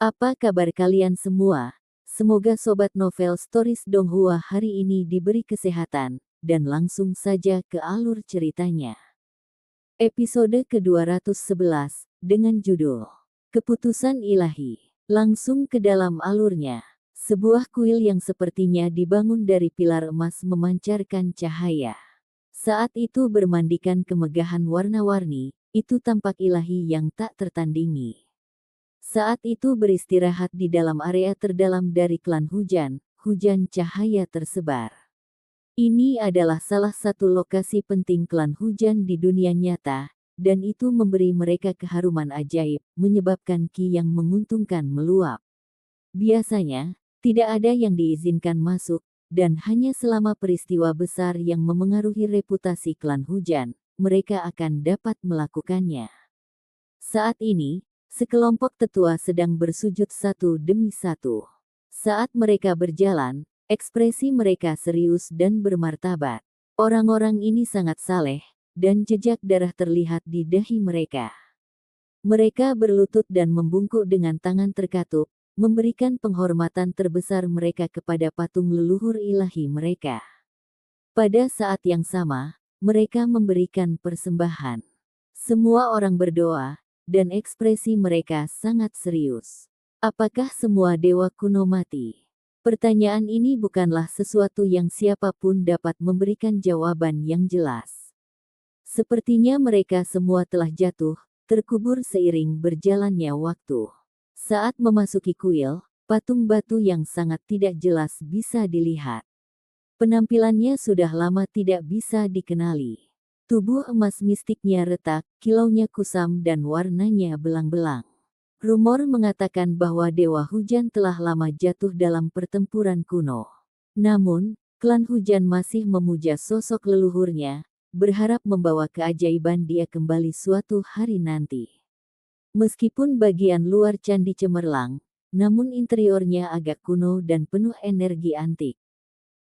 Apa kabar kalian semua? Semoga Sobat Novel Stories Donghua hari ini diberi kesehatan, dan langsung saja ke alur ceritanya. Episode ke-211, dengan judul Keputusan Ilahi. Langsung ke dalam alurnya. Sebuah kuil yang sepertinya dibangun dari pilar emas memancarkan cahaya. Saat itu bermandikan kemegahan warna-warni, itu tampak ilahi yang tak tertandingi. Saat itu beristirahat di dalam area terdalam dari klan hujan, hujan cahaya tersebar. Ini adalah salah satu lokasi penting klan hujan di dunia nyata, dan itu memberi mereka keharuman ajaib, menyebabkan ki yang menguntungkan meluap. Biasanya, tidak ada yang diizinkan masuk, dan hanya selama peristiwa besar yang memengaruhi reputasi klan hujan, mereka akan dapat melakukannya. Saat ini, sekelompok tetua sedang bersujud satu demi satu. Saat mereka berjalan, ekspresi mereka serius dan bermartabat. Orang-orang ini sangat saleh, dan jejak darah terlihat di dahi mereka. Mereka berlutut dan membungkuk dengan tangan terkatup, memberikan penghormatan terbesar mereka kepada patung leluhur ilahi mereka. Pada saat yang sama, mereka memberikan persembahan. Semua orang berdoa, dan ekspresi mereka sangat serius. Apakah semua dewa kuno mati? Pertanyaan ini bukanlah sesuatu yang siapapun dapat memberikan jawaban yang jelas. Sepertinya mereka semua telah jatuh, terkubur seiring berjalannya waktu. Saat memasuki kuil, patung batu yang sangat tidak jelas bisa dilihat. Penampilannya sudah lama tidak bisa dikenali. Tubuh emas mistiknya retak, kilaunya kusam dan warnanya belang-belang. Rumor mengatakan bahwa Dewa Hujan telah lama jatuh dalam pertempuran kuno. Namun, klan Hujan masih memuja sosok leluhurnya, berharap membawa keajaiban dia kembali suatu hari nanti. Meskipun bagian luar candi cemerlang, namun interiornya agak kuno dan penuh energi antik.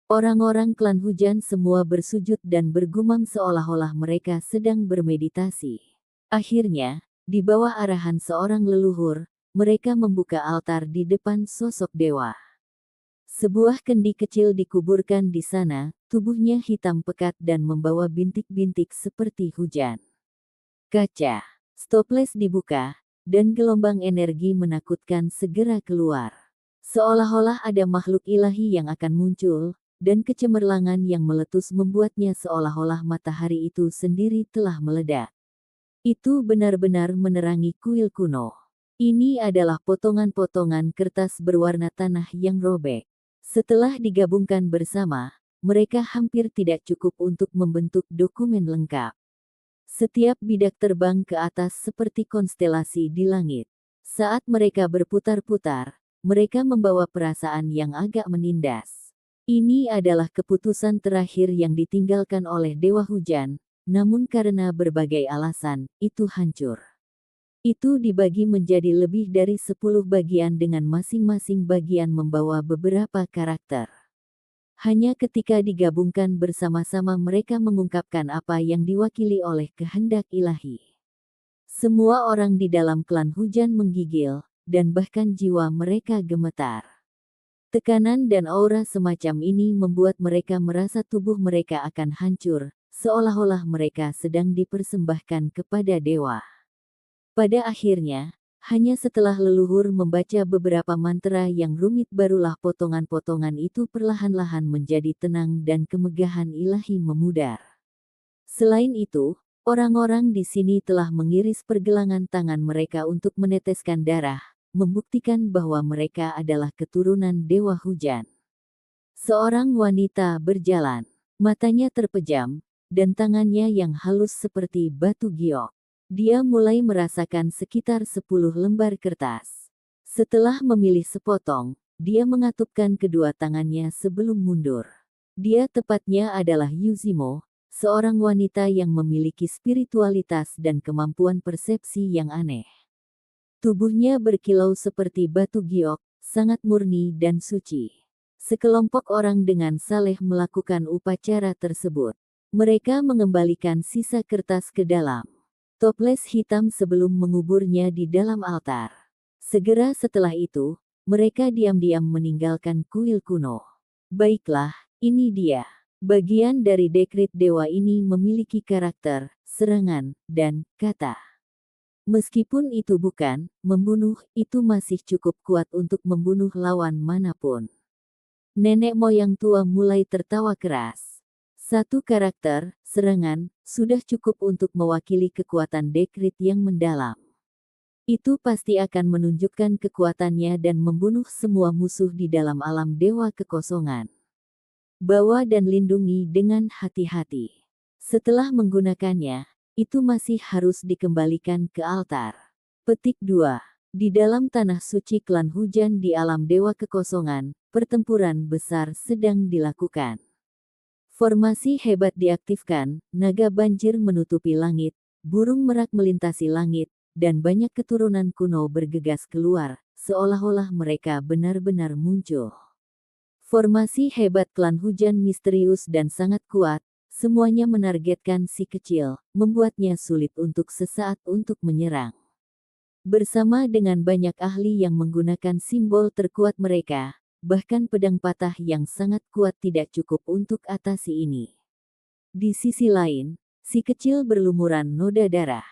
Orang-orang klan hujan semua bersujud dan bergumam seolah-olah mereka sedang bermeditasi. Akhirnya, di bawah arahan seorang leluhur, mereka membuka altar di depan sosok dewa. Sebuah kendi kecil dikuburkan di sana, tubuhnya hitam pekat dan membawa bintik-bintik seperti hujan. Kaca, stoples dibuka, dan gelombang energi menakutkan segera keluar. Seolah-olah ada makhluk ilahi yang akan muncul, dan kecemerlangan yang meletus membuatnya seolah-olah matahari itu sendiri telah meledak. Itu benar-benar menerangi kuil kuno. Ini adalah potongan-potongan kertas berwarna tanah yang robek. Setelah digabungkan bersama, mereka hampir tidak cukup untuk membentuk dokumen lengkap. Setiap bidak terbang ke atas seperti konstelasi di langit. Saat mereka berputar-putar, mereka membawa perasaan yang agak menindas. Ini adalah keputusan terakhir yang ditinggalkan oleh Dewa Hujan, namun karena berbagai alasan, itu hancur. Itu dibagi menjadi lebih dari 10 bagian dengan masing-masing bagian membawa beberapa karakter. Hanya ketika digabungkan bersama-sama mereka mengungkapkan apa yang diwakili oleh kehendak ilahi. Semua orang di dalam klan Hujan menggigil, dan bahkan jiwa mereka gemetar. Tekanan dan aura semacam ini membuat mereka merasa tubuh mereka akan hancur, seolah-olah mereka sedang dipersembahkan kepada dewa. Pada akhirnya, hanya setelah leluhur membaca beberapa mantra yang rumit barulah potongan-potongan itu perlahan-lahan menjadi tenang dan kemegahan ilahi memudar. Selain itu, orang-orang di sini telah mengiris pergelangan tangan mereka untuk meneteskan darah, membuktikan bahwa mereka adalah keturunan Dewa Hujan. Seorang wanita berjalan, matanya terpejam, dan tangannya yang halus seperti batu giok. Dia mulai merasakan sekitar 10 lembar kertas. Setelah memilih sepotong, dia mengatupkan kedua tangannya sebelum mundur. Dia tepatnya adalah Yuzimo, seorang wanita yang memiliki spiritualitas dan kemampuan persepsi yang aneh. Tubuhnya berkilau seperti batu giok, sangat murni dan suci. Sekelompok orang dengan saleh melakukan upacara tersebut. Mereka mengembalikan sisa kertas ke dalam toples hitam sebelum menguburnya di dalam altar. Segera setelah itu, mereka diam-diam meninggalkan kuil kuno. Baiklah, ini dia. Bagian dari dekrit dewa ini memiliki karakter, serangan, dan kata. Meskipun itu bukan membunuh, itu masih cukup kuat untuk membunuh lawan manapun. Nenek moyang tua mulai tertawa keras. Satu karakter, serangan, sudah cukup untuk mewakili kekuatan dekrit yang mendalam. Itu pasti akan menunjukkan kekuatannya dan membunuh semua musuh di dalam alam dewa kekosongan. Bawa dan lindungi dengan hati-hati. Setelah menggunakannya, itu masih harus dikembalikan ke altar. Petik 2. Di dalam tanah suci klan hujan di alam dewa kekosongan, pertempuran besar sedang dilakukan. Formasi hebat diaktifkan, naga banjir menutupi langit, burung merak melintasi langit, dan banyak keturunan kuno bergegas keluar, seolah-olah mereka benar-benar muncul. Formasi hebat klan hujan misterius dan sangat kuat, semuanya menargetkan si kecil, membuatnya sulit untuk sesaat untuk menyerang. Bersama dengan banyak ahli yang menggunakan simbol terkuat mereka, bahkan pedang patah yang sangat kuat tidak cukup untuk atasi ini. Di sisi lain, si kecil berlumuran noda darah.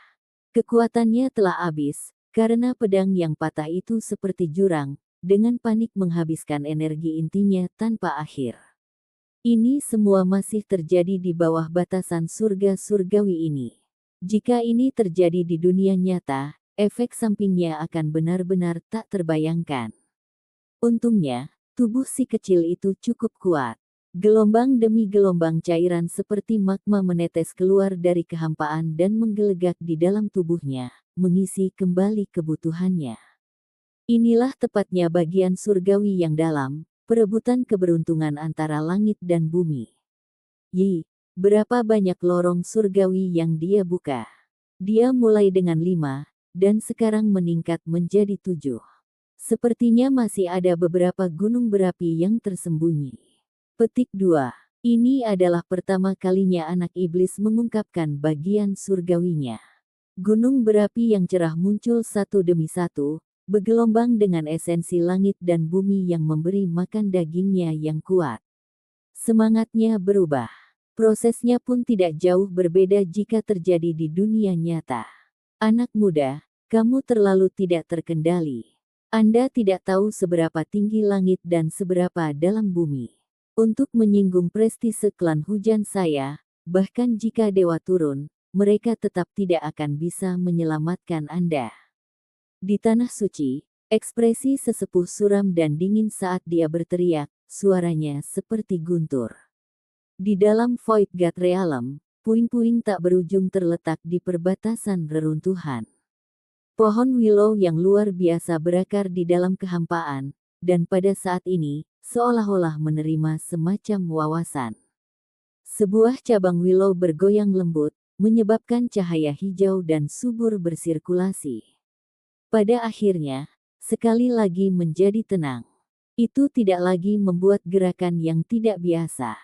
Kekuatannya telah habis, karena pedang yang patah itu seperti jurang, dengan panik menghabiskan energi intinya tanpa akhir. Ini semua masih terjadi di bawah batasan surga surgawi ini. Jika ini terjadi di dunia nyata, efek sampingnya akan benar-benar tak terbayangkan. Untungnya, tubuh si kecil itu cukup kuat. Gelombang demi gelombang cairan seperti magma menetes keluar dari kehampaan dan menggelegak di dalam tubuhnya, mengisi kembali kebutuhannya. Inilah tepatnya bagian surgawi yang dalam, perebutan keberuntungan antara langit dan bumi. Berapa banyak lorong surgawi yang dia buka? Dia mulai dengan 5, dan sekarang meningkat menjadi 7. Sepertinya masih ada beberapa gunung berapi yang tersembunyi. Petik 2. Ini adalah pertama kalinya anak iblis mengungkapkan bagian surgawinya. Gunung berapi yang cerah muncul satu demi satu, bergelombang dengan esensi langit dan bumi yang memberi makan dagingnya yang kuat. Semangatnya berubah. Prosesnya pun tidak jauh berbeda jika terjadi di dunia nyata. Anak muda, kamu terlalu tidak terkendali. Anda tidak tahu seberapa tinggi langit dan seberapa dalam bumi. Untuk menyinggung prestise klan hujan saya, bahkan jika dewa turun, mereka tetap tidak akan bisa menyelamatkan Anda. Di tanah suci, ekspresi sesepuh suram dan dingin saat dia berteriak, suaranya seperti guntur. Di dalam Void God Realm, puing-puing tak berujung terletak di perbatasan reruntuhan. Pohon willow yang luar biasa berakar di dalam kehampaan, dan pada saat ini, seolah-olah menerima semacam wawasan. Sebuah cabang willow bergoyang lembut, menyebabkan cahaya hijau dan subur bersirkulasi. Pada akhirnya, sekali lagi menjadi tenang. Itu tidak lagi membuat gerakan yang tidak biasa.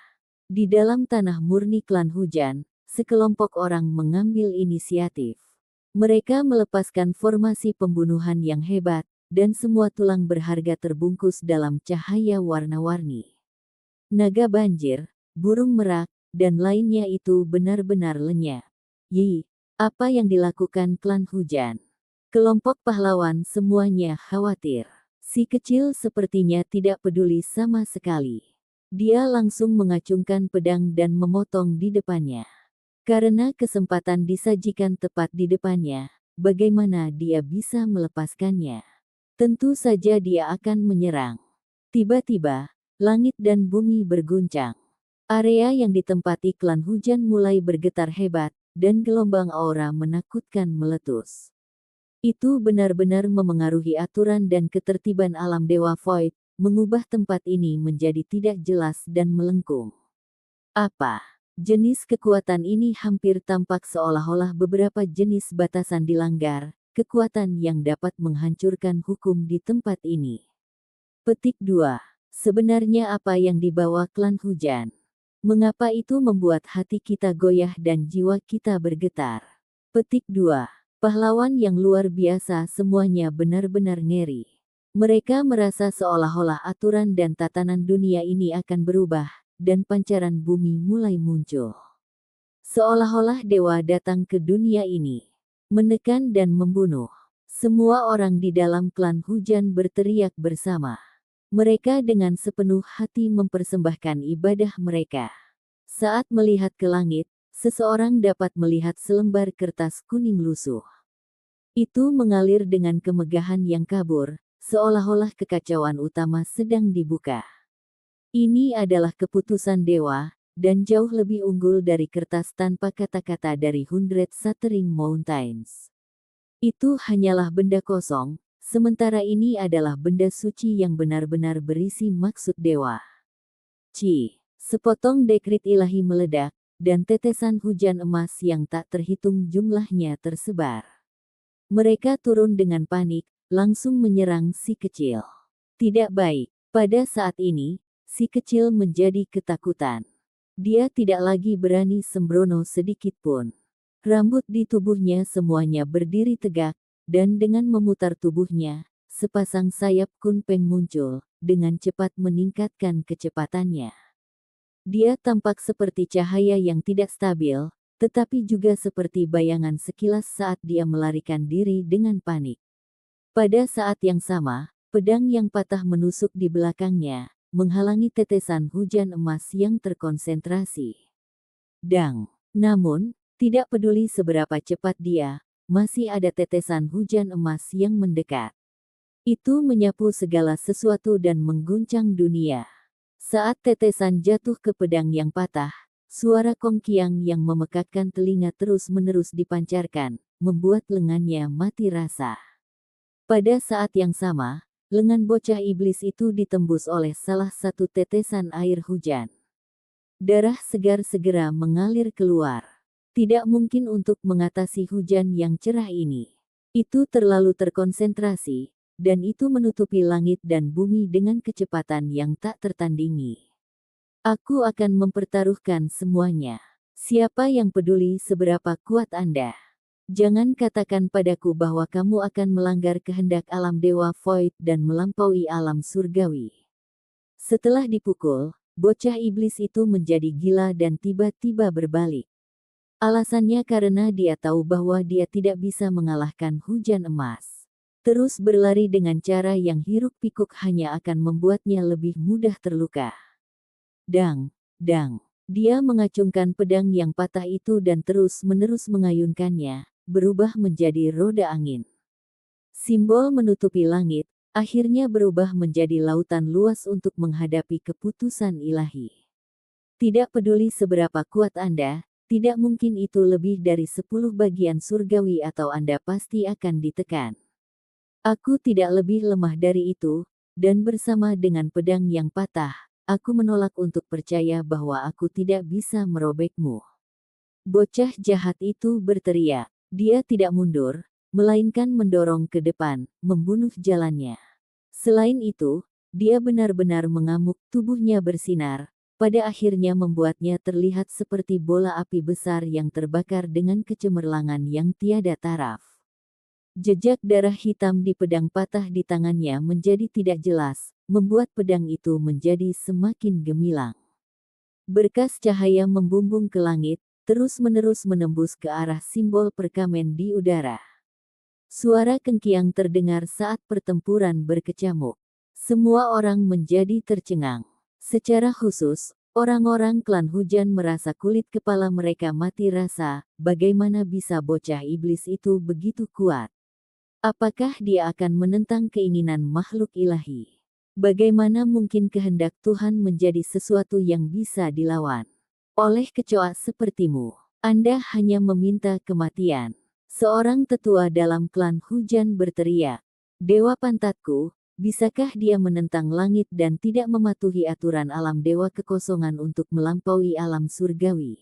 Di dalam tanah murni klan hujan, sekelompok orang mengambil inisiatif. Mereka melepaskan formasi pembunuhan yang hebat, dan semua tulang berharga terbungkus dalam cahaya warna-warni. Naga banjir, burung merak, dan lainnya itu benar-benar lenyap. Apa yang dilakukan klan hujan? Kelompok pahlawan semuanya khawatir. Si kecil sepertinya tidak peduli sama sekali. Dia langsung mengacungkan pedang dan memotong di depannya. Karena kesempatan disajikan tepat di depannya, bagaimana dia bisa melepaskannya? Tentu saja dia akan menyerang. Tiba-tiba, langit dan bumi berguncang. Area yang ditempati klan hujan mulai bergetar hebat, dan gelombang aura menakutkan meletus. Itu benar-benar memengaruhi aturan dan ketertiban alam Dewa Void, mengubah tempat ini menjadi tidak jelas dan melengkung. Apa? Jenis kekuatan ini hampir tampak seolah-olah beberapa jenis batasan dilanggar, kekuatan yang dapat menghancurkan hukum di tempat ini. Petik 2. Sebenarnya apa yang dibawa klan hujan? Mengapa itu membuat hati kita goyah dan jiwa kita bergetar? Petik 2. Pahlawan yang luar biasa, semuanya benar-benar ngeri. Mereka merasa seolah-olah aturan dan tatanan dunia ini akan berubah, dan pancaran bumi mulai muncul. Seolah-olah dewa datang ke dunia ini, menekan dan membunuh. Semua orang di dalam klan hujan berteriak bersama. Mereka dengan sepenuh hati mempersembahkan ibadah mereka. Saat melihat ke langit, seseorang dapat melihat selembar kertas kuning lusuh. Itu mengalir dengan kemegahan yang kabur, seolah-olah kekacauan utama sedang dibuka. Ini adalah keputusan dewa, dan jauh lebih unggul dari kertas tanpa kata-kata dari Hundred Shattering Mountains. Itu hanyalah benda kosong, sementara ini adalah benda suci yang benar-benar berisi maksud dewa. Sepotong dekrit ilahi meledak, dan tetesan hujan emas yang tak terhitung jumlahnya tersebar. Mereka turun dengan panik, langsung menyerang si kecil. Tidak baik. Pada saat ini, si kecil menjadi ketakutan. Dia tidak lagi berani sembrono sedikit pun. Rambut di tubuhnya semuanya berdiri tegak, dan dengan memutar tubuhnya, sepasang sayap kunpeng muncul, dengan cepat meningkatkan kecepatannya. Dia tampak seperti cahaya yang tidak stabil, tetapi juga seperti bayangan sekilas saat dia melarikan diri dengan panik. Pada saat yang sama, pedang yang patah menusuk di belakangnya, menghalangi tetesan hujan emas yang terkonsentrasi. Dang! Namun, tidak peduli seberapa cepat dia, masih ada tetesan hujan emas yang mendekat. Itu menyapu segala sesuatu dan mengguncang dunia. Saat tetesan jatuh ke pedang yang patah, suara kongkiang yang memekakkan telinga terus-menerus dipancarkan, membuat lengannya mati rasa. Pada saat yang sama, lengan bocah iblis itu ditembus oleh salah satu tetesan air hujan. Darah segar segera mengalir keluar. Tidak mungkin untuk mengatasi hujan yang cerah ini. Itu terlalu terkonsentrasi, dan itu menutupi langit dan bumi dengan kecepatan yang tak tertandingi. Aku akan mempertaruhkan semuanya. Siapa yang peduli seberapa kuat Anda? Jangan katakan padaku bahwa kamu akan melanggar kehendak alam dewa Void dan melampaui alam surgawi. Setelah dipukul, bocah iblis itu menjadi gila dan tiba-tiba berbalik. Alasannya karena dia tahu bahwa dia tidak bisa mengalahkan hujan emas. Terus berlari dengan cara yang hiruk-pikuk hanya akan membuatnya lebih mudah terluka. Dang! Dang! Dia mengacungkan pedang yang patah itu dan terus-menerus mengayunkannya, berubah menjadi roda angin. Simbol menutupi langit, akhirnya berubah menjadi lautan luas untuk menghadapi keputusan ilahi. Tidak peduli seberapa kuat Anda, tidak mungkin itu lebih dari 10 bagian surgawi atau Anda pasti akan ditekan. Aku tidak lebih lemah dari itu, dan bersama dengan pedang yang patah, aku menolak untuk percaya bahwa aku tidak bisa merobekmu. Bocah jahat itu berteriak. Dia tidak mundur, melainkan mendorong ke depan, membunuh jalannya. Selain itu, dia benar-benar mengamuk, tubuhnya bersinar, pada akhirnya membuatnya terlihat seperti bola api besar yang terbakar dengan kecemerlangan yang tiada taraf. Jejak darah hitam di pedang patah di tangannya menjadi tidak jelas, membuat pedang itu menjadi semakin gemilang. Berkas cahaya membumbung ke langit, terus-menerus menembus ke arah simbol perkamen di udara. Suara kengkiang terdengar saat pertempuran berkecamuk. Semua orang menjadi tercengang. Secara khusus, orang-orang klan hujan merasa kulit kepala mereka mati rasa, bagaimana bisa bocah iblis itu begitu kuat? Apakah dia akan menentang keinginan makhluk ilahi? Bagaimana mungkin kehendak Tuhan menjadi sesuatu yang bisa dilawan? Oleh kecoa sepertimu, Anda hanya meminta kematian. Seorang tetua dalam klan hujan berteriak, Dewa pantatku, bisakah dia menentang langit dan tidak mematuhi aturan alam dewa kekosongan untuk melampaui alam surgawi?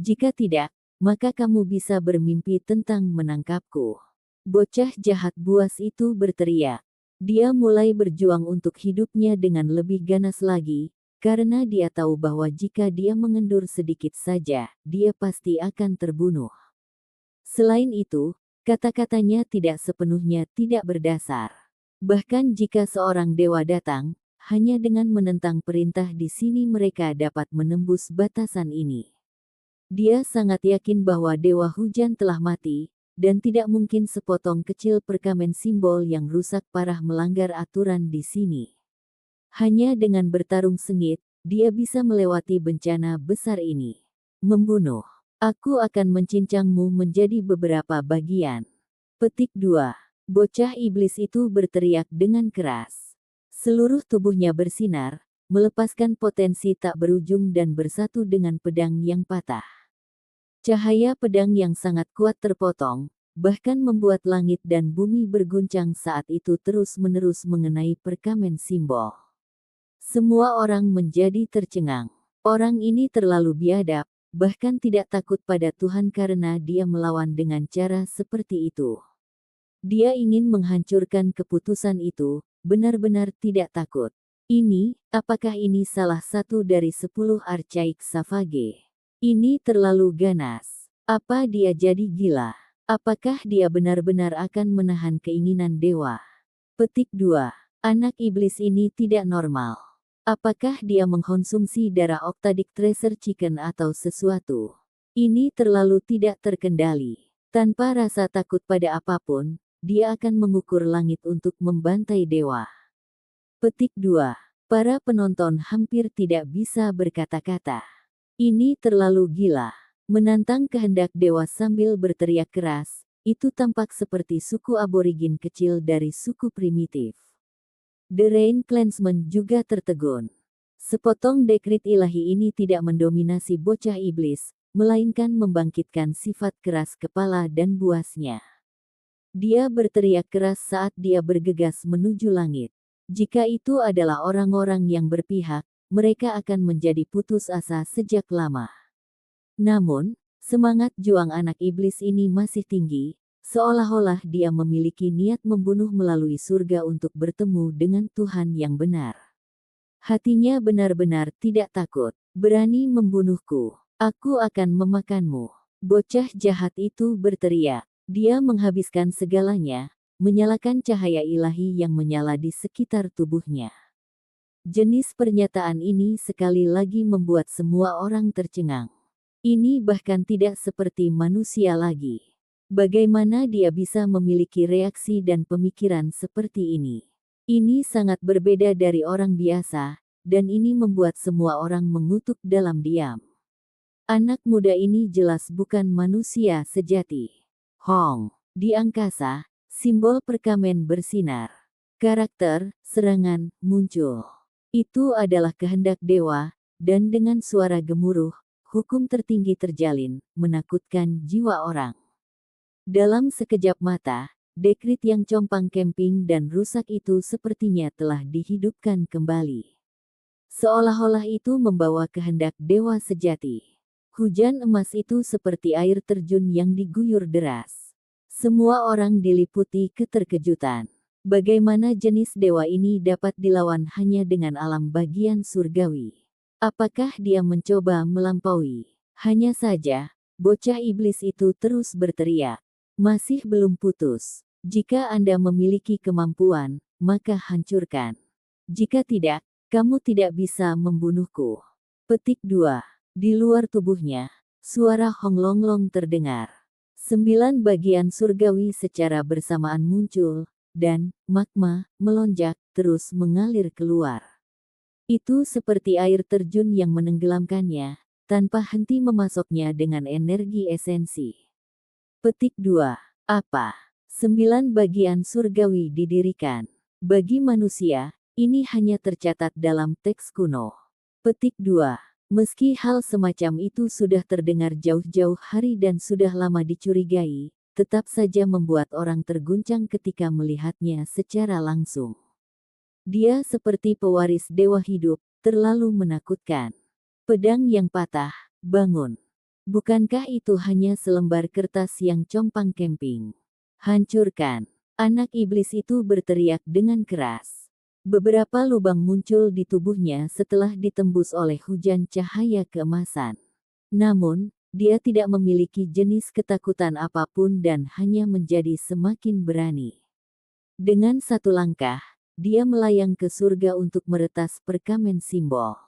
Jika tidak, maka kamu bisa bermimpi tentang menangkapku. Bocah jahat buas itu berteriak. Dia mulai berjuang untuk hidupnya dengan lebih ganas lagi, karena dia tahu bahwa jika dia mengendur sedikit saja, dia pasti akan terbunuh. Selain itu, Kata-katanya tidak sepenuhnya tidak berdasar. Bahkan jika seorang dewa datang, hanya dengan menentang perintah di sini mereka dapat menembus batasan ini. Dia sangat yakin bahwa dewa hujan telah mati, dan tidak mungkin sepotong kecil perkamen simbol yang rusak parah melanggar aturan di sini. Hanya dengan bertarung sengit, dia bisa melewati bencana besar ini. Membunuh. Aku akan mencincangmu menjadi beberapa bagian. Petik 2. Bocah iblis itu berteriak dengan keras. Seluruh tubuhnya bersinar, melepaskan potensi tak berujung dan bersatu dengan pedang yang patah. Cahaya pedang yang sangat kuat terpotong, bahkan membuat langit dan bumi berguncang saat itu terus-menerus mengenai perkamen simbol. Semua orang menjadi tercengang. Orang ini terlalu biadab, bahkan tidak takut pada Tuhan karena dia melawan dengan cara seperti itu. Dia ingin menghancurkan keputusan itu, benar-benar tidak takut. Apakah ini salah satu dari 10 archaik Savage? Ini terlalu ganas. Apa dia jadi gila? Apakah dia benar-benar akan menahan keinginan dewa? Petik 2. Anak iblis ini tidak normal. Apakah dia mengkonsumsi darah Octadic Tracer Chicken atau sesuatu? Ini terlalu tidak terkendali. Tanpa rasa takut pada apapun, dia akan mengukur langit untuk membantai dewa. Petik 2. Para penonton hampir tidak bisa berkata-kata. Ini terlalu gila. Menantang kehendak dewa sambil berteriak keras, itu tampak seperti suku aborigin kecil dari suku primitif. The Rain Clansmen juga tertegun. Sepotong dekrit ilahi ini tidak mendominasi bocah iblis, melainkan membangkitkan sifat keras kepala dan buasnya. Dia berteriak keras saat dia bergegas menuju langit. Jika itu adalah orang-orang yang berpihak, mereka akan menjadi putus asa sejak lama. Namun, semangat juang anak iblis ini masih tinggi, seolah-olah dia memiliki niat membunuh melalui surga untuk bertemu dengan Tuhan yang benar. Hatinya benar-benar tidak takut. Berani membunuhku, aku akan memakanmu. Bocah jahat itu berteriak. Dia menghabiskan segalanya, menyalakan cahaya ilahi yang menyala di sekitar tubuhnya. Jenis pernyataan ini sekali lagi membuat semua orang tercengang. Ini bahkan tidak seperti manusia lagi. Bagaimana dia bisa memiliki reaksi dan pemikiran seperti ini? Ini sangat berbeda dari orang biasa, dan ini membuat semua orang mengutuk dalam diam. Anak muda ini jelas bukan manusia sejati. Hong. Di angkasa, simbol perkamen bersinar. Karakter, serangan, muncul. Itu adalah kehendak dewa, dan dengan suara gemuruh, hukum tertinggi terjalin, menakutkan jiwa orang. Dalam sekejap mata, dekrit yang compang camping dan rusak itu sepertinya telah dihidupkan kembali. Seolah-olah itu membawa kehendak dewa sejati. Hujan emas itu seperti air terjun yang diguyur deras. Semua orang diliputi keterkejutan. Bagaimana jenis dewa ini dapat dilawan hanya dengan alam bagian surgawi? Apakah dia mencoba melampaui? Hanya saja, bocah iblis itu terus berteriak. Masih belum putus. Jika Anda memiliki kemampuan, maka hancurkan. Jika tidak, kamu tidak bisa membunuhku. Petik 2. Di luar tubuhnya, suara honglonglong terdengar. 9 bagian surgawi secara bersamaan muncul, dan magma melonjak terus mengalir keluar. Itu seperti air terjun yang menenggelamkannya, tanpa henti memasoknya dengan energi esensi. Petik 2. Apa? 9 bagian surgawi didirikan. Bagi manusia, ini hanya tercatat dalam teks kuno. Petik 2. Meski hal semacam itu sudah terdengar jauh-jauh hari dan sudah lama dicurigai, tetap saja membuat orang terguncang ketika melihatnya secara langsung. Dia seperti pewaris dewa hidup, terlalu menakutkan. Pedang yang patah, bangun. Bukankah itu hanya selembar kertas yang compang camping? Hancurkan. Anak iblis itu berteriak dengan keras. Beberapa lubang muncul di tubuhnya setelah ditembus oleh hujan cahaya keemasan. Namun, dia tidak memiliki jenis ketakutan apapun dan hanya menjadi semakin berani. Dengan satu langkah, dia melayang ke surga untuk meretas perkamen simbol.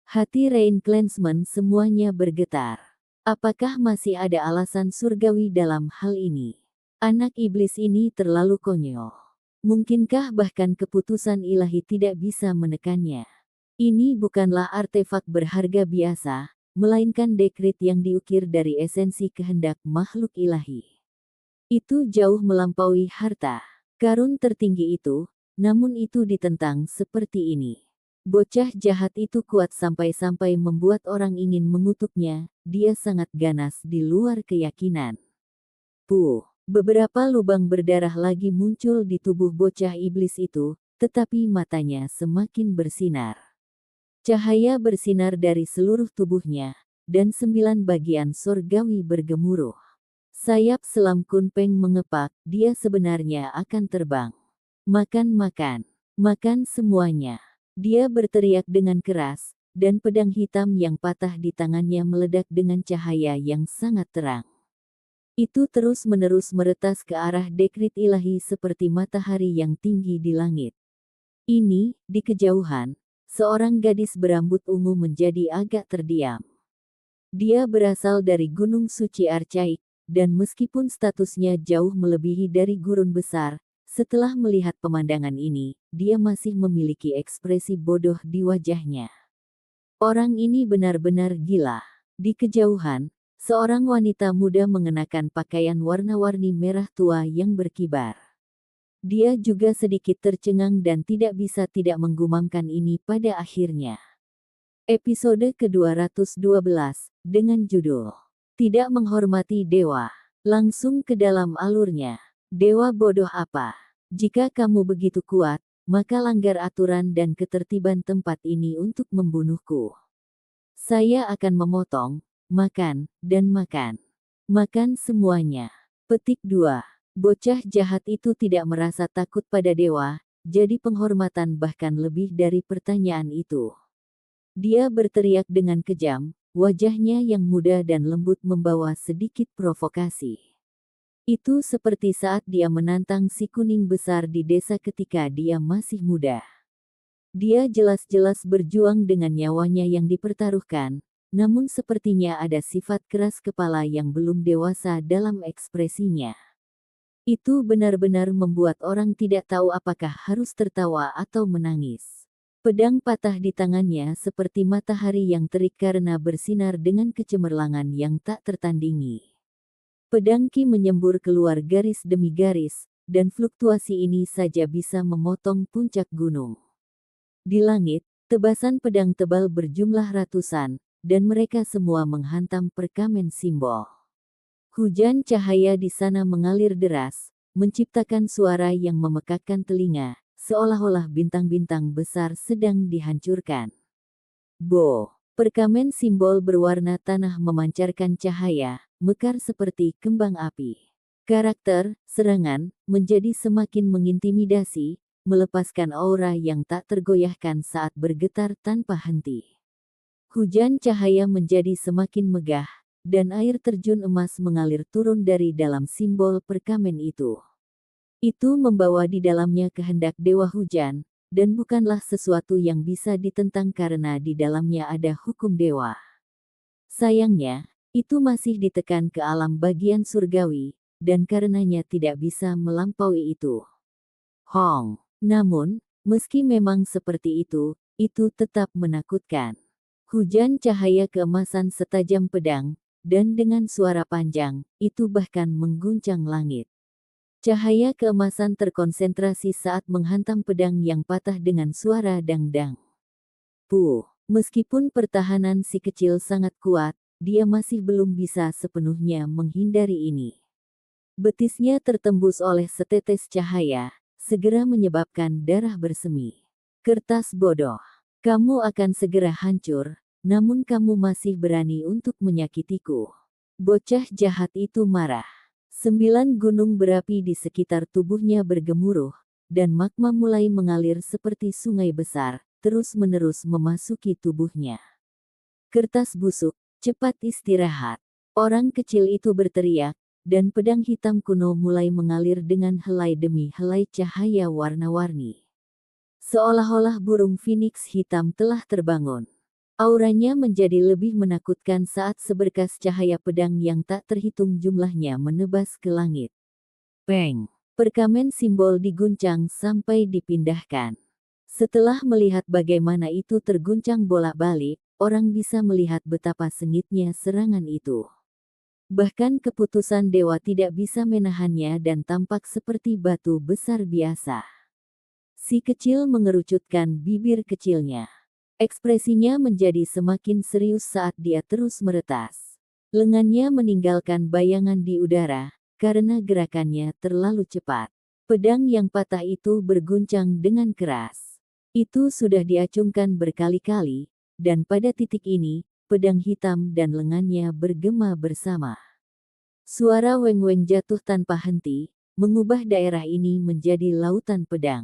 Hati Rain Clansman semuanya bergetar. Apakah masih ada alasan surgawi dalam hal ini? Anak iblis ini terlalu konyol. Mungkinkah bahkan keputusan ilahi tidak bisa menekannya? Ini bukanlah artefak berharga biasa, melainkan dekrit yang diukir dari esensi kehendak makhluk ilahi. Itu jauh melampaui harta karun tertinggi itu, namun itu ditentang seperti ini. Bocah jahat itu kuat sampai-sampai membuat orang ingin mengutuknya, dia sangat ganas di luar keyakinan. Beberapa lubang berdarah lagi muncul di tubuh bocah iblis itu, tetapi matanya semakin bersinar. Cahaya bersinar dari seluruh tubuhnya, dan 9 bagian sorgawi bergemuruh. Sayap selam Kunpeng mengepak, dia sebenarnya akan terbang. Makan, makan semuanya. Dia berteriak dengan keras, dan pedang hitam yang patah di tangannya meledak dengan cahaya yang sangat terang. Itu terus-menerus meretas ke arah dekrit ilahi seperti matahari yang tinggi di langit. Ini, di kejauhan, seorang gadis berambut ungu menjadi agak terdiam. Dia berasal dari Gunung Suci Archaik, dan meskipun statusnya jauh melebihi dari gurun besar, setelah melihat pemandangan ini, dia masih memiliki ekspresi bodoh di wajahnya. Orang ini benar-benar gila. Di kejauhan, seorang wanita muda mengenakan pakaian warna-warni merah tua yang berkibar. Dia juga sedikit tercengang dan tidak bisa tidak menggumamkan ini pada akhirnya. Episode ke-212, dengan judul Tidak Menghormati Dewa. Langsung ke dalam alurnya. Dewa bodoh apa? Jika kamu begitu kuat, maka langgar aturan dan ketertiban tempat ini untuk membunuhku. Saya akan memotong, makan, dan makan. Makan semuanya. Petik 2. Bocah jahat itu tidak merasa takut pada dewa, jadi penghormatan bahkan lebih dari pertanyaan itu. Dia berteriak dengan kejam, wajahnya yang muda dan lembut membawa sedikit provokasi. Itu seperti saat dia menantang si kuning besar di desa ketika dia masih muda. Dia jelas-jelas berjuang dengan nyawanya yang dipertaruhkan, namun sepertinya ada sifat keras kepala yang belum dewasa dalam ekspresinya. Itu benar-benar membuat orang tidak tahu apakah harus tertawa atau menangis. Pedang patah di tangannya seperti matahari yang terik karena bersinar dengan kecemerlangan yang tak tertandingi. Pedang Ki menyembur keluar garis demi garis, dan fluktuasi ini saja bisa memotong puncak gunung. Di langit, tebasan pedang tebal berjumlah ratusan, dan mereka semua menghantam perkamen simbol. Hujan cahaya di sana mengalir deras, menciptakan suara yang memekakkan telinga, seolah-olah bintang-bintang besar sedang dihancurkan. Perkamen simbol berwarna tanah memancarkan cahaya, mekar seperti kembang api. Karakter, serangan, menjadi semakin mengintimidasi, melepaskan aura yang tak tergoyahkan saat bergetar tanpa henti. Hujan cahaya menjadi semakin megah, dan air terjun emas mengalir turun dari dalam simbol perkamen itu. Itu membawa di dalamnya kehendak dewa hujan, dan bukanlah sesuatu yang bisa ditentang karena di dalamnya ada hukum dewa. Sayangnya, itu masih ditekan ke alam bagian surgawi, dan karenanya tidak bisa melampaui itu. Namun, meski memang seperti itu tetap menakutkan. Hujan cahaya keemasan setajam pedang, dan dengan suara panjang, itu bahkan mengguncang langit. Cahaya keemasan terkonsentrasi saat menghantam pedang yang patah dengan suara dang-dang. Meskipun pertahanan si kecil sangat kuat, dia masih belum bisa sepenuhnya menghindari ini. Betisnya tertembus oleh setetes cahaya, segera menyebabkan darah bersemi. Kertas bodoh. Kamu akan segera hancur, namun kamu masih berani untuk menyakitiku. Bocah jahat itu marah. 9 gunung berapi di sekitar tubuhnya bergemuruh, dan magma mulai mengalir seperti sungai besar, terus-menerus memasuki tubuhnya. Kertas busuk, cepat istirahat. Orang kecil itu berteriak, dan pedang hitam kuno mulai mengalir dengan helai demi helai cahaya warna-warni. Seolah-olah burung phoenix hitam telah terbangun. Auranya menjadi lebih menakutkan saat seberkas cahaya pedang yang tak terhitung jumlahnya menebas ke langit. Peng! Perkamen simbol diguncang sampai dipindahkan. Setelah melihat bagaimana itu terguncang bolak-balik, orang bisa melihat betapa sengitnya serangan itu. Bahkan keputusan dewa tidak bisa menahannya dan tampak seperti batu besar biasa. Si kecil mengerucutkan bibir kecilnya. Ekspresinya menjadi semakin serius saat dia terus meretas. Lengannya meninggalkan bayangan di udara, karena gerakannya terlalu cepat. Pedang yang patah itu berguncang dengan keras. Itu sudah diacungkan berkali-kali, dan pada titik ini, pedang hitam dan lengannya bergema bersama. Suara weng-weng jatuh tanpa henti, mengubah daerah ini menjadi lautan pedang.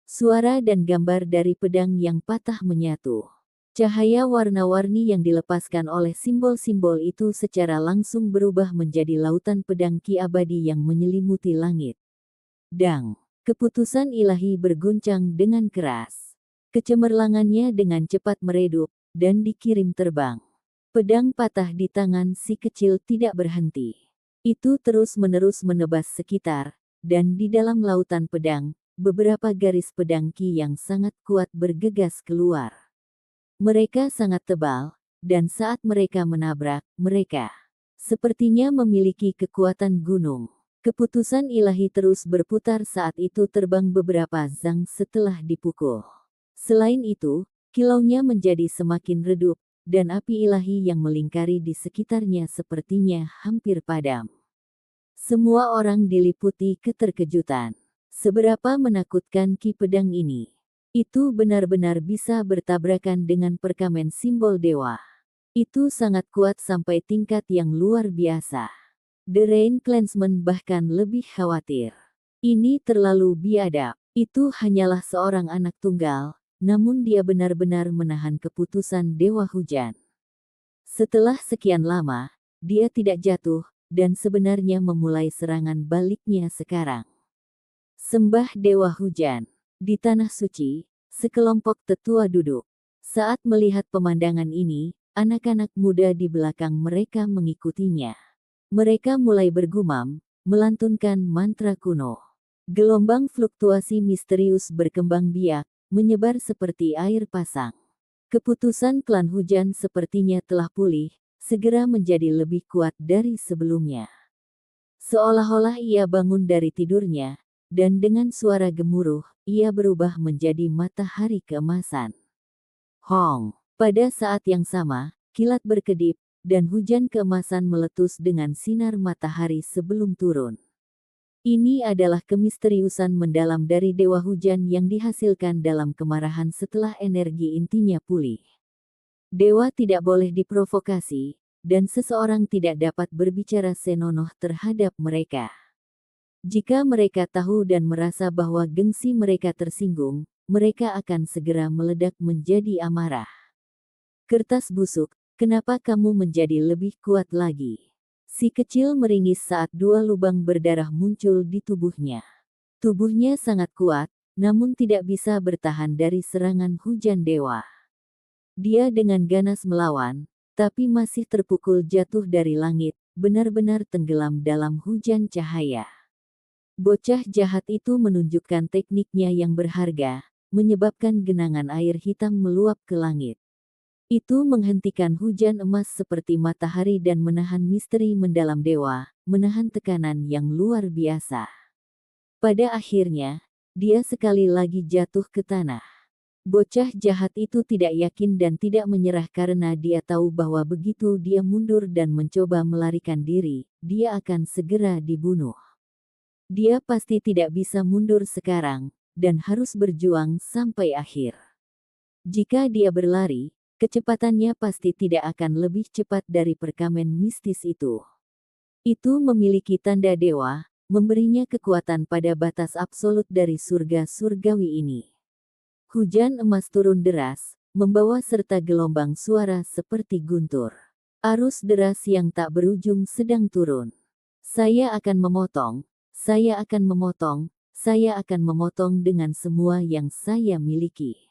Suara dan gambar dari pedang yang patah menyatu. Cahaya warna-warni yang dilepaskan oleh simbol-simbol itu secara langsung berubah menjadi lautan pedang ki abadi yang menyelimuti langit. Dang! Keputusan ilahi berguncang dengan keras. Kecemerlangannya dengan cepat meredup, dan dikirim terbang. Pedang patah di tangan si kecil tidak berhenti. Itu terus-menerus menebas sekitar, dan di dalam lautan pedang, beberapa garis pedang ki yang sangat kuat bergegas keluar. Mereka sangat tebal, dan saat mereka menabrak, mereka sepertinya memiliki kekuatan gunung. Keputusan ilahi terus berputar saat itu terbang beberapa zang setelah dipukul. Selain itu, kilaunya menjadi semakin redup, dan api ilahi yang melingkari di sekitarnya sepertinya hampir padam. Semua orang diliputi keterkejutan. Seberapa menakutkan ki pedang ini. Itu benar-benar bisa bertabrakan dengan perkamen simbol dewa. Itu sangat kuat sampai tingkat yang luar biasa. The Rain Clansman bahkan lebih khawatir. Ini terlalu biadab. Itu hanyalah seorang anak tunggal, namun dia benar-benar menahan keputusan Dewa Hujan. Setelah sekian lama, dia tidak jatuh, dan sebenarnya memulai serangan baliknya sekarang. Sembah Dewa Hujan. Di Tanah Suci, sekelompok tetua duduk. Saat melihat pemandangan ini, anak-anak muda di belakang mereka mengikutinya. Mereka mulai bergumam, melantunkan mantra kuno. Gelombang fluktuasi misterius berkembang biak, menyebar seperti air pasang. Keputusan klan hujan sepertinya telah pulih, segera menjadi lebih kuat dari sebelumnya. Seolah-olah ia bangun dari tidurnya, dan dengan suara gemuruh, ia berubah menjadi matahari keemasan. Hong! Pada saat yang sama, kilat berkedip, dan hujan keemasan meletus dengan sinar matahari sebelum turun. Ini adalah kemisteriusan mendalam dari Dewa Hujan yang dihasilkan dalam kemarahan setelah energi intinya pulih. Dewa tidak boleh diprovokasi, dan seseorang tidak dapat berbicara senonoh terhadap mereka. Jika mereka tahu dan merasa bahwa gengsi mereka tersinggung, mereka akan segera meledak menjadi amarah. Kertas busuk, kenapa kamu menjadi lebih kuat lagi? Si kecil meringis saat dua lubang berdarah muncul di tubuhnya. Tubuhnya sangat kuat, namun tidak bisa bertahan dari serangan hujan dewa. Dia dengan ganas melawan, tapi masih terpukul jatuh dari langit, benar-benar tenggelam dalam hujan cahaya. Bocah jahat itu menunjukkan tekniknya yang berharga, menyebabkan genangan air hitam meluap ke langit. Itu menghentikan hujan emas seperti matahari dan menahan misteri mendalam dewa, menahan tekanan yang luar biasa. Pada akhirnya, dia sekali lagi jatuh ke tanah. Bocah jahat itu tidak yakin dan tidak menyerah karena dia tahu bahwa begitu dia mundur dan mencoba melarikan diri, dia akan segera dibunuh. Dia pasti tidak bisa mundur sekarang, dan harus berjuang sampai akhir. Jika dia berlari, kecepatannya pasti tidak akan lebih cepat dari perkamen mistis itu. Itu memiliki tanda dewa, memberinya kekuatan pada batas absolut dari surga surgawi ini. Hujan emas turun deras, membawa serta gelombang suara seperti guntur. Arus deras yang tak berujung sedang turun. Saya akan memotong, saya akan memotong, saya akan memotong dengan semua yang saya miliki.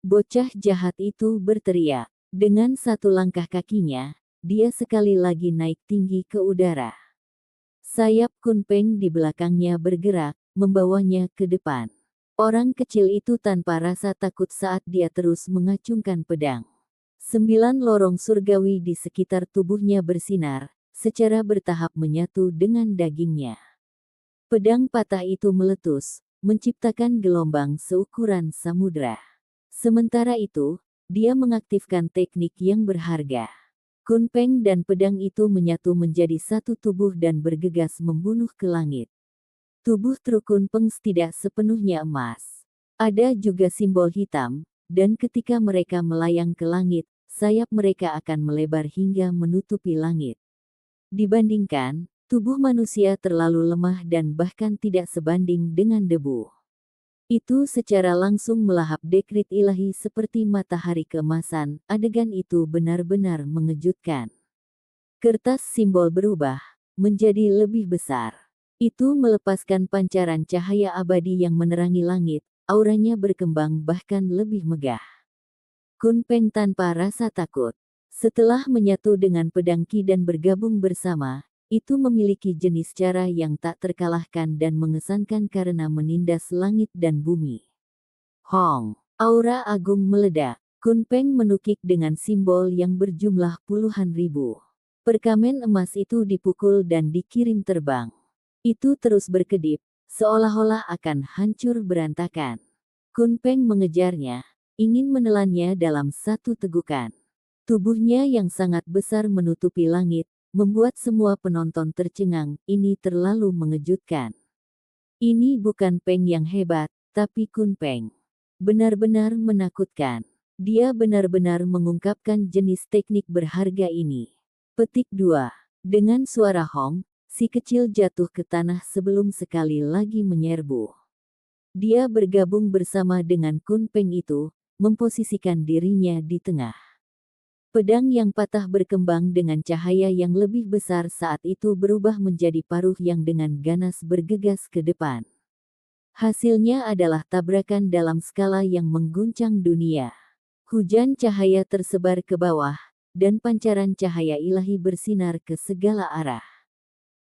Bocah jahat itu berteriak. Dengan satu langkah kakinya, dia sekali lagi naik tinggi ke udara. Sayap Kunpeng di belakangnya bergerak, membawanya ke depan. Orang kecil itu tanpa rasa takut saat dia terus mengacungkan pedang. 9 lorong surgawi di sekitar tubuhnya bersinar, secara bertahap menyatu dengan dagingnya. Pedang patah itu meletus, menciptakan gelombang seukuran samudra. Sementara itu, dia mengaktifkan teknik yang berharga. Kunpeng dan pedang itu menyatu menjadi satu tubuh dan bergegas membunuh ke langit. Tubuh truk Kunpeng tidak sepenuhnya emas. Ada juga simbol hitam, dan ketika mereka melayang ke langit, sayap mereka akan melebar hingga menutupi langit. Dibandingkan, tubuh manusia terlalu lemah dan bahkan tidak sebanding dengan debu. Itu secara langsung melahap dekrit ilahi seperti matahari keemasan. Adegan itu benar-benar mengejutkan. Kertas simbol berubah menjadi lebih besar. Itu melepaskan pancaran cahaya abadi yang menerangi langit. Auranya berkembang bahkan lebih megah. Kunpeng tanpa rasa takut. Setelah menyatu dengan pedang Qi dan bergabung bersama, itu memiliki jenis cara yang tak terkalahkan dan mengesankan karena menindas langit dan bumi. Hong! Aura agung meledak. Kunpeng menukik dengan simbol yang berjumlah puluhan ribu. Perkamen emas itu dipukul dan dikirim terbang. Itu terus berkedip, seolah-olah akan hancur berantakan. Kunpeng mengejarnya, ingin menelannya dalam satu tegukan. Tubuhnya yang sangat besar menutupi langit, membuat semua penonton tercengang. Ini terlalu mengejutkan. Ini bukan Peng yang hebat, tapi Kunpeng. Benar-benar menakutkan. Dia benar-benar mengungkapkan jenis teknik berharga ini. Petik 2. Dengan suara Hong, si kecil jatuh ke tanah sebelum sekali lagi menyerbu. Dia bergabung bersama dengan Kunpeng itu, memposisikan dirinya di tengah. Pedang yang patah berkembang dengan cahaya yang lebih besar saat itu berubah menjadi paruh yang dengan ganas bergegas ke depan. Hasilnya adalah tabrakan dalam skala yang mengguncang dunia. Hujan cahaya tersebar ke bawah, dan pancaran cahaya ilahi bersinar ke segala arah.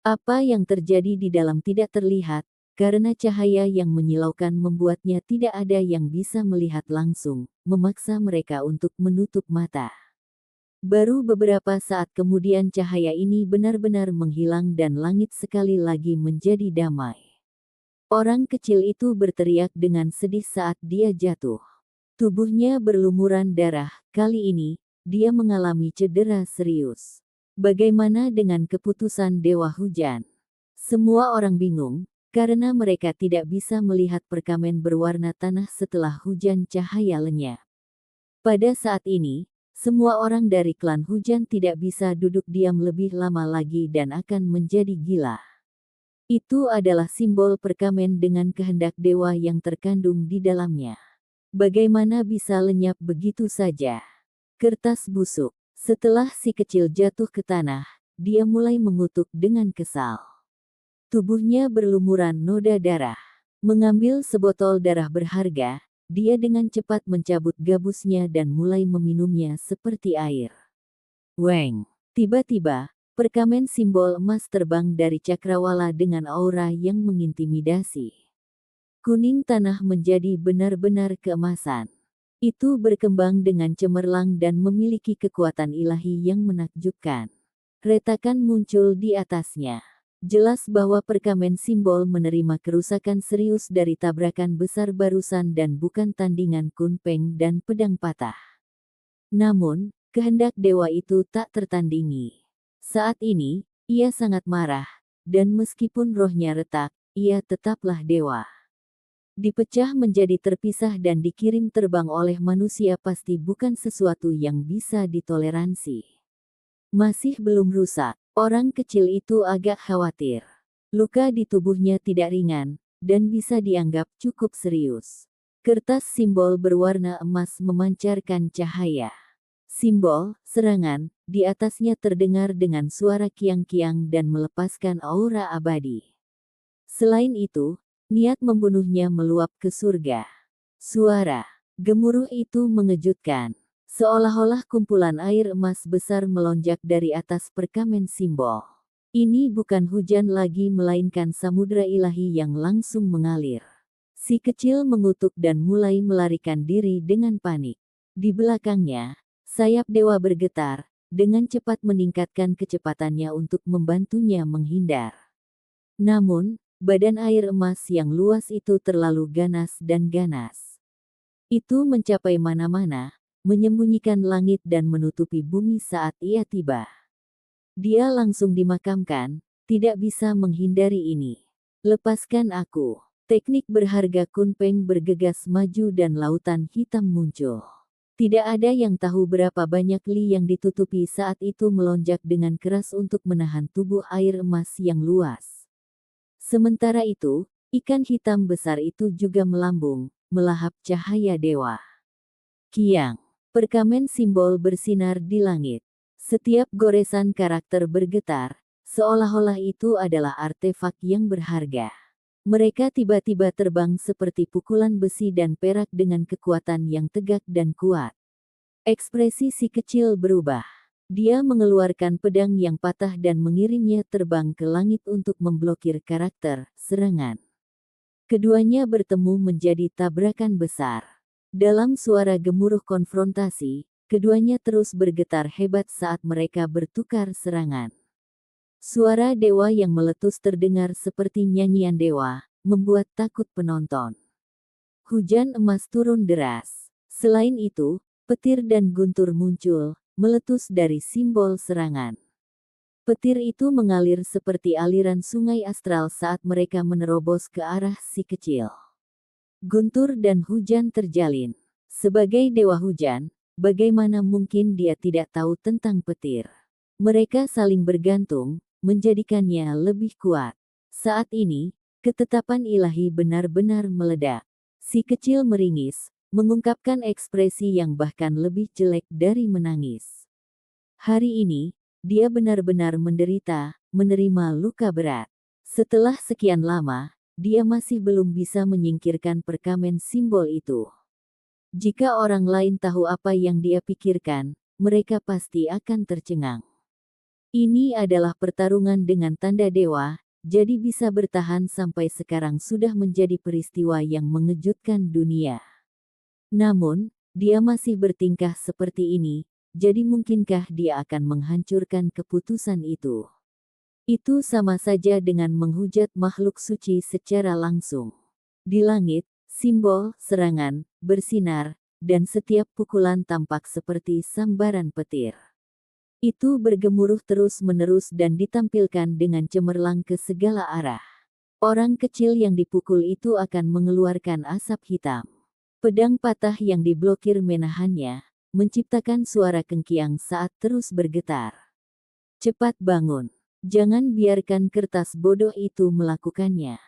Apa yang terjadi di dalam tidak terlihat, karena cahaya yang menyilaukan membuatnya tidak ada yang bisa melihat langsung, memaksa mereka untuk menutup mata. Baru beberapa saat kemudian cahaya ini benar-benar menghilang dan langit sekali lagi menjadi damai. Orang kecil itu berteriak dengan sedih saat dia jatuh. Tubuhnya berlumuran darah, kali ini, dia mengalami cedera serius. Bagaimana dengan keputusan Dewa Hujan? Semua orang bingung, karena mereka tidak bisa melihat perkamen berwarna tanah setelah hujan cahaya lenyap. Pada saat ini, semua orang dari klan hujan tidak bisa duduk diam lebih lama lagi dan akan menjadi gila. Itu adalah simbol perkamen dengan kehendak dewa yang terkandung di dalamnya. Bagaimana bisa lenyap begitu saja? Kertas busuk. Setelah si kecil jatuh ke tanah, dia mulai mengutuk dengan kesal. Tubuhnya berlumuran noda darah. Mengambil sebotol darah berharga, dia dengan cepat mencabut gabusnya dan mulai meminumnya seperti air. Weng! Tiba-tiba, perkamen simbol emas terbang dari cakrawala dengan aura yang mengintimidasi. Kuning tanah menjadi benar-benar keemasan. Itu berkembang dengan cemerlang dan memiliki kekuatan ilahi yang menakjubkan. Retakan muncul di atasnya. Jelas bahwa perkamen simbol menerima kerusakan serius dari tabrakan besar barusan dan bukan tandingan Kunpeng dan pedang patah. Namun, kehendak dewa itu tak tertandingi. Saat ini, ia sangat marah, dan meskipun rohnya retak, ia tetaplah dewa. Dipecah menjadi terpisah dan dikirim terbang oleh manusia pasti bukan sesuatu yang bisa ditoleransi. Masih belum rusak. Orang kecil itu agak khawatir. Luka di tubuhnya tidak ringan, dan bisa dianggap cukup serius. Kertas simbol berwarna emas memancarkan cahaya. Simbol, serangan, di atasnya terdengar dengan suara kiang-kiang dan melepaskan aura abadi. Selain itu, niat membunuhnya meluap ke surga. Suara gemuruh itu mengejutkan. Seolah-olah kumpulan air emas besar melonjak dari atas perkamen simbol. Ini bukan hujan lagi melainkan samudera ilahi yang langsung mengalir. Si kecil mengutuk dan mulai melarikan diri dengan panik. Di belakangnya, sayap dewa bergetar, dengan cepat meningkatkan kecepatannya untuk membantunya menghindar. Namun, badan air emas yang luas itu terlalu ganas dan ganas. Itu mencapai mana-mana, menyembunyikan langit dan menutupi bumi saat ia tiba. Dia langsung dimakamkan, tidak bisa menghindari ini. Lepaskan aku. Teknik berharga Kunpeng bergegas maju dan lautan hitam muncul. Tidak ada yang tahu berapa banyak li yang ditutupi saat itu melonjak dengan keras untuk menahan tubuh air emas yang luas. Sementara itu, ikan hitam besar itu juga melambung, melahap cahaya dewa. Kiang. Perkamen simbol bersinar di langit. Setiap goresan karakter bergetar, seolah-olah itu adalah artefak yang berharga. Mereka tiba-tiba terbang seperti pukulan besi dan perak dengan kekuatan yang tegak dan kuat. Ekspresi si kecil berubah. Dia mengeluarkan pedang yang patah dan mengirimnya terbang ke langit untuk memblokir karakter serangan. Keduanya bertemu menjadi tabrakan besar. Dalam suara gemuruh konfrontasi, keduanya terus bergetar hebat saat mereka bertukar serangan. Suara dewa yang meletus terdengar seperti nyanyian dewa, membuat takut penonton. Hujan emas turun deras. Selain itu, petir dan guntur muncul, meletus dari simbol serangan. Petir itu mengalir seperti aliran sungai astral saat mereka menerobos ke arah si kecil. Guntur dan hujan terjalin. Sebagai dewa hujan, bagaimana mungkin dia tidak tahu tentang petir? Mereka saling bergantung, menjadikannya lebih kuat. Saat ini, ketetapan ilahi benar-benar meledak. Si kecil meringis, mengungkapkan ekspresi yang bahkan lebih jelek dari menangis. Hari ini, dia benar-benar menderita, menerima luka berat. Setelah sekian lama, dia masih belum bisa menyingkirkan perkamen simbol itu. Jika orang lain tahu apa yang dia pikirkan, mereka pasti akan tercengang. Ini adalah pertarungan dengan tanda dewa, jadi bisa bertahan sampai sekarang sudah menjadi peristiwa yang mengejutkan dunia. Namun, dia masih bertingkah seperti ini, jadi mungkinkah dia akan menghancurkan keputusan itu? Itu sama saja dengan menghujat makhluk suci secara langsung. Di langit, simbol serangan bersinar, dan setiap pukulan tampak seperti sambaran petir. Itu bergemuruh terus-menerus dan ditampilkan dengan cemerlang ke segala arah. Orang kecil yang dipukul itu akan mengeluarkan asap hitam. Pedang patah yang diblokir menahannya, menciptakan suara kengkiang saat terus bergetar. Cepat bangun. Jangan biarkan kertas bodoh itu melakukannya.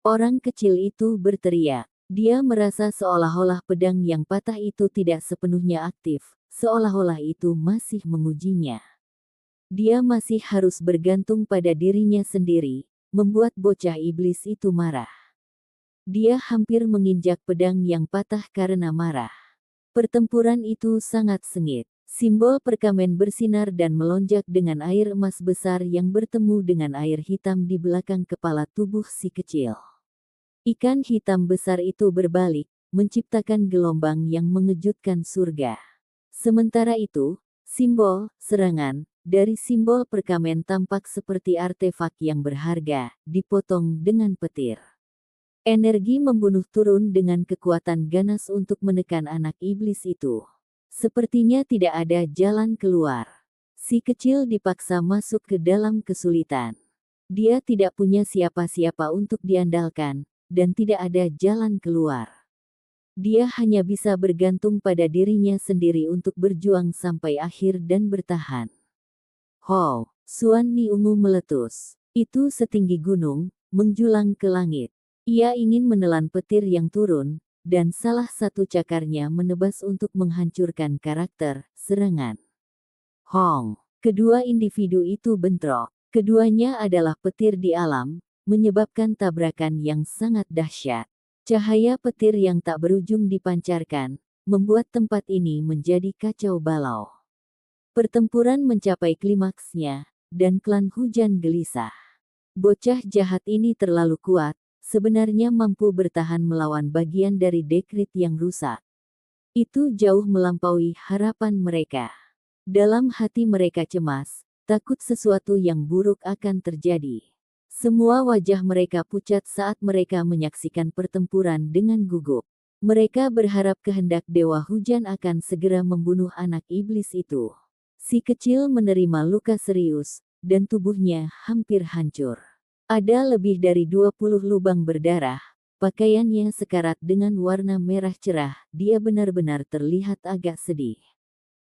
Orang kecil itu berteriak. Dia merasa seolah-olah pedang yang patah itu tidak sepenuhnya aktif, seolah-olah itu masih mengujinya. Dia masih harus bergantung pada dirinya sendiri, membuat bocah iblis itu marah. Dia hampir menginjak pedang yang patah karena marah. Pertempuran itu sangat sengit. Simbol perkamen bersinar dan melonjak dengan air emas besar yang bertemu dengan air hitam di belakang kepala tubuh si kecil. Ikan hitam besar itu berbalik, menciptakan gelombang yang mengejutkan surga. Sementara itu, simbol serangan dari simbol perkamen tampak seperti artefak yang berharga, dipotong dengan petir. Energi membunuh turun dengan kekuatan ganas untuk menekan anak iblis itu. Sepertinya tidak ada jalan keluar. Si kecil dipaksa masuk ke dalam kesulitan. Dia tidak punya siapa-siapa untuk diandalkan, dan tidak ada jalan keluar. Dia hanya bisa bergantung pada dirinya sendiri untuk berjuang sampai akhir dan bertahan. Ho, Suan Ni ungu meletus. Itu setinggi gunung, menjulang ke langit. Ia ingin menelan petir yang turun, dan salah satu cakarnya menebas untuk menghancurkan karakter serangan. Hong! Kedua individu itu bentrok. Keduanya adalah petir di alam, menyebabkan tabrakan yang sangat dahsyat. Cahaya petir yang tak berujung dipancarkan, membuat tempat ini menjadi kacau balau. Pertempuran mencapai klimaksnya, dan klan hujan gelisah. Bocah jahat ini terlalu kuat, sebenarnya mampu bertahan melawan bagian dari dekrit yang rusak. Itu jauh melampaui harapan mereka. Dalam hati mereka cemas, takut sesuatu yang buruk akan terjadi. Semua wajah mereka pucat saat mereka menyaksikan pertempuran dengan gugup. Mereka berharap kehendak Dewa Hujan akan segera membunuh anak iblis itu. Si kecil menerima luka serius, dan tubuhnya hampir hancur. Ada lebih dari 20 lubang berdarah, pakaiannya sekarat dengan warna merah cerah, dia benar-benar terlihat agak sedih.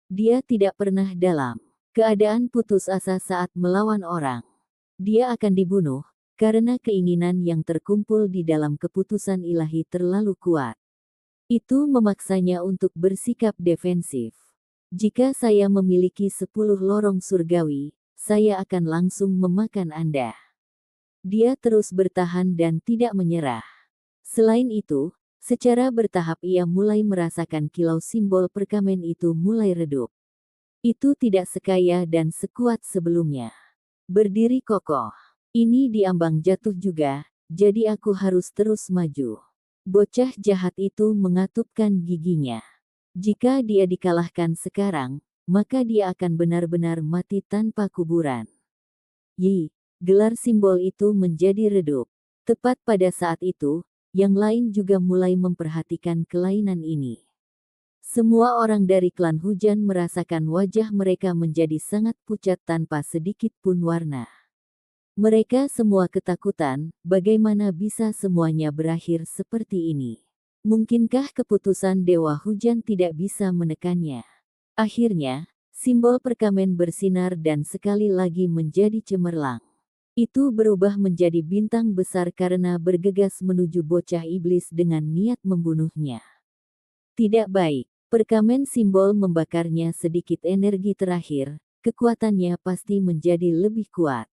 Dia tidak pernah dalam keadaan putus asa saat melawan orang. Dia akan dibunuh, karena keinginan yang terkumpul di dalam keputusan ilahi terlalu kuat. Itu memaksanya untuk bersikap defensif. Jika saya memiliki 10 lorong surgawi, saya akan langsung memakan Anda. Dia terus bertahan dan tidak menyerah. Selain itu, secara bertahap ia mulai merasakan kilau simbol perkamen itu mulai redup. Itu tidak sekaya dan sekuat sebelumnya. Berdiri kokoh. Ini diambang jatuh juga, jadi aku harus terus maju. Bocah jahat itu mengatupkan giginya. Jika dia dikalahkan sekarang, maka dia akan benar-benar mati tanpa kuburan. Gelar simbol itu menjadi redup. Tepat pada saat itu, yang lain juga mulai memperhatikan kelainan ini. Semua orang dari klan hujan merasakan wajah mereka menjadi sangat pucat tanpa sedikit pun warna. Mereka semua ketakutan, bagaimana bisa semuanya berakhir seperti ini? Mungkinkah keputusan Dewa Hujan tidak bisa menekannya? Akhirnya, simbol perkamen bersinar dan sekali lagi menjadi cemerlang. Itu berubah menjadi bintang besar karena bergegas menuju bocah iblis dengan niat membunuhnya. Tidak baik. Perkamen simbol membakarnya sedikit energi terakhir, kekuatannya pasti menjadi lebih kuat.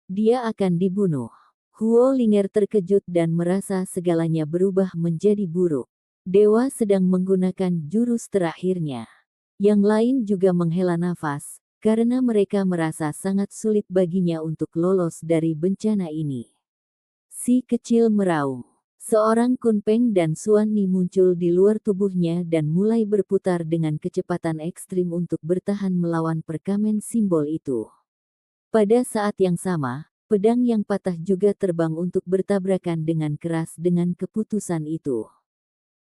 Dia akan dibunuh. Huo Linger terkejut dan merasa segalanya berubah menjadi buruk. Dewa sedang menggunakan jurus terakhirnya. Yang lain juga menghela nafas, karena mereka merasa sangat sulit baginya untuk lolos dari bencana ini. Si kecil meraung. Seorang kunpeng dan Suan-ni muncul di luar tubuhnya dan mulai berputar dengan kecepatan ekstrim untuk bertahan melawan perkamen simbol itu. Pada saat yang sama, pedang yang patah juga terbang untuk bertabrakan dengan keras dengan keputusan itu.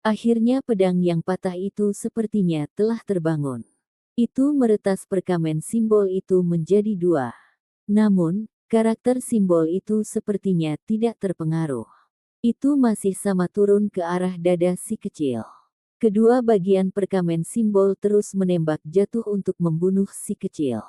Akhirnya pedang yang patah itu sepertinya telah terbangun. Itu meretas perkamen simbol itu menjadi dua. Namun, karakter simbol itu sepertinya tidak terpengaruh. Itu masih sama turun ke arah dada si kecil. Kedua bagian perkamen simbol terus menembak jatuh untuk membunuh si kecil.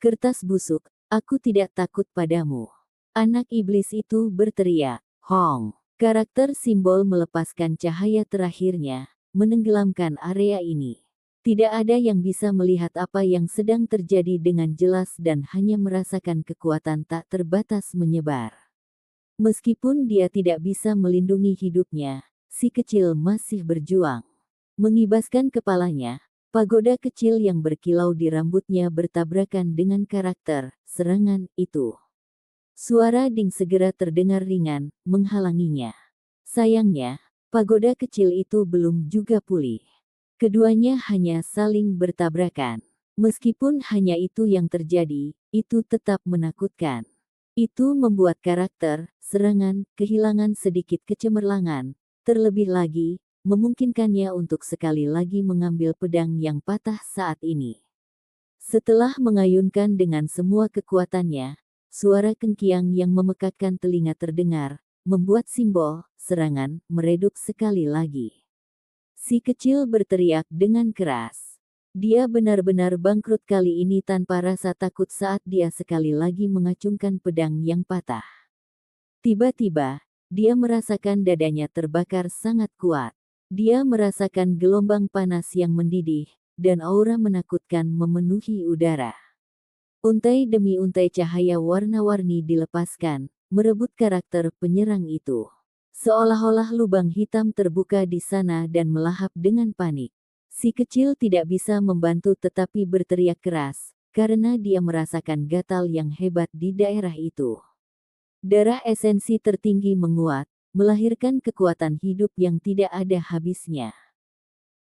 Kertas busuk, aku tidak takut padamu. Anak iblis itu berteriak, Hong. Karakter simbol melepaskan cahaya terakhirnya, menenggelamkan area ini. Tidak ada yang bisa melihat apa yang sedang terjadi dengan jelas dan hanya merasakan kekuatan tak terbatas menyebar. Meskipun dia tidak bisa melindungi hidupnya, si kecil masih berjuang. Mengibaskan kepalanya, pagoda kecil yang berkilau di rambutnya bertabrakan dengan karakter serangan itu. Suara ding segera terdengar ringan, menghalanginya. Sayangnya, pagoda kecil itu belum juga pulih. Keduanya hanya saling bertabrakan. Meskipun hanya itu yang terjadi, itu tetap menakutkan. Itu membuat karakter serangan kehilangan sedikit kecemerlangan, terlebih lagi, memungkinkannya untuk sekali lagi mengambil pedang yang patah saat ini. Setelah mengayunkan dengan semua kekuatannya, suara kengkiang yang memekakkan telinga terdengar, membuat simbol serangan meredup sekali lagi. Si kecil berteriak dengan keras. Dia benar-benar bangkrut kali ini tanpa rasa takut saat dia sekali lagi mengacungkan pedang yang patah. Tiba-tiba, dia merasakan dadanya terbakar sangat kuat. Dia merasakan gelombang panas yang mendidih, dan aura menakutkan memenuhi udara. Untai demi untai cahaya warna-warni dilepaskan, merebut karakter penyerang itu. Seolah-olah lubang hitam terbuka di sana dan melahap dengan panik. Si kecil tidak bisa membantu tetapi berteriak keras, karena dia merasakan gatal yang hebat di daerah itu. Darah esensi tertinggi menguat, melahirkan kekuatan hidup yang tidak ada habisnya.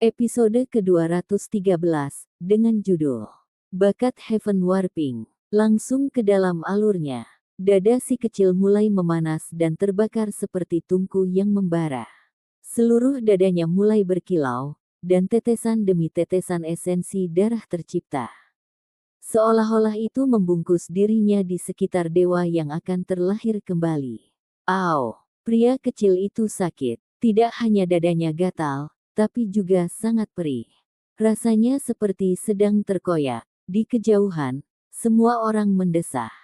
Episode ke-213, dengan judul Bakat Heaven Warping. Langsung ke dalam alurnya. Dada si kecil mulai memanas dan terbakar seperti tungku yang membara. Seluruh dadanya mulai berkilau, dan tetesan demi tetesan esensi darah tercipta. Seolah-olah itu membungkus dirinya di sekitar dewa yang akan terlahir kembali. Au! Pria kecil itu sakit. Tidak hanya dadanya gatal, tapi juga sangat perih. Rasanya seperti sedang terkoyak. Di kejauhan, semua orang mendesah.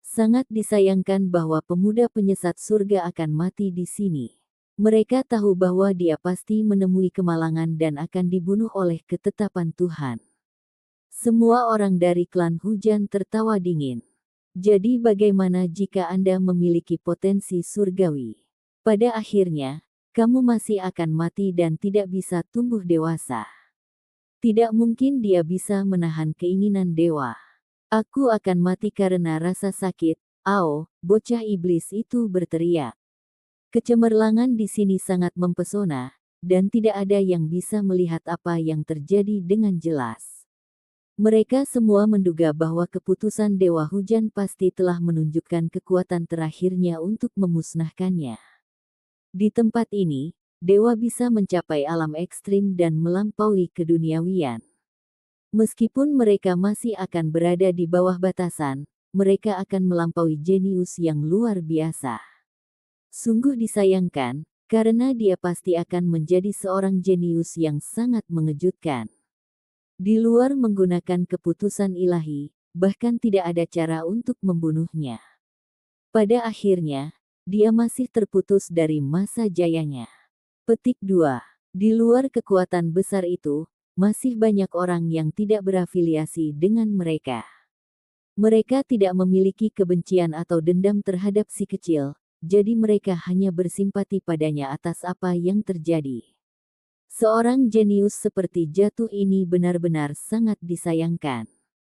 Sangat disayangkan bahwa pemuda penyesat surga akan mati di sini. Mereka tahu bahwa dia pasti menemui kemalangan dan akan dibunuh oleh ketetapan Tuhan. Semua orang dari klan hujan tertawa dingin. Jadi bagaimana jika Anda memiliki potensi surgawi? Pada akhirnya, kamu masih akan mati dan tidak bisa tumbuh dewasa. Tidak mungkin dia bisa menahan keinginan dewa. Aku akan mati karena rasa sakit. Ao, bocah iblis itu berteriak. Kecemerlangan di sini sangat mempesona, dan tidak ada yang bisa melihat apa yang terjadi dengan jelas. Mereka semua menduga bahwa keputusan Dewa Hujan pasti telah menunjukkan kekuatan terakhirnya untuk memusnahkannya. Di tempat ini, dewa bisa mencapai alam ekstrim dan melampaui keduniawian. Meskipun mereka masih akan berada di bawah batasan, mereka akan melampaui jenius yang luar biasa. Sungguh disayangkan, karena dia pasti akan menjadi seorang jenius yang sangat mengejutkan. Di luar menggunakan keputusan ilahi, bahkan tidak ada cara untuk membunuhnya. Pada akhirnya, dia masih terputus dari masa jayanya. Petik 2. Di luar kekuatan besar itu, masih banyak orang yang tidak berafiliasi dengan mereka. Mereka tidak memiliki kebencian atau dendam terhadap si kecil, jadi mereka hanya bersimpati padanya atas apa yang terjadi. Seorang jenius seperti Jatuh ini benar-benar sangat disayangkan.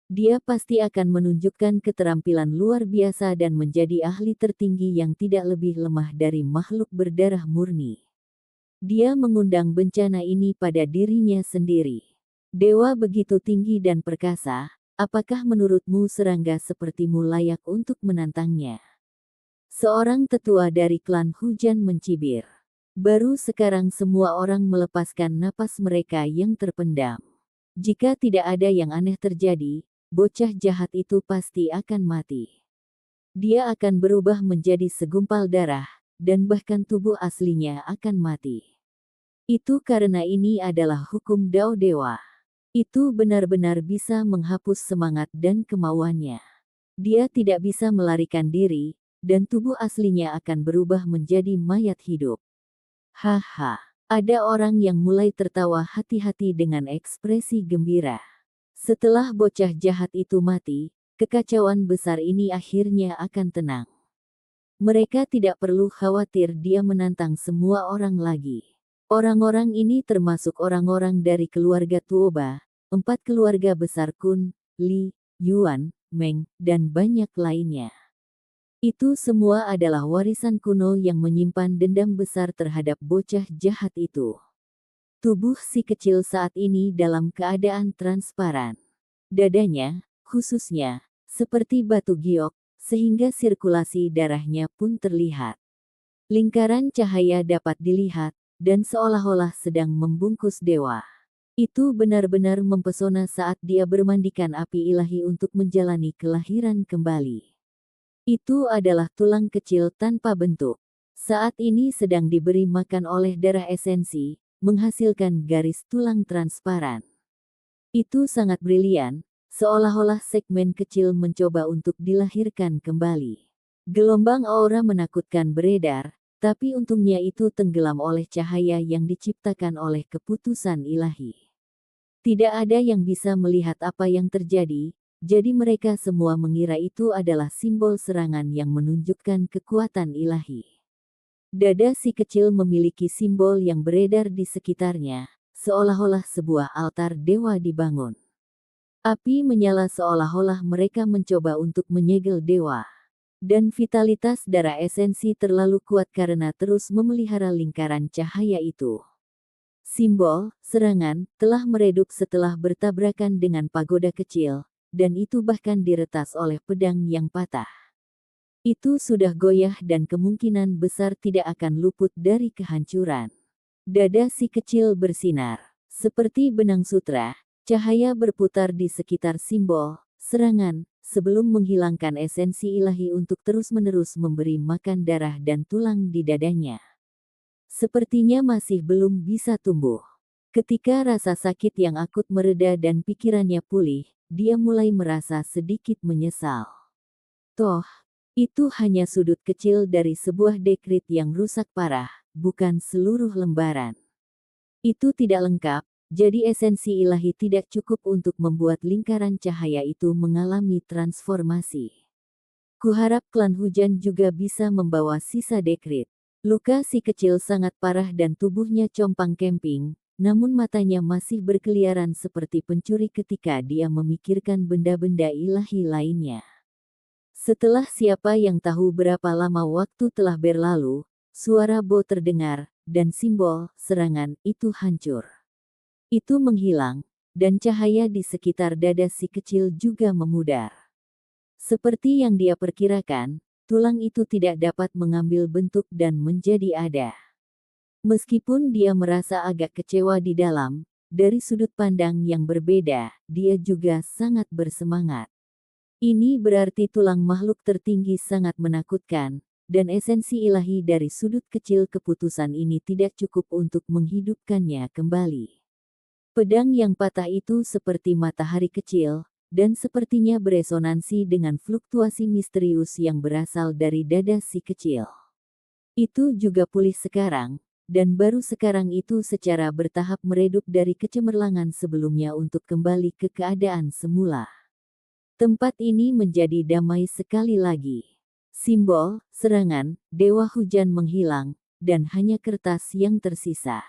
Dia pasti akan menunjukkan keterampilan luar biasa dan menjadi ahli tertinggi yang tidak lebih lemah dari makhluk berdarah murni. Dia mengundang bencana ini pada dirinya sendiri. Dewa begitu tinggi dan perkasa, apakah menurutmu serangga sepertimu layak untuk menantangnya? Seorang tetua dari klan hujan mencibir. Baru sekarang semua orang melepaskan napas mereka yang terpendam. Jika tidak ada yang aneh terjadi, bocah jahat itu pasti akan mati. Dia akan berubah menjadi segumpal darah, dan bahkan tubuh aslinya akan mati. Itu karena ini adalah hukum Dao Dewa. Itu benar-benar bisa menghapus semangat dan kemauannya. Dia tidak bisa melarikan diri, dan tubuh aslinya akan berubah menjadi mayat hidup. Haha, ada orang yang mulai tertawa hati-hati dengan ekspresi gembira. Setelah bocah jahat itu mati, kekacauan besar ini akhirnya akan tenang. Mereka tidak perlu khawatir dia menantang semua orang lagi. Orang-orang ini termasuk orang-orang dari keluarga Tuoba, 4 keluarga besar Kun, Li, Yuan, Meng, dan banyak lainnya. Itu semua adalah warisan kuno yang menyimpan dendam besar terhadap bocah jahat itu. Tubuh si kecil saat ini dalam keadaan transparan. Dadanya, khususnya, seperti batu giok, sehingga sirkulasi darahnya pun terlihat. Lingkaran cahaya dapat dilihat, dan seolah-olah sedang membungkus dewa. Itu benar-benar mempesona saat dia bermandikan api ilahi untuk menjalani kelahiran kembali. Itu adalah tulang kecil tanpa bentuk. Saat ini sedang diberi makan oleh darah esensi, menghasilkan garis tulang transparan. Itu sangat brilian, seolah-olah segmen kecil mencoba untuk dilahirkan kembali. Gelombang aura menakutkan beredar, tapi untungnya itu tenggelam oleh cahaya yang diciptakan oleh keputusan ilahi. Tidak ada yang bisa melihat apa yang terjadi, jadi mereka semua mengira itu adalah simbol serangan yang menunjukkan kekuatan ilahi. Dada si kecil memiliki simbol yang beredar di sekitarnya, seolah-olah sebuah altar dewa dibangun. Api menyala seolah-olah mereka mencoba untuk menyegel dewa. Dan vitalitas darah esensi terlalu kuat karena terus memelihara lingkaran cahaya itu. Simbol serangan telah meredup setelah bertabrakan dengan pagoda kecil, dan itu bahkan diretas oleh pedang yang patah. Itu sudah goyah dan kemungkinan besar tidak akan luput dari kehancuran. Dada si kecil bersinar. Seperti benang sutra, cahaya berputar di sekitar simbol serangan, sebelum menghilangkan esensi ilahi untuk terus-menerus memberi makan darah dan tulang di dadanya. Sepertinya masih belum bisa tumbuh. Ketika rasa sakit yang akut mereda dan pikirannya pulih, dia mulai merasa sedikit menyesal. Toh, itu hanya sudut kecil dari sebuah dekrit yang rusak parah, bukan seluruh lembaran. Itu tidak lengkap, jadi esensi ilahi tidak cukup untuk membuat lingkaran cahaya itu mengalami transformasi. Kuharap klan hujan juga bisa membawa sisa dekrit. Luka si kecil sangat parah dan tubuhnya compang-camping, namun matanya masih berkeliaran seperti pencuri ketika dia memikirkan benda-benda ilahi lainnya. Setelah siapa yang tahu berapa lama waktu telah berlalu, suara Bo terdengar, dan simbol serangan itu hancur. Itu menghilang, dan cahaya di sekitar dada si kecil juga memudar. Seperti yang dia perkirakan, tulang itu tidak dapat mengambil bentuk dan menjadi ada. Meskipun dia merasa agak kecewa di dalam, dari sudut pandang yang berbeda, dia juga sangat bersemangat. Ini berarti tulang makhluk tertinggi sangat menakutkan, dan esensi ilahi dari sudut kecil keputusan ini tidak cukup untuk menghidupkannya kembali. Pedang yang patah itu seperti matahari kecil, dan sepertinya beresonansi dengan fluktuasi misterius yang berasal dari dada si kecil. Itu juga pulih sekarang, dan baru sekarang itu secara bertahap meredup dari kecemerlangan sebelumnya untuk kembali ke keadaan semula. Tempat ini menjadi damai sekali lagi. Simbol serangan dewa hujan menghilang, dan hanya kertas yang tersisa.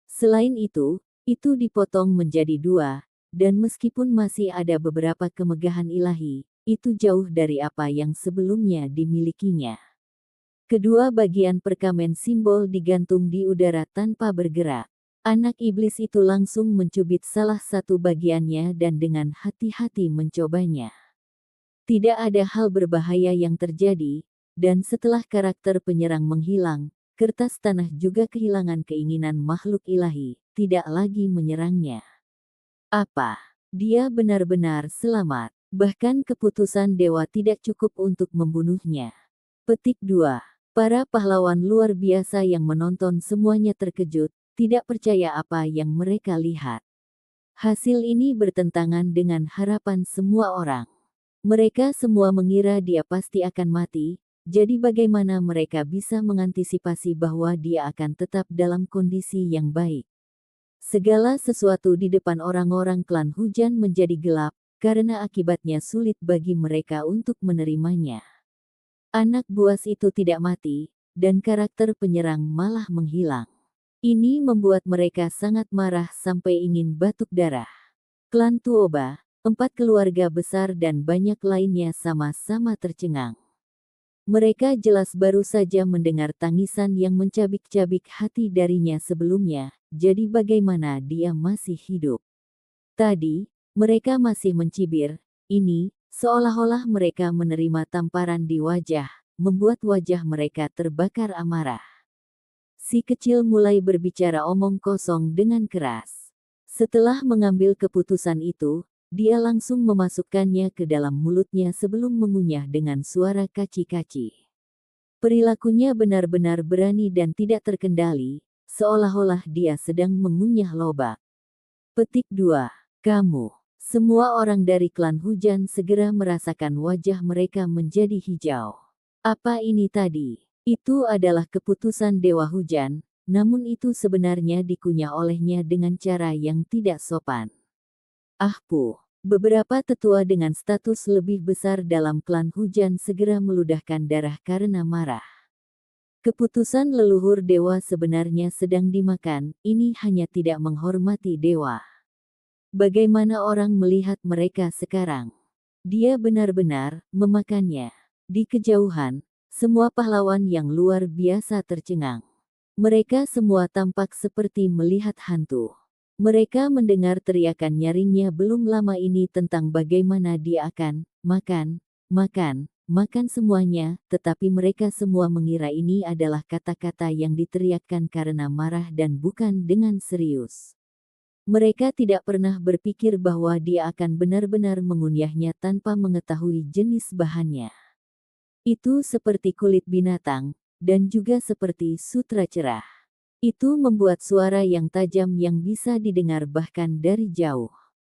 Selain itu dipotong menjadi dua, dan meskipun masih ada beberapa kemegahan ilahi, itu jauh dari apa yang sebelumnya dimilikinya. Kedua bagian perkamen simbol digantung di udara tanpa bergerak. Anak iblis itu langsung mencubit salah satu bagiannya dan dengan hati-hati mencobanya. Tidak ada hal berbahaya yang terjadi, dan setelah karakter penyerang menghilang, kertas tanah juga kehilangan keinginan makhluk ilahi, tidak lagi menyerangnya. Apa? Dia benar-benar selamat, bahkan keputusan dewa tidak cukup untuk membunuhnya. Petik 2. Para pahlawan luar biasa yang menonton semuanya terkejut, tidak percaya apa yang mereka lihat. Hasil ini bertentangan dengan harapan semua orang. Mereka semua mengira dia pasti akan mati, jadi bagaimana mereka bisa mengantisipasi bahwa dia akan tetap dalam kondisi yang baik. Segala sesuatu di depan orang-orang klan hujan menjadi gelap, karena akibatnya sulit bagi mereka untuk menerimanya. Anak buas itu tidak mati, dan karakter penyerang malah menghilang. Ini membuat mereka sangat marah sampai ingin batuk darah. Klan Tuoba, 4 keluarga besar dan banyak lainnya sama-sama tercengang. Mereka jelas baru saja mendengar tangisan yang mencabik-cabik hati darinya sebelumnya, jadi bagaimana dia masih hidup. Tadi, mereka masih mencibir, ini, seolah-olah mereka menerima tamparan di wajah, membuat wajah mereka terbakar amarah. Si kecil mulai berbicara omong kosong dengan keras. Setelah mengambil keputusan itu, dia langsung memasukkannya ke dalam mulutnya sebelum mengunyah dengan suara kaci-kaci. Perilakunya benar-benar berani dan tidak terkendali, seolah-olah dia sedang mengunyah lobak. Petik 2. Kamu. Semua orang dari klan hujan segera merasakan wajah mereka menjadi hijau. Apa ini tadi? Itu adalah keputusan Dewa Hujan, namun itu sebenarnya dikunyah olehnya dengan cara yang tidak sopan. Ahpu, Beberapa tetua dengan status lebih besar dalam klan hujan segera meludahkan darah karena marah. Keputusan leluhur dewa sebenarnya sedang dimakan, ini hanya tidak menghormati dewa. Bagaimana orang melihat mereka sekarang? Dia benar-benar memakannya. Di kejauhan, semua pahlawan yang luar biasa tercengang. Mereka semua tampak seperti melihat hantu. Mereka mendengar teriakan nyaringnya belum lama ini tentang bagaimana dia akan makan semuanya, tetapi mereka semua mengira ini adalah kata-kata yang diteriakkan karena marah dan bukan dengan serius. Mereka tidak pernah berpikir bahwa dia akan benar-benar mengunyahnya tanpa mengetahui jenis bahannya. Itu seperti kulit binatang, dan juga seperti sutra cerah. Itu membuat suara yang tajam yang bisa didengar bahkan dari jauh.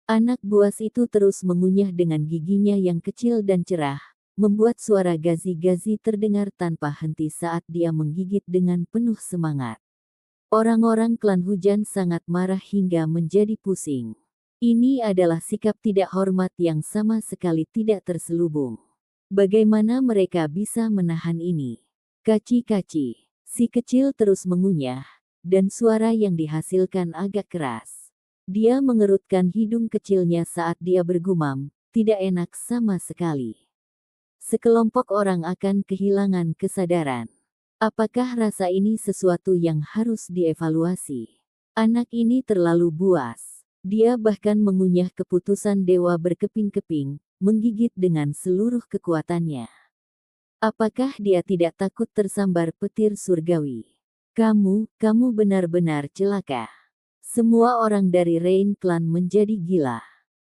Anak buas itu terus mengunyah dengan giginya yang kecil dan cerah, membuat suara gazi-gazi terdengar tanpa henti saat dia menggigit dengan penuh semangat. Orang-orang klan hujan sangat marah hingga menjadi pusing. Ini adalah sikap tidak hormat yang sama sekali tidak terselubung. Bagaimana mereka bisa menahan ini? Kaci-kaci. Si kecil terus mengunyah, dan suara yang dihasilkan agak keras. Dia mengerutkan hidung kecilnya saat dia bergumam, tidak enak sama sekali. Sekelompok orang akan kehilangan kesadaran. Apakah rasa ini sesuatu yang harus dievaluasi? Anak ini terlalu buas. Dia bahkan mengunyah keputusan dewa berkeping-keping, menggigit dengan seluruh kekuatannya. Apakah dia tidak takut tersambar petir surgawi? Kamu benar-benar celaka. Semua orang dari Rain Clan menjadi gila.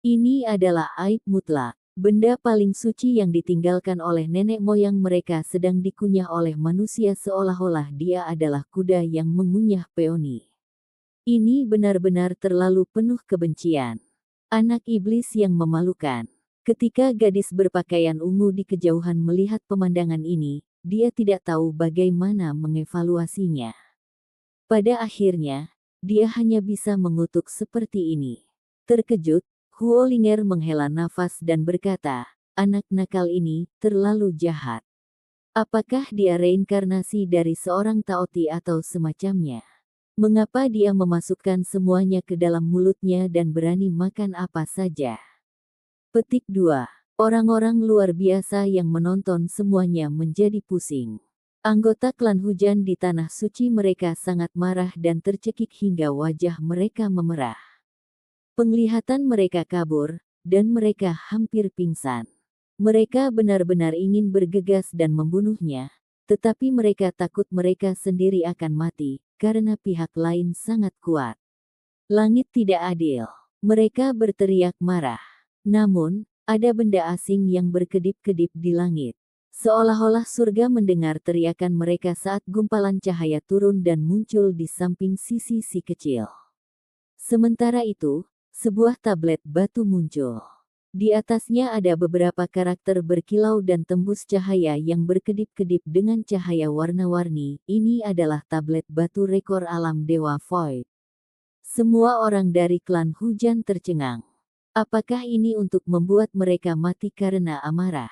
Ini adalah aib mutlak. Benda paling suci yang ditinggalkan oleh nenek moyang mereka sedang dikunyah oleh manusia seolah-olah dia adalah kuda yang mengunyah peoni. Ini benar-benar terlalu penuh kebencian. Anak iblis yang memalukan. Ketika gadis berpakaian ungu di kejauhan melihat pemandangan ini, dia tidak tahu bagaimana mengevaluasinya. Pada akhirnya, dia hanya bisa mengutuk seperti ini. Terkejut, Huolinger menghela nafas dan berkata, anak nakal ini terlalu jahat. Apakah dia reinkarnasi dari seorang Taoti atau semacamnya? Mengapa dia memasukkan semuanya ke dalam mulutnya dan berani makan apa saja? Petik 2. Orang-orang luar biasa yang menonton semuanya menjadi pusing. Anggota klan hujan di tanah suci mereka sangat marah dan tercekik hingga wajah mereka memerah. Penglihatan mereka kabur, dan mereka hampir pingsan. Mereka benar-benar ingin bergegas dan membunuhnya, tetapi mereka takut mereka sendiri akan mati, karena pihak lain sangat kuat. Langit tidak adil. Mereka berteriak marah. Namun, ada benda asing yang berkedip-kedip di langit. Seolah-olah surga mendengar teriakan mereka saat gumpalan cahaya turun dan muncul di samping sisi si kecil. Sementara itu, sebuah tablet batu muncul. Di atasnya ada beberapa karakter berkilau dan tembus cahaya yang berkedip-kedip dengan cahaya warna-warni. Ini adalah tablet batu rekor alam Dewa Void. Semua orang dari klan hujan tercengang. Apakah ini untuk membuat mereka mati karena amarah?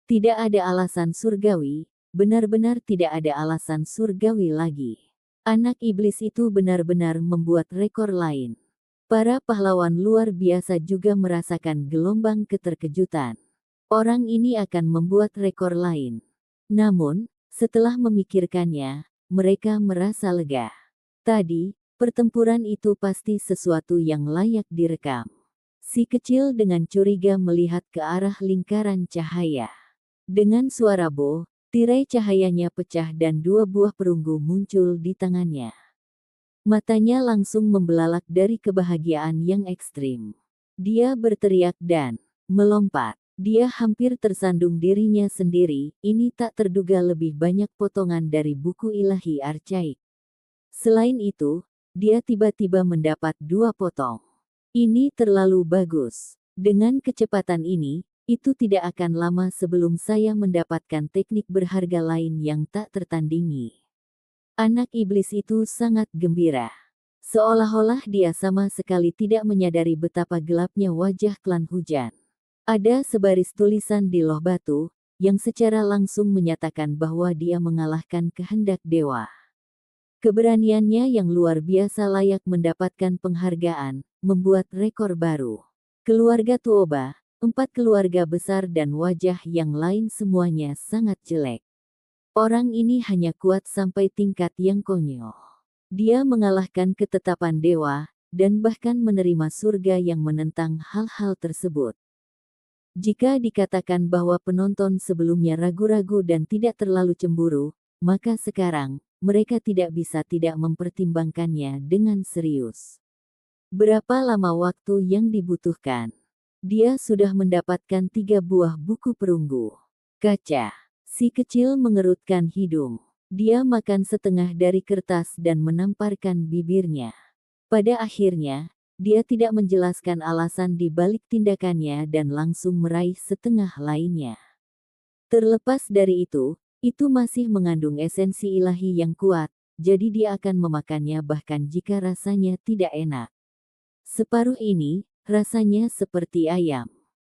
Tidak ada alasan surgawi, benar-benar tidak ada alasan surgawi lagi. Anak iblis itu benar-benar membuat rekor lain. Para pahlawan luar biasa juga merasakan gelombang keterkejutan. Orang ini akan membuat rekor lain. Namun, setelah memikirkannya, mereka merasa lega. Tadi, pertempuran itu pasti sesuatu yang layak direkam. Si kecil dengan curiga melihat ke arah lingkaran cahaya. Dengan suara boh, tirai cahayanya pecah dan dua buah perunggu muncul di tangannya. Matanya langsung membelalak dari kebahagiaan yang ekstrim. Dia berteriak dan melompat. Dia hampir tersandung dirinya sendiri, ini tak terduga lebih banyak potongan dari buku ilahi archaik. Selain itu, dia tiba-tiba mendapat 2 potong. Ini terlalu bagus. Dengan kecepatan ini, itu tidak akan lama sebelum saya mendapatkan teknik berharga lain yang tak tertandingi. Anak iblis itu sangat gembira. Seolah-olah dia sama sekali tidak menyadari betapa gelapnya wajah klan hujan. Ada sebaris tulisan di loh batu, yang secara langsung menyatakan bahwa dia mengalahkan kehendak dewa. Keberaniannya yang luar biasa layak mendapatkan penghargaan, membuat rekor baru. Keluarga Tuoba, 4 keluarga besar dan wajah yang lain semuanya sangat jelek. Orang ini hanya kuat sampai tingkat yang konyol. Dia mengalahkan ketetapan dewa, dan bahkan menerima surga yang menentang hal-hal tersebut. Jika dikatakan bahwa penonton sebelumnya ragu-ragu dan tidak terlalu cemburu, maka sekarang, mereka tidak bisa tidak mempertimbangkannya dengan serius. Berapa lama waktu yang dibutuhkan? Dia sudah mendapatkan 3 buah buku perunggu. Kaca. Si kecil mengerutkan hidung. Dia makan setengah dari kertas dan menamparkan bibirnya. Pada akhirnya, dia tidak menjelaskan alasan di balik tindakannya dan langsung meraih setengah lainnya. Terlepas dari itu masih mengandung esensi ilahi yang kuat, jadi dia akan memakannya bahkan jika rasanya tidak enak. Separuh ini, rasanya seperti ayam.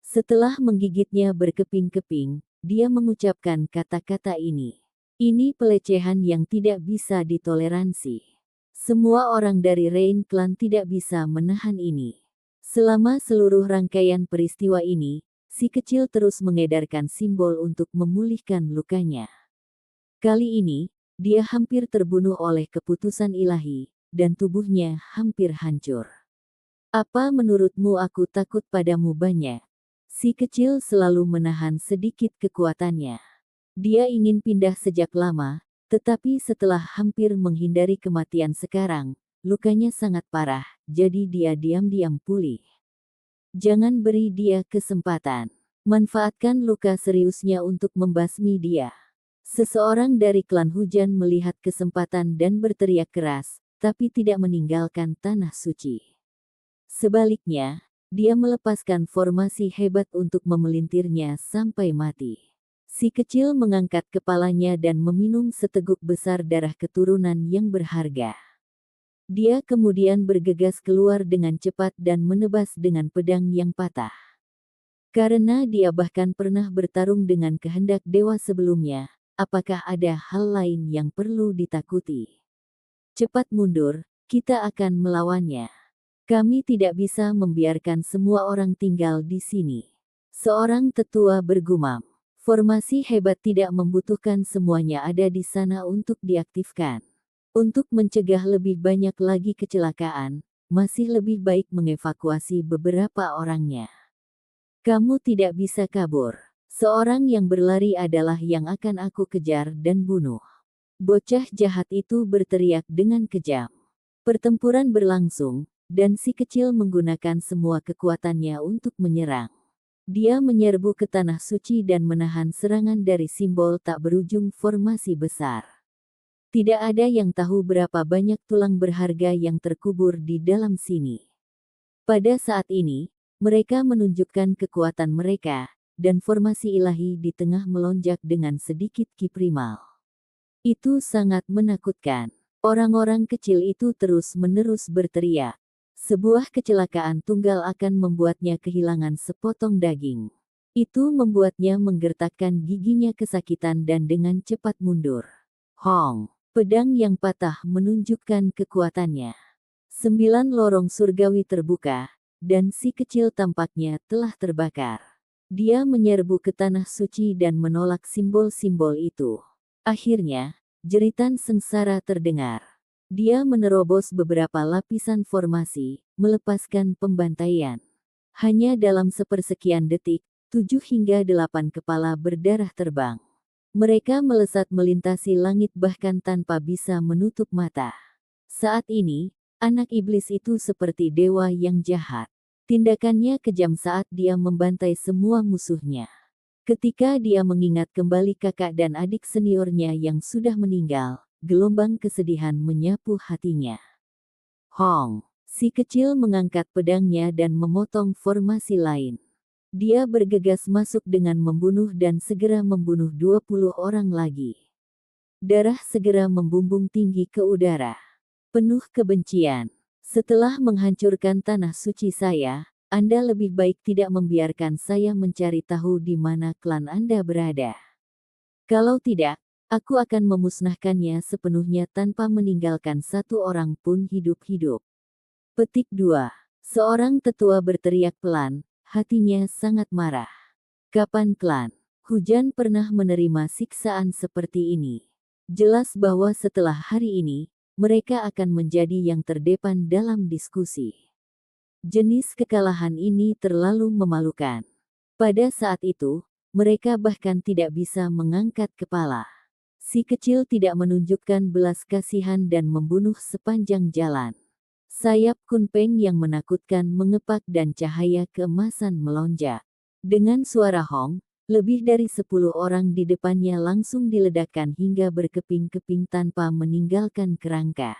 Setelah menggigitnya berkeping-keping, dia mengucapkan kata-kata ini. Ini pelecehan yang tidak bisa ditoleransi. Semua orang dari Rain Clan tidak bisa menahan ini. Selama seluruh rangkaian peristiwa ini, si kecil terus mengedarkan simbol untuk memulihkan lukanya. Kali ini, dia hampir terbunuh oleh keputusan ilahi, dan tubuhnya hampir hancur. Apa menurutmu aku takut padamu banyak? Si kecil selalu menahan sedikit kekuatannya. Dia ingin pindah sejak lama, tetapi setelah hampir menghindari kematian sekarang, lukanya sangat parah, jadi dia diam-diam pulih. Jangan beri dia kesempatan. Manfaatkan luka seriusnya untuk membasmi dia. Seseorang dari klan hujan melihat kesempatan dan berteriak keras, tapi tidak meninggalkan tanah suci. Sebaliknya, dia melepaskan formasi hebat untuk memelintirnya sampai mati. Si kecil mengangkat kepalanya dan meminum seteguk besar darah keturunan yang berharga. Dia kemudian bergegas keluar dengan cepat dan menebas dengan pedang yang patah. Karena dia bahkan pernah bertarung dengan kehendak dewa sebelumnya, apakah ada hal lain yang perlu ditakuti? Cepat mundur, kita akan melawannya. Kami tidak bisa membiarkan semua orang tinggal di sini. Seorang tetua bergumam. Formasi hebat tidak membutuhkan semuanya ada di sana untuk diaktifkan. Untuk mencegah lebih banyak lagi kecelakaan, masih lebih baik mengevakuasi beberapa orangnya. Kamu tidak bisa kabur. Seorang yang berlari adalah yang akan aku kejar dan bunuh. Bocah jahat itu berteriak dengan kejam. Pertempuran berlangsung, dan si kecil menggunakan semua kekuatannya untuk menyerang. Dia menyerbu ke tanah suci dan menahan serangan dari simbol tak berujung formasi besar. Tidak ada yang tahu berapa banyak tulang berharga yang terkubur di dalam sini. Pada saat ini, mereka menunjukkan kekuatan mereka, dan formasi ilahi di tengah melonjak dengan sedikit ki primal. Itu sangat menakutkan. Orang-orang kecil itu terus-menerus berteriak. Sebuah kecelakaan tunggal akan membuatnya kehilangan sepotong daging. Itu membuatnya menggertakkan giginya kesakitan dan dengan cepat mundur. Hong! Pedang yang patah menunjukkan kekuatannya. 9 lorong surgawi terbuka, dan si kecil tampaknya telah terbakar. Dia menyerbu ke tanah suci dan menolak simbol-simbol itu. Akhirnya, jeritan sengsara terdengar. Dia menerobos beberapa lapisan formasi, melepaskan pembantaian. Hanya dalam sepersekian detik, 7 hingga 8 kepala berdarah terbang. Mereka melesat melintasi langit bahkan tanpa bisa menutup mata. Saat ini, anak iblis itu seperti dewa yang jahat. Tindakannya kejam saat dia membantai semua musuhnya. Ketika dia mengingat kembali kakak dan adik seniornya yang sudah meninggal, gelombang kesedihan menyapu hatinya. Hong! Si kecil mengangkat pedangnya dan memotong formasi lain. Dia bergegas masuk dengan membunuh dan segera membunuh 20 orang lagi. Darah segera membumbung tinggi ke udara. Penuh kebencian, Setelah menghancurkan tanah suci saya, Anda lebih baik tidak membiarkan saya mencari tahu di mana klan Anda berada. Kalau tidak, aku akan memusnahkannya sepenuhnya tanpa meninggalkan satu orang pun hidup-hidup. Petik 2. Seorang tetua berteriak pelan, hatinya sangat marah. Kapan klan Hujan pernah menerima siksaan seperti ini? Jelas bahwa setelah hari ini, mereka akan menjadi yang terdepan dalam diskusi. Jenis kekalahan ini terlalu memalukan. Pada saat itu, mereka bahkan tidak bisa mengangkat kepala. Si kecil tidak menunjukkan belas kasihan dan membunuh sepanjang jalan. Sayap Kunpeng yang menakutkan mengepak dan cahaya keemasan melonjak. Dengan suara hong, lebih dari 10 orang di depannya langsung diledakkan hingga berkeping-keping tanpa meninggalkan kerangka.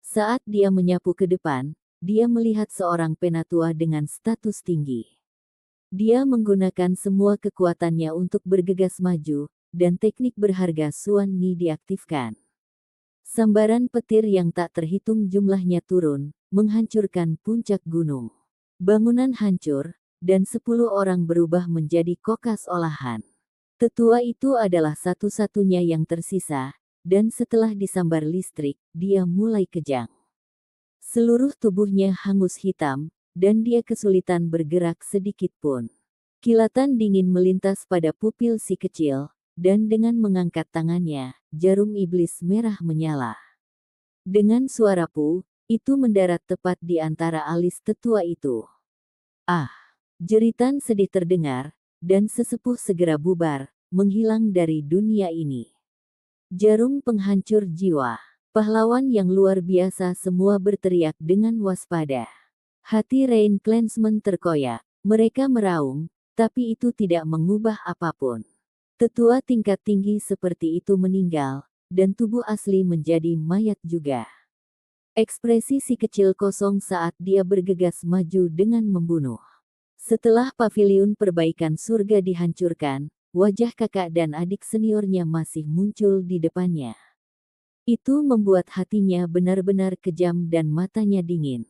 Saat dia menyapu ke depan, dia melihat seorang penatua dengan status tinggi. Dia menggunakan semua kekuatannya untuk bergegas maju, dan teknik berharga Suan Ni diaktifkan. Sambaran petir yang tak terhitung jumlahnya turun, menghancurkan puncak gunung. Bangunan hancur, dan 10 orang berubah menjadi kokas olahan. Tetua itu adalah satu-satunya yang tersisa, dan setelah disambar listrik, dia mulai kejang. Seluruh tubuhnya hangus hitam, dan dia kesulitan bergerak sedikit pun. Kilatan dingin melintas pada pupil si kecil, dan dengan mengangkat tangannya, jarum iblis merah menyala. Dengan suara pu, itu mendarat tepat di antara alis tetua itu. Ah! Jeritan sedih terdengar, dan sesepuh segera bubar, menghilang dari dunia ini. Jarum penghancur jiwa. Pahlawan yang luar biasa semua berteriak dengan waspada. Hati Rain Clansmen terkoyak. Mereka meraung, tapi itu tidak mengubah apapun. Tetua tingkat tinggi seperti itu meninggal, dan tubuh asli menjadi mayat juga. Ekspresi si kecil kosong saat dia bergegas maju dengan membunuh. Setelah paviliun perbaikan surga dihancurkan, wajah kakak dan adik seniornya masih muncul di depannya. Itu membuat hatinya benar-benar kejam dan matanya dingin.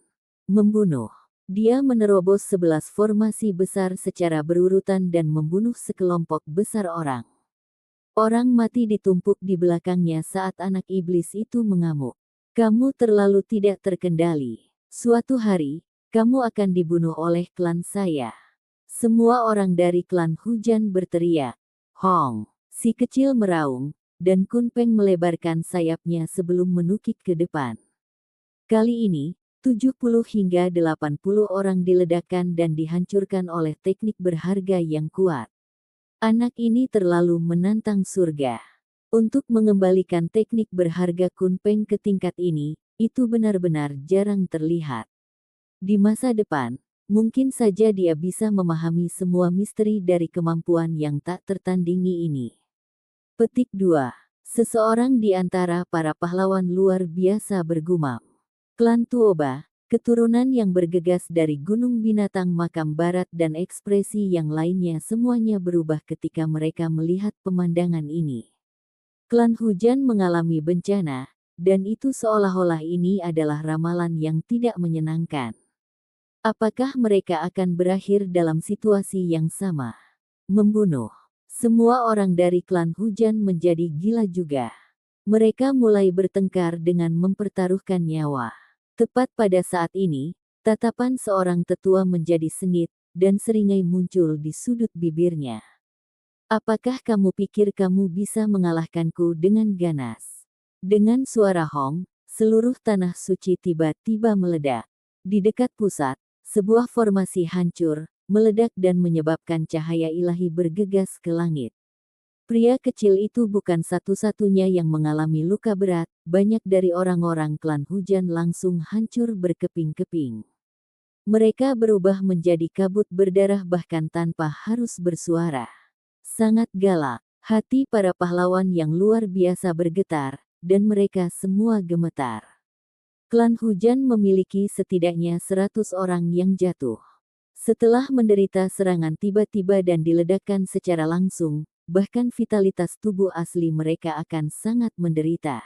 Membunuh. Dia menerobos 11 formasi besar secara berurutan dan membunuh sekelompok besar orang. Orang mati ditumpuk di belakangnya saat anak iblis itu mengamuk. Kamu terlalu tidak terkendali. Suatu hari, kamu akan dibunuh oleh klan saya. Semua orang dari klan hujan berteriak. Hong! Si kecil meraung, dan Kunpeng melebarkan sayapnya sebelum menukik ke depan. Kali ini, 70 hingga 80 orang diledakkan dan dihancurkan oleh teknik berharga yang kuat. Anak ini terlalu menantang surga. Untuk mengembalikan teknik berharga Kunpeng ke tingkat ini, itu benar-benar jarang terlihat. Di masa depan, mungkin saja dia bisa memahami semua misteri dari kemampuan yang tak tertandingi ini. Petik 2. Seseorang di antara para pahlawan luar biasa bergumam. Klan Tuoba, keturunan yang bergegas dari Gunung Binatang Makam Barat dan ekspresi yang lainnya semuanya berubah ketika mereka melihat pemandangan ini. Klan Hujan mengalami bencana, dan itu seolah-olah ini adalah ramalan yang tidak menyenangkan. Apakah mereka akan berakhir dalam situasi yang sama? Membunuh. Semua orang dari klan Hujan menjadi gila juga. Mereka mulai bertengkar dengan mempertaruhkan nyawa. Tepat pada saat ini, tatapan seorang tetua menjadi sengit, dan seringai muncul di sudut bibirnya. Apakah kamu pikir kamu bisa mengalahkanku dengan ganas? Dengan suara hong, seluruh tanah suci tiba-tiba meledak. Di dekat pusat, sebuah formasi hancur, meledak dan menyebabkan cahaya ilahi bergegas ke langit. Pria kecil itu bukan satu-satunya yang mengalami luka berat, banyak dari orang-orang klan hujan langsung hancur berkeping-keping. Mereka berubah menjadi kabut berdarah bahkan tanpa harus bersuara. Sangat galak, hati para pahlawan yang luar biasa bergetar, dan mereka semua gemetar. Klan Hujan memiliki setidaknya 100 orang yang jatuh. Setelah menderita serangan tiba-tiba dan diledakkan secara langsung, bahkan vitalitas tubuh asli mereka akan sangat menderita.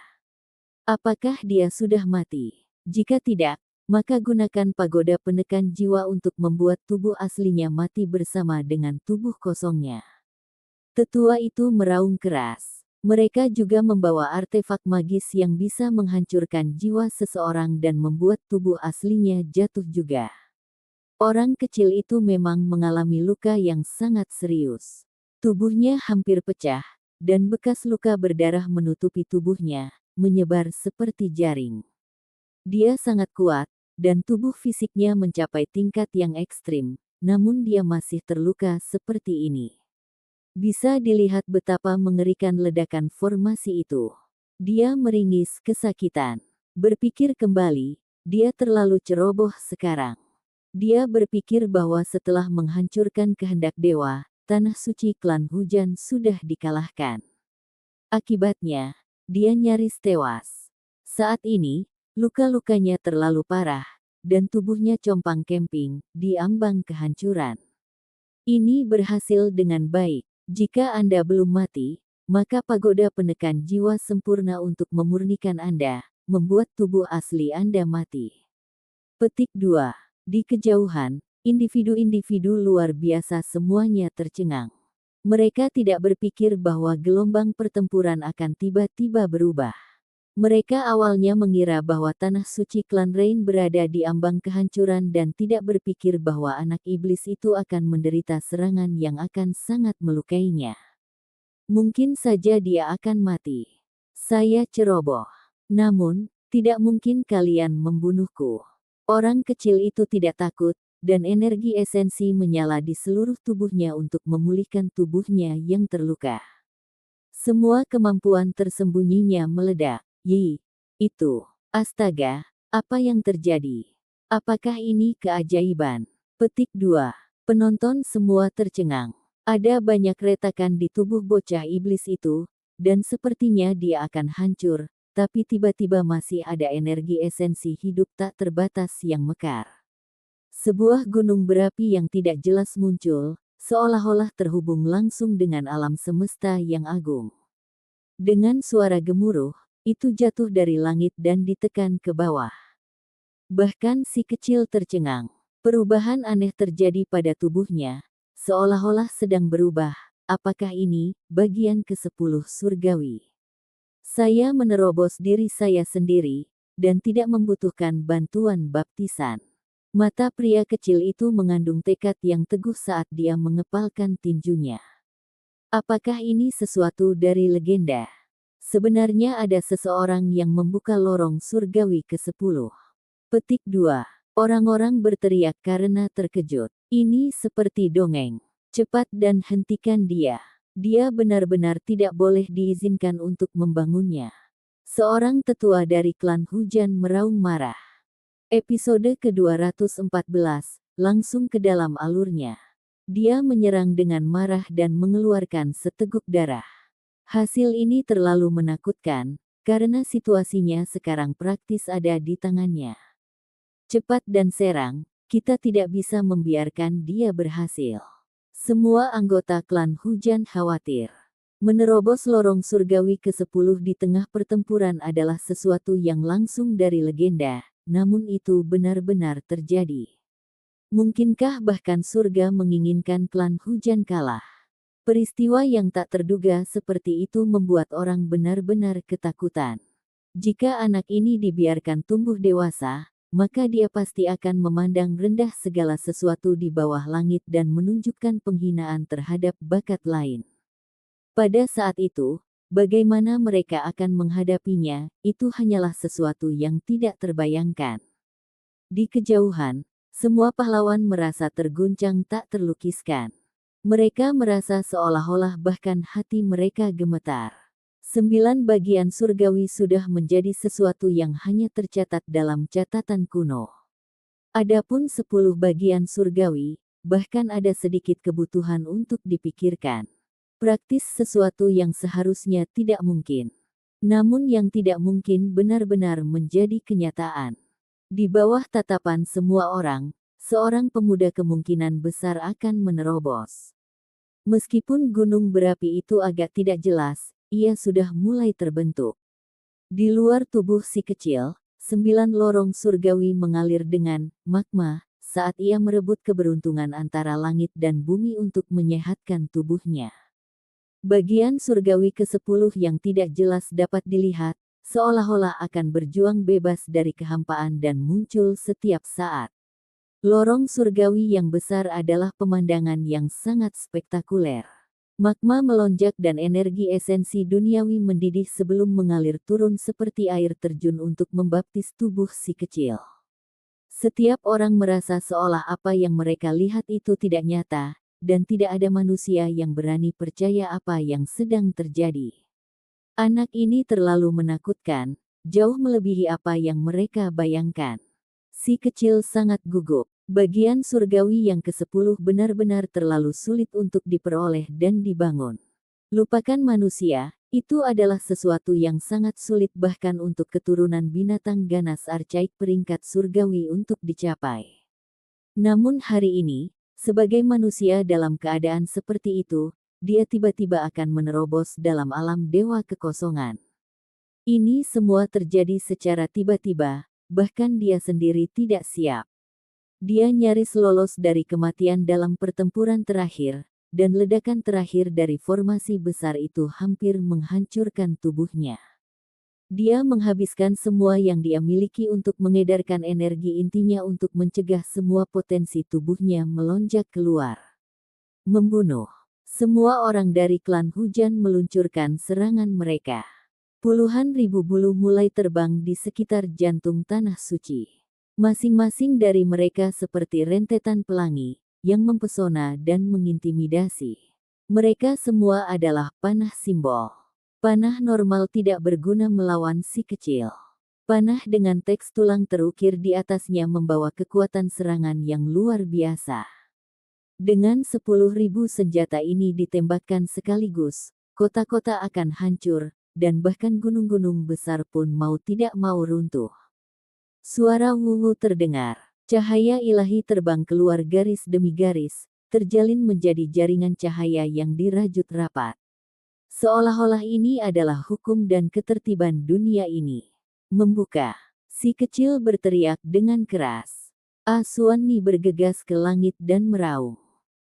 Apakah dia sudah mati? Jika tidak, maka gunakan pagoda penekan jiwa untuk membuat tubuh aslinya mati bersama dengan tubuh kosongnya. Tetua itu meraung keras. Mereka juga membawa artefak magis yang bisa menghancurkan jiwa seseorang dan membuat tubuh aslinya jatuh juga. Orang kecil itu memang mengalami luka yang sangat serius. Tubuhnya hampir pecah, dan bekas luka berdarah menutupi tubuhnya, menyebar seperti jaring. Dia sangat kuat, dan tubuh fisiknya mencapai tingkat yang ekstrim, namun dia masih terluka seperti ini. Bisa dilihat betapa mengerikan ledakan formasi itu. Dia meringis kesakitan. Berpikir kembali, dia terlalu ceroboh sekarang. Dia berpikir bahwa setelah menghancurkan kehendak dewa, tanah suci klan hujan sudah dikalahkan. Akibatnya, dia nyaris tewas. Saat ini, luka-lukanya terlalu parah, dan tubuhnya compang-camping, di ambang kehancuran. Ini berhasil dengan baik. Jika Anda belum mati, maka pagoda penekan jiwa sempurna untuk memurnikan Anda, membuat tubuh asli Anda mati. Petik 2. Di kejauhan, individu-individu luar biasa semuanya tercengang. Mereka tidak berpikir bahwa gelombang pertempuran akan tiba-tiba berubah. Mereka awalnya mengira bahwa tanah suci klan Rain berada di ambang kehancuran dan tidak berpikir bahwa anak iblis itu akan menderita serangan yang akan sangat melukainya. Mungkin saja dia akan mati. Saya ceroboh. Namun, tidak mungkin kalian membunuhku. Orang kecil itu tidak takut, dan energi esensi menyala di seluruh tubuhnya untuk memulihkan tubuhnya yang terluka. Semua kemampuan tersembunyinya meledak. Itu. Astaga, apa yang terjadi? Apakah ini keajaiban? Petik 2. Penonton semua tercengang. Ada banyak retakan di tubuh bocah iblis itu, dan sepertinya dia akan hancur, tapi tiba-tiba masih ada energi esensi hidup tak terbatas yang mekar. Sebuah gunung berapi yang tidak jelas muncul, seolah-olah terhubung langsung dengan alam semesta yang agung. Dengan suara gemuruh, itu jatuh dari langit dan ditekan ke bawah. Bahkan si kecil tercengang. Perubahan aneh terjadi pada tubuhnya, seolah-olah sedang berubah. Apakah ini bagian ke-10 surgawi? Saya menerobos diri saya sendiri, dan tidak membutuhkan bantuan baptisan. Mata pria kecil itu mengandung tekad yang teguh saat dia mengepalkan tinjunya. Apakah ini sesuatu dari legenda? Sebenarnya ada seseorang yang membuka lorong surgawi ke-10. Petik 2. Orang-orang berteriak karena terkejut. Ini seperti dongeng. Cepat dan hentikan dia. Dia benar-benar tidak boleh diizinkan untuk membangunnya. Seorang tetua dari klan hujan meraung marah. Episode ke-214, langsung ke dalam alurnya. Dia menyerang dengan marah dan mengeluarkan seteguk darah. Hasil ini terlalu menakutkan, karena situasinya sekarang praktis ada di tangannya. Cepat dan serang, kita tidak bisa membiarkan dia berhasil. Semua anggota klan hujan khawatir. Menerobos lorong surgawi ke-10 di tengah pertempuran adalah sesuatu yang langsung dari legenda, namun itu benar-benar terjadi. Mungkinkah bahkan surga menginginkan klan hujan kalah? Peristiwa yang tak terduga seperti itu membuat orang benar-benar ketakutan. Jika anak ini dibiarkan tumbuh dewasa, maka dia pasti akan memandang rendah segala sesuatu di bawah langit dan menunjukkan penghinaan terhadap bakat lain. Pada saat itu, bagaimana mereka akan menghadapinya, itu hanyalah sesuatu yang tidak terbayangkan. Di kejauhan, semua pahlawan merasa terguncang tak terlukiskan. Mereka merasa seolah-olah bahkan hati mereka gemetar. 9 bagian surgawi sudah menjadi sesuatu yang hanya tercatat dalam catatan kuno. Adapun 10 bagian surgawi, bahkan ada sedikit kebutuhan untuk dipikirkan. Praktis sesuatu yang seharusnya tidak mungkin. Namun yang tidak mungkin benar-benar menjadi kenyataan. Di bawah tatapan semua orang, seorang pemuda kemungkinan besar akan menerobos. Meskipun gunung berapi itu agak tidak jelas, ia sudah mulai terbentuk. Di luar tubuh si kecil, 9 lorong surgawi mengalir dengan magma saat ia merebut keberuntungan antara langit dan bumi untuk menyehatkan tubuhnya. Bagian surgawi ke-10 yang tidak jelas dapat dilihat, seolah-olah akan berjuang bebas dari kehampaan dan muncul setiap saat. Lorong surgawi yang besar adalah pemandangan yang sangat spektakuler. Magma melonjak dan energi esensi duniawi mendidih sebelum mengalir turun seperti air terjun untuk membaptis tubuh si kecil. Setiap orang merasa seolah apa yang mereka lihat itu tidak nyata, dan tidak ada manusia yang berani percaya apa yang sedang terjadi. Anak ini terlalu menakutkan, jauh melebihi apa yang mereka bayangkan. Si kecil sangat gugup. Bagian surgawi yang ke-10 benar-benar terlalu sulit untuk diperoleh dan dibangun. Lupakan manusia, itu adalah sesuatu yang sangat sulit bahkan untuk keturunan binatang ganas archaik peringkat surgawi untuk dicapai. Namun hari ini, sebagai manusia dalam keadaan seperti itu, dia tiba-tiba akan menerobos dalam alam dewa kekosongan. Ini semua terjadi secara tiba-tiba, bahkan dia sendiri tidak siap. Dia nyaris lolos dari kematian dalam pertempuran terakhir, dan ledakan terakhir dari formasi besar itu hampir menghancurkan tubuhnya. Dia menghabiskan semua yang dia miliki untuk mengedarkan energi intinya untuk mencegah semua potensi tubuhnya melonjak keluar. Membunuh. Semua orang dari klan hujan meluncurkan serangan mereka. Puluhan ribu bulu mulai terbang di sekitar jantung tanah suci. Masing-masing dari mereka seperti rentetan pelangi yang mempesona dan mengintimidasi. Mereka semua adalah panah simbol. Panah normal tidak berguna melawan si kecil. Panah dengan teks tulang terukir di atasnya membawa kekuatan serangan yang luar biasa. Dengan 10.000 senjata ini ditembakkan sekaligus, kota-kota akan hancur, dan bahkan gunung-gunung besar pun mau tidak mau runtuh. Suara wuwu terdengar. Cahaya ilahi terbang keluar garis demi garis, terjalin menjadi jaringan cahaya yang dirajut rapat. Seolah-olah ini adalah hukum dan ketertiban dunia ini. Membuka. Si kecil berteriak dengan keras. Aswani bergegas ke langit dan meraung.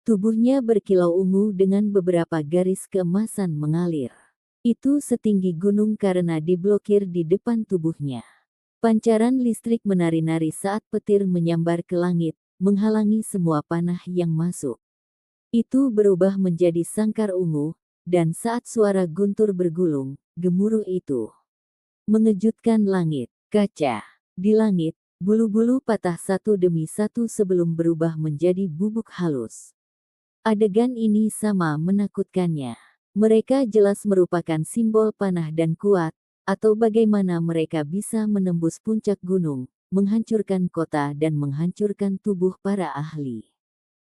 Tubuhnya berkilau ungu dengan beberapa garis keemasan mengalir. Itu setinggi gunung karena diblokir di depan tubuhnya. Pancaran listrik menari-nari saat petir menyambar ke langit, menghalangi semua panah yang masuk. Itu berubah menjadi sangkar ungu, dan saat suara guntur bergulung, gemuruh itu mengejutkan langit. Kaca. Di langit, bulu-bulu patah satu demi satu sebelum berubah menjadi bubuk halus. Adegan ini sama menakutkannya. Mereka jelas merupakan simbol panah dan kuat, atau bagaimana mereka bisa menembus puncak gunung, menghancurkan kota dan menghancurkan tubuh para ahli.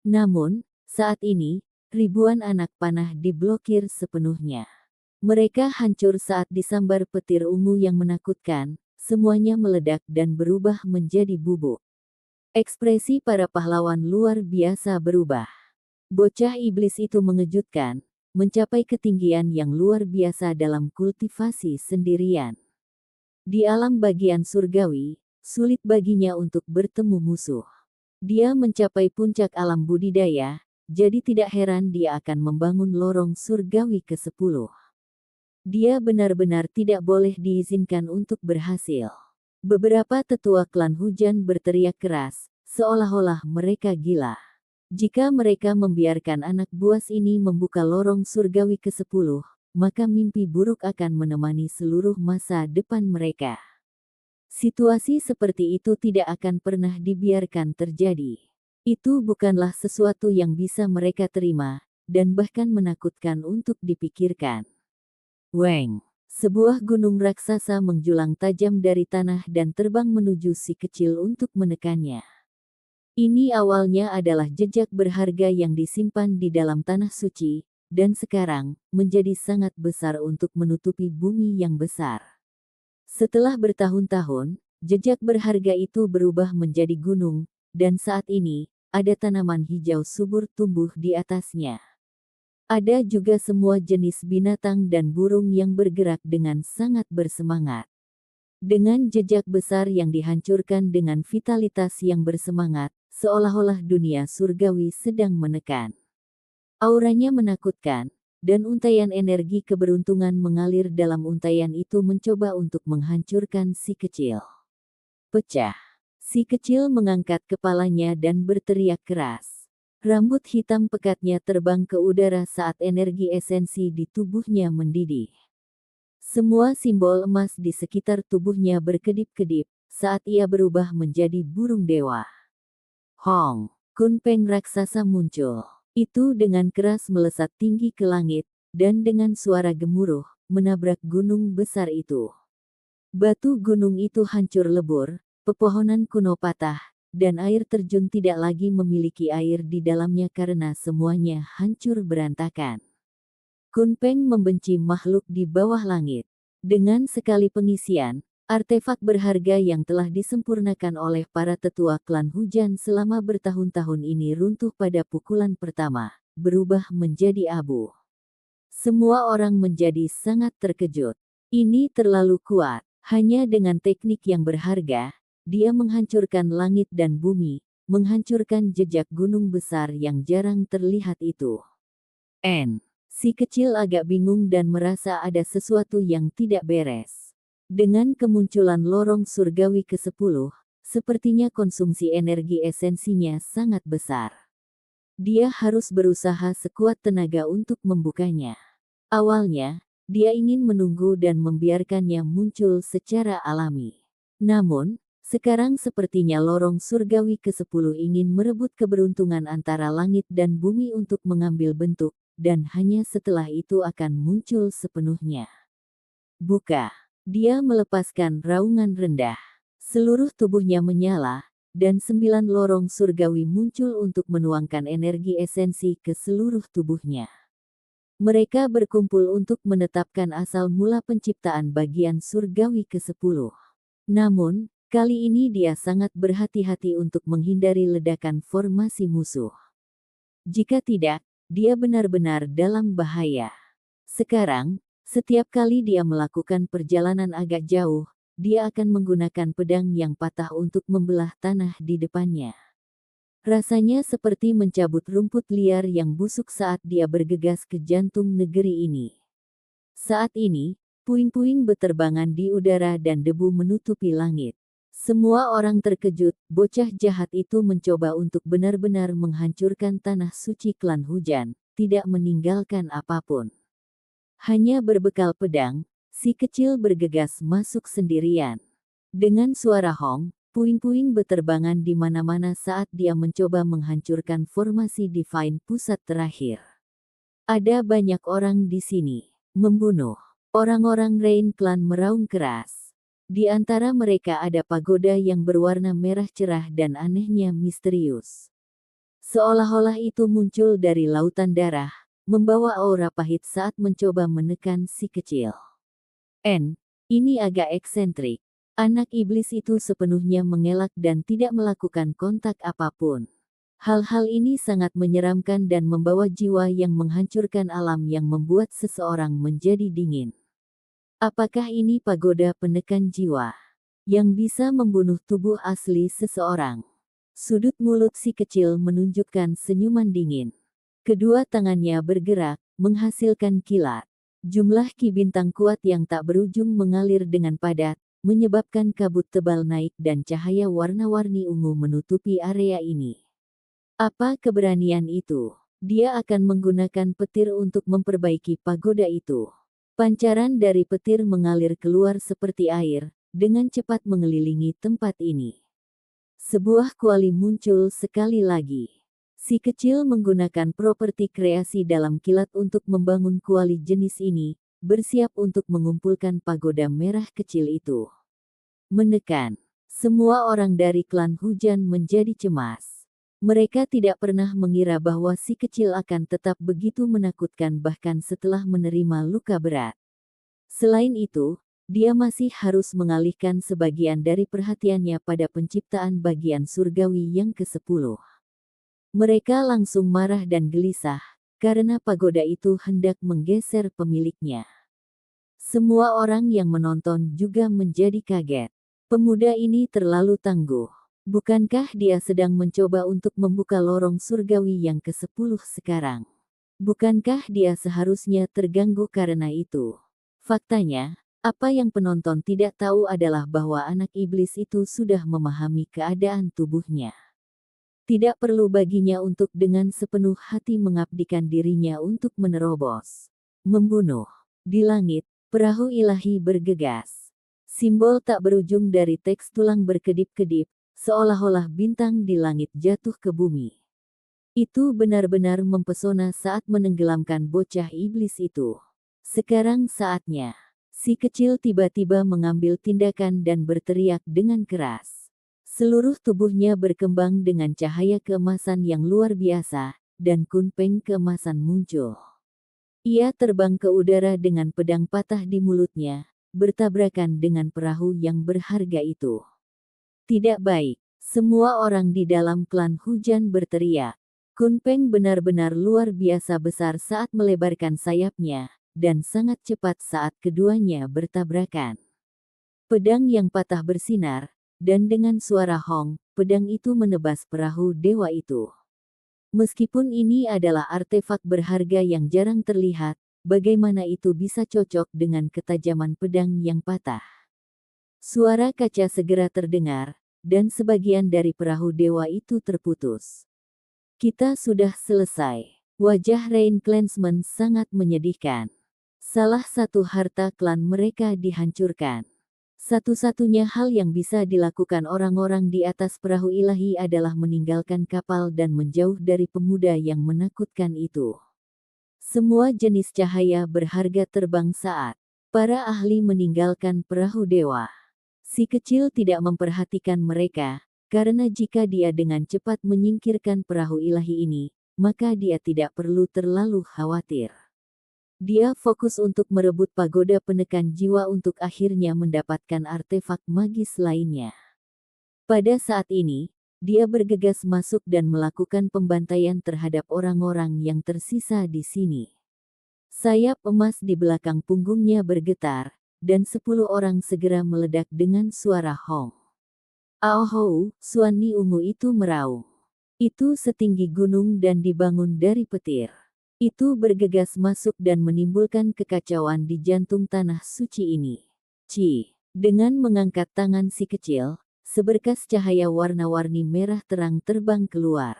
Namun, saat ini, ribuan anak panah diblokir sepenuhnya. Mereka hancur saat disambar petir ungu yang menakutkan, semuanya meledak dan berubah menjadi bubuk. Ekspresi para pahlawan luar biasa berubah. Bocah iblis itu mengejutkan, mencapai ketinggian yang luar biasa dalam kultivasi sendirian. Di alam bagian surgawi, sulit baginya untuk bertemu musuh. Dia mencapai puncak alam budidaya, jadi tidak heran dia akan membangun lorong surgawi ke-10. Dia benar-benar tidak boleh diizinkan untuk berhasil. Beberapa tetua klan hujan berteriak keras, seolah-olah mereka gila. Jika mereka membiarkan anak buas ini membuka lorong surgawi ke-10, maka mimpi buruk akan menemani seluruh masa depan mereka. Situasi seperti itu tidak akan pernah dibiarkan terjadi. Itu bukanlah sesuatu yang bisa mereka terima, dan bahkan menakutkan untuk dipikirkan. Weng! Sebuah gunung raksasa menjulang tajam dari tanah dan terbang menuju si kecil untuk menekannya. Ini awalnya adalah jejak berharga yang disimpan di dalam tanah suci, dan sekarang menjadi sangat besar untuk menutupi bumi yang besar. Setelah bertahun-tahun, jejak berharga itu berubah menjadi gunung, dan saat ini, ada tanaman hijau subur tumbuh di atasnya. Ada juga semua jenis binatang dan burung yang bergerak dengan sangat bersemangat. Dengan jejak besar yang dihancurkan dengan vitalitas yang bersemangat, seolah-olah dunia surgawi sedang menekan. Auranya menakutkan, dan untaian energi keberuntungan mengalir dalam untaian itu mencoba untuk menghancurkan si kecil. Pecah. Si kecil mengangkat kepalanya dan berteriak keras. Rambut hitam pekatnya terbang ke udara saat energi esensi di tubuhnya mendidih. Semua simbol emas di sekitar tubuhnya berkedip-kedip saat ia berubah menjadi burung dewa. Hong, Kunpeng raksasa muncul. Itu dengan keras melesat tinggi ke langit, dan dengan suara gemuruh, menabrak gunung besar itu. Batu gunung itu hancur lebur, pepohonan kuno patah, dan air terjun tidak lagi memiliki air di dalamnya karena semuanya hancur berantakan. Kunpeng membenci makhluk di bawah langit. Dengan sekali pengisian, artefak berharga yang telah disempurnakan oleh para tetua klan hujan selama bertahun-tahun ini runtuh pada pukulan pertama, berubah menjadi abu. Semua orang menjadi sangat terkejut. Ini terlalu kuat. Hanya dengan teknik yang berharga, dia menghancurkan langit dan bumi, menghancurkan jejak gunung besar yang jarang terlihat itu. Si kecil agak bingung dan merasa ada sesuatu yang tidak beres. Dengan kemunculan lorong surgawi ke-10, sepertinya konsumsi energi esensinya sangat besar. Dia harus berusaha sekuat tenaga untuk membukanya. Awalnya, dia ingin menunggu dan membiarkannya muncul secara alami. Namun, sekarang sepertinya lorong surgawi ke-10 ingin merebut keberuntungan antara langit dan bumi untuk mengambil bentuk, dan hanya setelah itu akan muncul sepenuhnya. Buka. Dia melepaskan raungan rendah. Seluruh tubuhnya menyala, dan 9 lorong surgawi muncul untuk menuangkan energi esensi ke seluruh tubuhnya. Mereka berkumpul untuk menetapkan asal mula penciptaan bagian surgawi ke-10. Namun, kali ini dia sangat berhati-hati untuk menghindari ledakan formasi musuh. Jika tidak, dia benar-benar dalam bahaya. Sekarang, setiap kali dia melakukan perjalanan agak jauh, dia akan menggunakan pedang yang patah untuk membelah tanah di depannya. Rasanya seperti mencabut rumput liar yang busuk saat dia bergegas ke jantung negeri ini. Saat ini, puing-puing beterbangan di udara dan debu menutupi langit. Semua orang terkejut, bocah jahat itu mencoba untuk benar-benar menghancurkan tanah suci klan hujan, tidak meninggalkan apapun. Hanya berbekal pedang, si kecil bergegas masuk sendirian. Dengan suara hong, puing-puing beterbangan di mana-mana saat dia mencoba menghancurkan formasi Divine Pusat terakhir. Ada banyak orang di sini. Membunuh. Orang-orang Rain Clan meraung keras. Di antara mereka ada pagoda yang berwarna merah cerah dan anehnya misterius. Seolah-olah itu muncul dari lautan darah, membawa aura pahit saat mencoba menekan si kecil. Ini agak eksentrik. Anak iblis itu sepenuhnya mengelak dan tidak melakukan kontak apapun. Hal-hal ini sangat menyeramkan dan membawa jiwa yang menghancurkan alam yang membuat seseorang menjadi dingin. Apakah ini pagoda penekan jiwa yang bisa membunuh tubuh asli seseorang? Sudut mulut si kecil menunjukkan senyuman dingin. Kedua tangannya bergerak, menghasilkan kilat. Jumlah ki bintang kuat yang tak berujung mengalir dengan padat, menyebabkan kabut tebal naik dan cahaya warna-warni ungu menutupi area ini. Apa keberanian itu? Dia akan menggunakan petir untuk memperbaiki pagoda itu. Pancaran dari petir mengalir keluar seperti air, dengan cepat mengelilingi tempat ini. Sebuah kuali muncul sekali lagi. Si kecil menggunakan properti kreasi dalam kilat untuk membangun kuali jenis ini, bersiap untuk mengumpulkan pagoda merah kecil itu. Menekan. Semua orang dari klan hujan menjadi cemas. Mereka tidak pernah mengira bahwa si kecil akan tetap begitu menakutkan bahkan setelah menerima luka berat. Selain itu, dia masih harus mengalihkan sebagian dari perhatiannya pada penciptaan bagian surgawi yang ke-10. Mereka langsung marah dan gelisah, karena pagoda itu hendak menggeser pemiliknya. Semua orang yang menonton juga menjadi kaget. Pemuda ini terlalu tangguh. Bukankah dia sedang mencoba untuk membuka lorong surgawi yang ke-10 sekarang? Bukankah dia seharusnya terganggu karena itu? Faktanya, apa yang penonton tidak tahu adalah bahwa anak iblis itu sudah memahami keadaan tubuhnya. Tidak perlu baginya untuk dengan sepenuh hati mengabdikan dirinya untuk menerobos, membunuh. Di langit, perahu ilahi bergegas. Simbol tak berujung dari teks tulang berkedip-kedip, seolah-olah bintang di langit jatuh ke bumi. Itu benar-benar mempesona saat menenggelamkan bocah iblis itu. Sekarang saatnya. Si kecil tiba-tiba mengambil tindakan dan berteriak dengan keras. Seluruh tubuhnya berkembang dengan cahaya keemasan yang luar biasa, dan kunpeng keemasan muncul. Ia terbang ke udara dengan pedang patah di mulutnya, bertabrakan dengan perahu yang berharga itu. Tidak baik. Semua orang di dalam klan hujan berteriak. Kunpeng benar-benar luar biasa besar saat melebarkan sayapnya, dan sangat cepat saat keduanya bertabrakan. Pedang yang patah bersinar, dan dengan suara hong, pedang itu menebas perahu dewa itu. Meskipun ini adalah artefak berharga yang jarang terlihat, bagaimana itu bisa cocok dengan ketajaman pedang yang patah? Suara kaca segera terdengar, dan sebagian dari perahu dewa itu terputus. Kita sudah selesai. Wajah Rain Clansman sangat menyedihkan. Salah satu harta klan mereka dihancurkan. Satu-satunya hal yang bisa dilakukan orang-orang di atas perahu ilahi adalah meninggalkan kapal dan menjauh dari pemuda yang menakutkan itu. Semua jenis cahaya berharga terbang saat para ahli meninggalkan perahu dewa. Si kecil tidak memperhatikan mereka, karena jika dia dengan cepat menyingkirkan perahu ilahi ini, maka dia tidak perlu terlalu khawatir. Dia fokus untuk merebut pagoda penekan jiwa untuk akhirnya mendapatkan artefak magis lainnya. Pada saat ini, dia bergegas masuk dan melakukan pembantaian terhadap orang-orang yang tersisa di sini. Sayap emas di belakang punggungnya bergetar, dan 10 orang segera meledak dengan suara hong. Aohou, Suani ungu itu meraung. Itu setinggi gunung dan dibangun dari petir. Itu bergegas masuk dan menimbulkan kekacauan di jantung tanah suci ini. Dengan mengangkat tangan si kecil, seberkas cahaya warna-warni merah terang terbang keluar.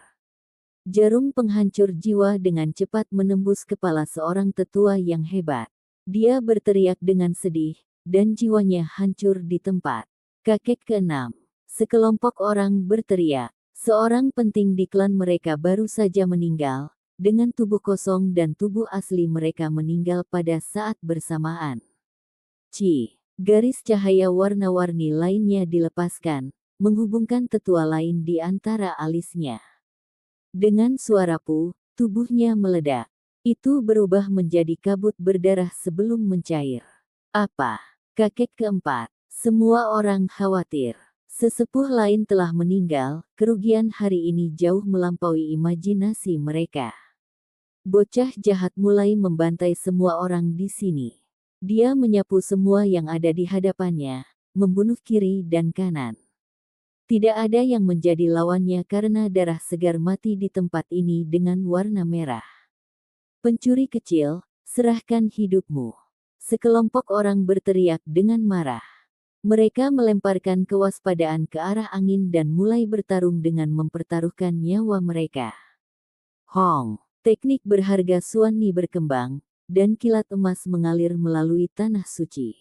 Jarum penghancur jiwa dengan cepat menembus kepala seorang tetua yang hebat. Dia berteriak dengan sedih, dan jiwanya hancur di tempat. Kakek ke-6. Sekelompok orang berteriak. Seorang penting di klan mereka baru saja meninggal, dengan tubuh kosong dan tubuh asli mereka meninggal pada saat bersamaan. Garis cahaya warna-warni lainnya dilepaskan, menghubungkan tetua lain di antara alisnya. Dengan suara puh, tubuhnya meledak. Itu berubah menjadi kabut berdarah sebelum mencair. Apa? Kakek keempat. Semua orang khawatir. Sesepuh lain telah meninggal, kerugian hari ini jauh melampaui imajinasi mereka. Bocah jahat mulai membantai semua orang di sini. Dia menyapu semua yang ada di hadapannya, membunuh kiri dan kanan. Tidak ada yang menjadi lawannya karena darah segar mati di tempat ini dengan warna merah. Pencuri kecil, serahkan hidupmu. Sekelompok orang berteriak dengan marah. Mereka melemparkan kewaspadaan ke arah angin dan mulai bertarung dengan mempertaruhkan nyawa mereka. Hong, teknik berharga Suani berkembang, dan kilat emas mengalir melalui tanah suci.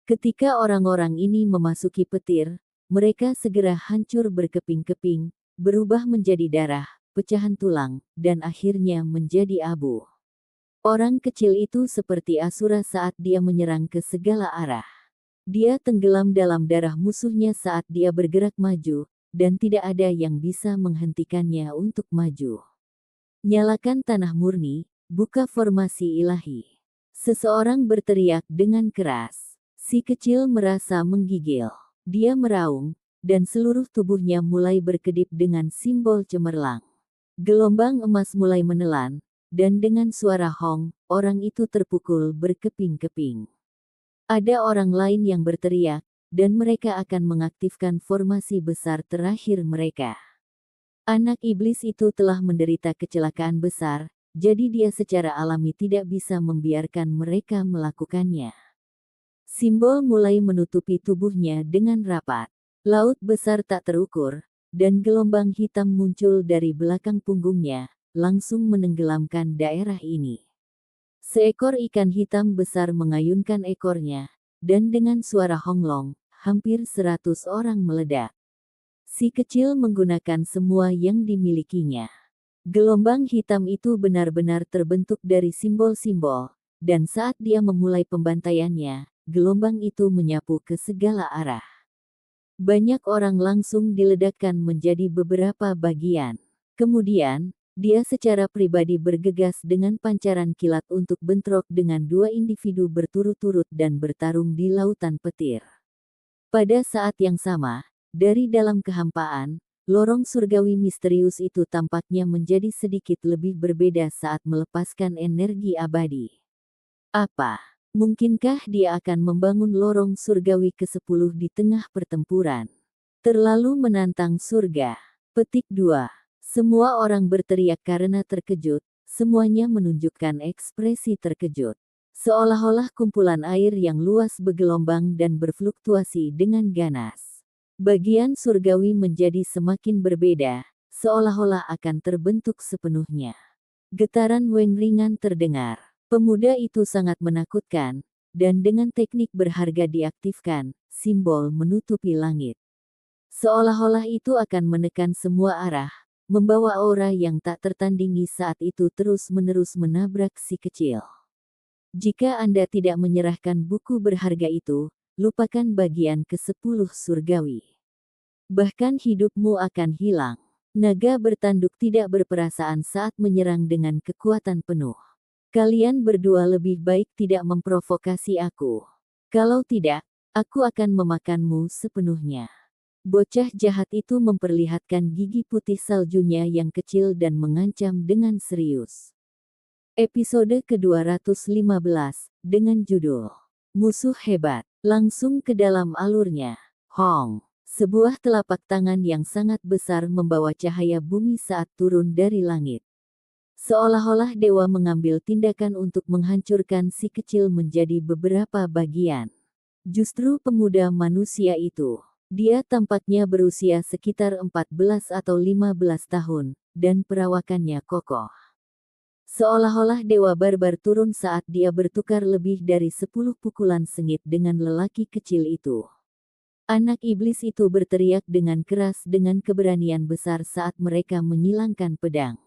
Ketika orang-orang ini memasuki petir, mereka segera hancur berkeping-keping, berubah menjadi darah, pecahan tulang, dan akhirnya menjadi abu. Orang kecil itu seperti Asura saat dia menyerang ke segala arah. Dia tenggelam dalam darah musuhnya saat dia bergerak maju, dan tidak ada yang bisa menghentikannya untuk maju. Nyalakan tanah murni, buka formasi ilahi. Seseorang berteriak dengan keras. Si kecil merasa menggigil. Dia meraung, dan seluruh tubuhnya mulai berkedip dengan simbol cemerlang. Gelombang emas mulai menelan, dan dengan suara hong, orang itu terpukul berkeping-keping. Ada orang lain yang berteriak, dan mereka akan mengaktifkan formasi besar terakhir mereka. Anak iblis itu telah menderita kecelakaan besar, jadi dia secara alami tidak bisa membiarkan mereka melakukannya. Simbol mulai menutupi tubuhnya dengan rapat. Laut besar tak terukur, dan gelombang hitam muncul dari belakang punggungnya, langsung menenggelamkan daerah ini. Seekor ikan hitam besar mengayunkan ekornya, dan dengan suara honglong, hampir 100 orang meledak. Si kecil menggunakan semua yang dimilikinya. Gelombang hitam itu benar-benar terbentuk dari simbol-simbol, dan saat dia memulai pembantaiannya, gelombang itu menyapu ke segala arah. Banyak orang langsung diledakkan menjadi beberapa bagian. Kemudian, dia secara pribadi bergegas dengan pancaran kilat untuk bentrok dengan dua individu berturut-turut dan bertarung di lautan petir. Pada saat yang sama, dari dalam kehampaan, lorong surgawi misterius itu tampaknya menjadi sedikit lebih berbeda saat melepaskan energi abadi. Apa? Mungkinkah dia akan membangun lorong surgawi ke-10 di tengah pertempuran? Terlalu menantang surga. Petik 2. Semua orang berteriak karena terkejut, semuanya menunjukkan ekspresi terkejut. Seolah-olah kumpulan air yang luas bergelombang dan berfluktuasi dengan ganas. Bagian surgawi menjadi semakin berbeda, seolah-olah akan terbentuk sepenuhnya. Getaran weng ringan terdengar. Pemuda itu sangat menakutkan, dan dengan teknik berharga diaktifkan, simbol menutupi langit. Seolah-olah itu akan menekan semua arah, membawa aura yang tak tertandingi saat itu terus-menerus menabrak si kecil. Jika Anda tidak menyerahkan buku berharga itu, lupakan bagian ke-10 surgawi. Bahkan hidupmu akan hilang. Naga bertanduk tidak berperasaan saat menyerang dengan kekuatan penuh. Kalian berdua lebih baik tidak memprovokasi aku. Kalau tidak, aku akan memakanmu sepenuhnya. Bocah jahat itu memperlihatkan gigi putih saljunya yang kecil dan mengancam dengan serius. Episode ke-215, dengan judul Musuh Hebat, langsung ke dalam alurnya. Hong, sebuah telapak tangan yang sangat besar membawa cahaya bumi saat turun dari langit. Seolah-olah dewa mengambil tindakan untuk menghancurkan si kecil menjadi beberapa bagian. Justru pemuda manusia itu, dia tampaknya berusia sekitar 14 atau 15 tahun, dan perawakannya kokoh. Seolah-olah dewa barbar turun saat dia bertukar lebih dari 10 pukulan sengit dengan lelaki kecil itu. Anak iblis itu berteriak dengan keras dengan keberanian besar saat mereka menyilangkan pedang.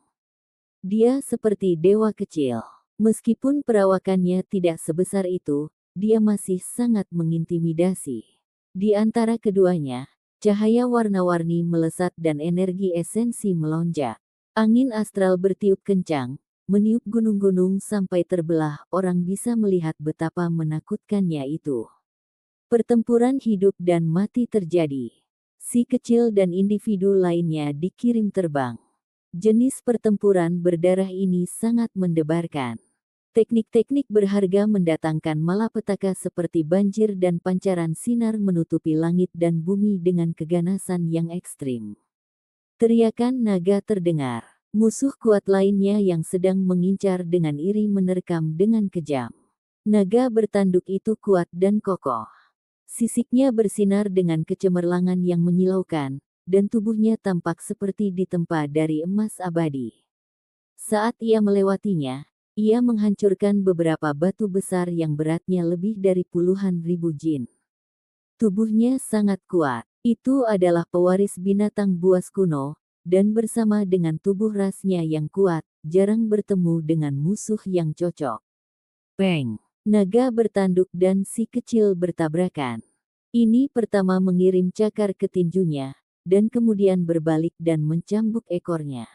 Dia seperti dewa kecil. Meskipun perawakannya tidak sebesar itu, dia masih sangat mengintimidasi. Di antara keduanya, cahaya warna-warni melesat dan energi esensi melonjak. Angin astral bertiup kencang, meniup gunung-gunung sampai terbelah. Orang bisa melihat betapa menakutkannya itu. Pertempuran hidup dan mati terjadi. Si kecil dan individu lainnya dikirim terbang. Jenis pertempuran berdarah ini sangat mendebarkan. Teknik-teknik berharga mendatangkan malapetaka seperti banjir dan pancaran sinar menutupi langit dan bumi dengan keganasan yang ekstrim. Teriakan naga terdengar. Musuh kuat lainnya yang sedang mengincar dengan iri menerkam dengan kejam. Naga bertanduk itu kuat dan kokoh. Sisiknya bersinar dengan kecemerlangan yang menyilaukan, dan tubuhnya tampak seperti ditempa dari emas abadi. Saat ia melewatinya, ia menghancurkan beberapa batu besar yang beratnya lebih dari puluhan ribu jin. Tubuhnya sangat kuat. Itu adalah pewaris binatang buas kuno, dan bersama dengan tubuh rasnya yang kuat, jarang bertemu dengan musuh yang cocok. Peng! Naga bertanduk dan si kecil bertabrakan. Ini pertama mengirim cakar ke tinjunya, dan kemudian berbalik dan mencambuk ekornya.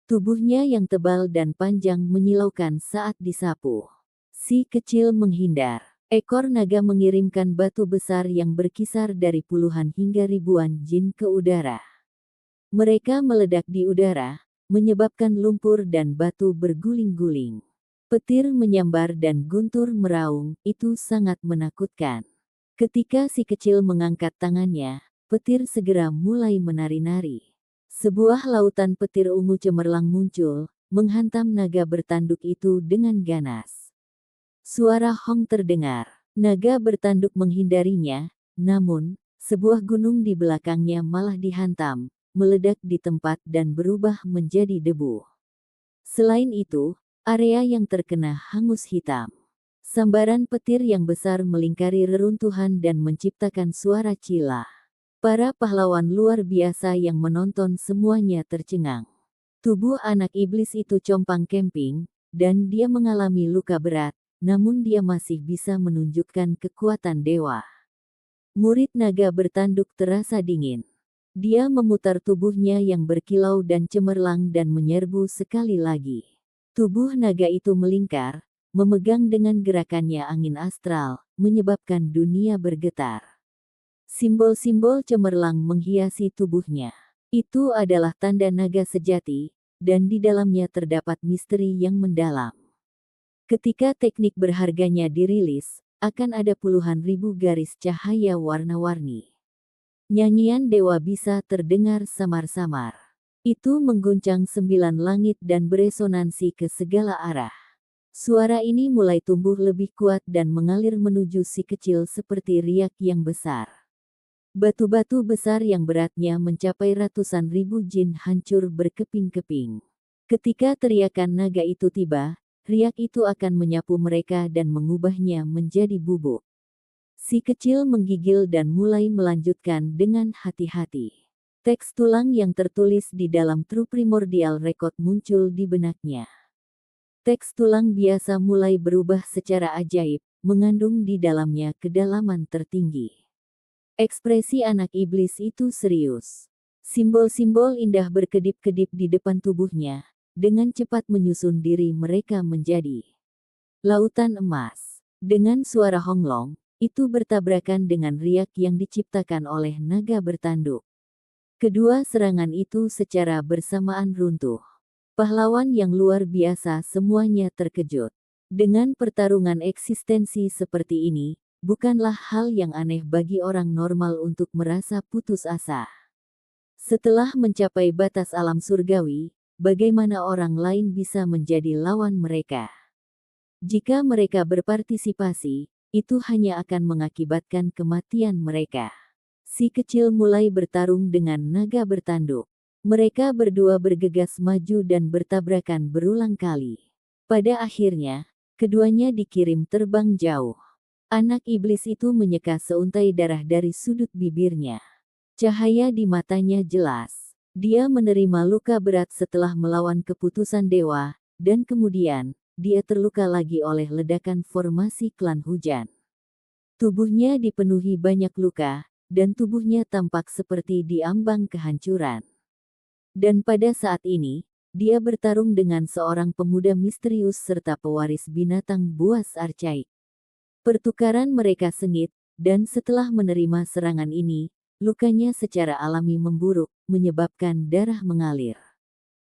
Tubuhnya yang tebal dan panjang menyilaukan saat disapu. Si kecil menghindar. Ekor naga mengirimkan batu besar yang berkisar dari puluhan hingga ribuan jin ke udara. Mereka meledak di udara, menyebabkan lumpur dan batu berguling-guling. Petir menyambar dan guntur meraung, itu sangat menakutkan. Ketika si kecil mengangkat tangannya, petir segera mulai menari-nari. Sebuah lautan petir ungu cemerlang muncul, menghantam naga bertanduk itu dengan ganas. Suara hong terdengar. Naga bertanduk menghindarinya, namun, sebuah gunung di belakangnya malah dihantam, meledak di tempat dan berubah menjadi debu. Selain itu, area yang terkena hangus hitam. Sambaran petir yang besar melingkari reruntuhan dan menciptakan suara cila. Para pahlawan luar biasa yang menonton semuanya tercengang. Tubuh anak iblis itu compang-camping, dan dia mengalami luka berat, namun dia masih bisa menunjukkan kekuatan dewa. Murid naga bertanduk terasa dingin. Dia memutar tubuhnya yang berkilau dan cemerlang dan menyerbu sekali lagi. Tubuh naga itu melingkar, memegang dengan gerakannya angin astral, menyebabkan dunia bergetar. Simbol-simbol cemerlang menghiasi tubuhnya. Itu adalah tanda naga sejati, dan di dalamnya terdapat misteri yang mendalam. Ketika teknik berharganya dirilis, akan ada puluhan ribu garis cahaya warna-warni. Nyanyian dewa bisa terdengar samar-samar. Itu mengguncang 9 langit dan beresonansi ke segala arah. Suara ini mulai tumbuh lebih kuat dan mengalir menuju si kecil seperti riak yang besar. Batu-batu besar yang beratnya mencapai ratusan ribu jin hancur berkeping-keping. Ketika teriakan naga itu tiba, riak itu akan menyapu mereka dan mengubahnya menjadi bubuk. Si kecil menggigil dan mulai melanjutkan dengan hati-hati. Teks tulang yang tertulis di dalam True Primordial Record muncul di benaknya. Teks tulang biasa mulai berubah secara ajaib, mengandung di dalamnya kedalaman tertinggi. Ekspresi anak iblis itu serius. Simbol-simbol indah berkedip-kedip di depan tubuhnya, dengan cepat menyusun diri mereka menjadi lautan emas. Dengan suara honglong, itu bertabrakan dengan riak yang diciptakan oleh naga bertanduk. Kedua serangan itu secara bersamaan runtuh. Pahlawan yang luar biasa semuanya terkejut. Dengan pertarungan eksistensi seperti ini, bukanlah hal yang aneh bagi orang normal untuk merasa putus asa. Setelah mencapai batas alam surgawi, bagaimana orang lain bisa menjadi lawan mereka? Jika mereka berpartisipasi, itu hanya akan mengakibatkan kematian mereka. Si kecil mulai bertarung dengan naga bertanduk. Mereka berdua bergegas maju dan bertabrakan berulang kali. Pada akhirnya, keduanya dikirim terbang jauh. Anak iblis itu menyeka seuntai darah dari sudut bibirnya. Cahaya di matanya jelas. Dia menerima luka berat setelah melawan keputusan dewa, dan kemudian, dia terluka lagi oleh ledakan formasi klan hujan. Tubuhnya dipenuhi banyak luka, dan tubuhnya tampak seperti diambang kehancuran. Dan pada saat ini, dia bertarung dengan seorang pemuda misterius serta pewaris binatang buas archaik. Pertukaran mereka sengit, dan setelah menerima serangan ini, lukanya secara alami memburuk, menyebabkan darah mengalir.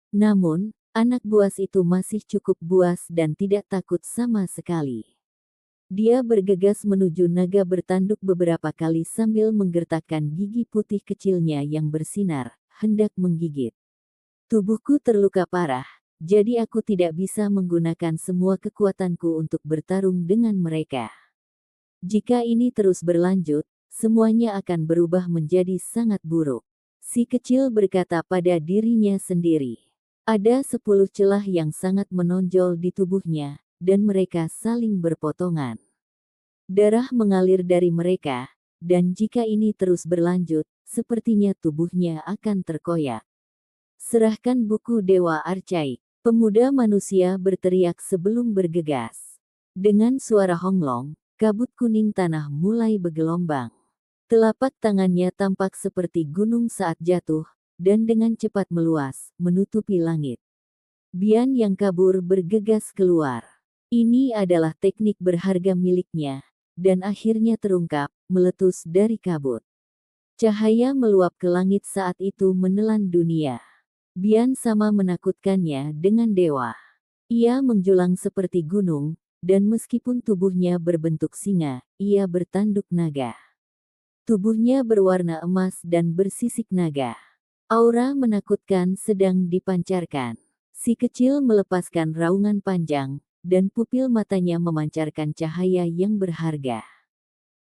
Namun, anak buas itu masih cukup buas dan tidak takut sama sekali. Dia bergegas menuju naga bertanduk beberapa kali sambil menggertakkan gigi putih kecilnya yang bersinar, hendak menggigit. Tubuhku terluka parah, jadi aku tidak bisa menggunakan semua kekuatanku untuk bertarung dengan mereka. Jika ini terus berlanjut, semuanya akan berubah menjadi sangat buruk. Si kecil berkata pada dirinya sendiri. Ada 10 celah yang sangat menonjol di tubuhnya, dan mereka saling berpotongan. Darah mengalir dari mereka, dan jika ini terus berlanjut, sepertinya tubuhnya akan terkoyak. Serahkan buku Dewa Archaik. Pemuda manusia berteriak sebelum bergegas. Dengan suara honglong, kabut kuning tanah mulai bergelombang. Telapak tangannya tampak seperti gunung saat jatuh, dan dengan cepat meluas, menutupi langit. Bian yang kabur bergegas keluar. Ini adalah teknik berharga miliknya, dan akhirnya terungkap, meletus dari kabut. Cahaya meluap ke langit saat itu menelan dunia. Bian sama menakutkannya dengan dewa. Ia menjulang seperti gunung, dan meskipun tubuhnya berbentuk singa, ia bertanduk naga. Tubuhnya berwarna emas dan bersisik naga. Aura menakutkan sedang dipancarkan. Si kecil melepaskan raungan panjang, dan pupil matanya memancarkan cahaya yang berharga.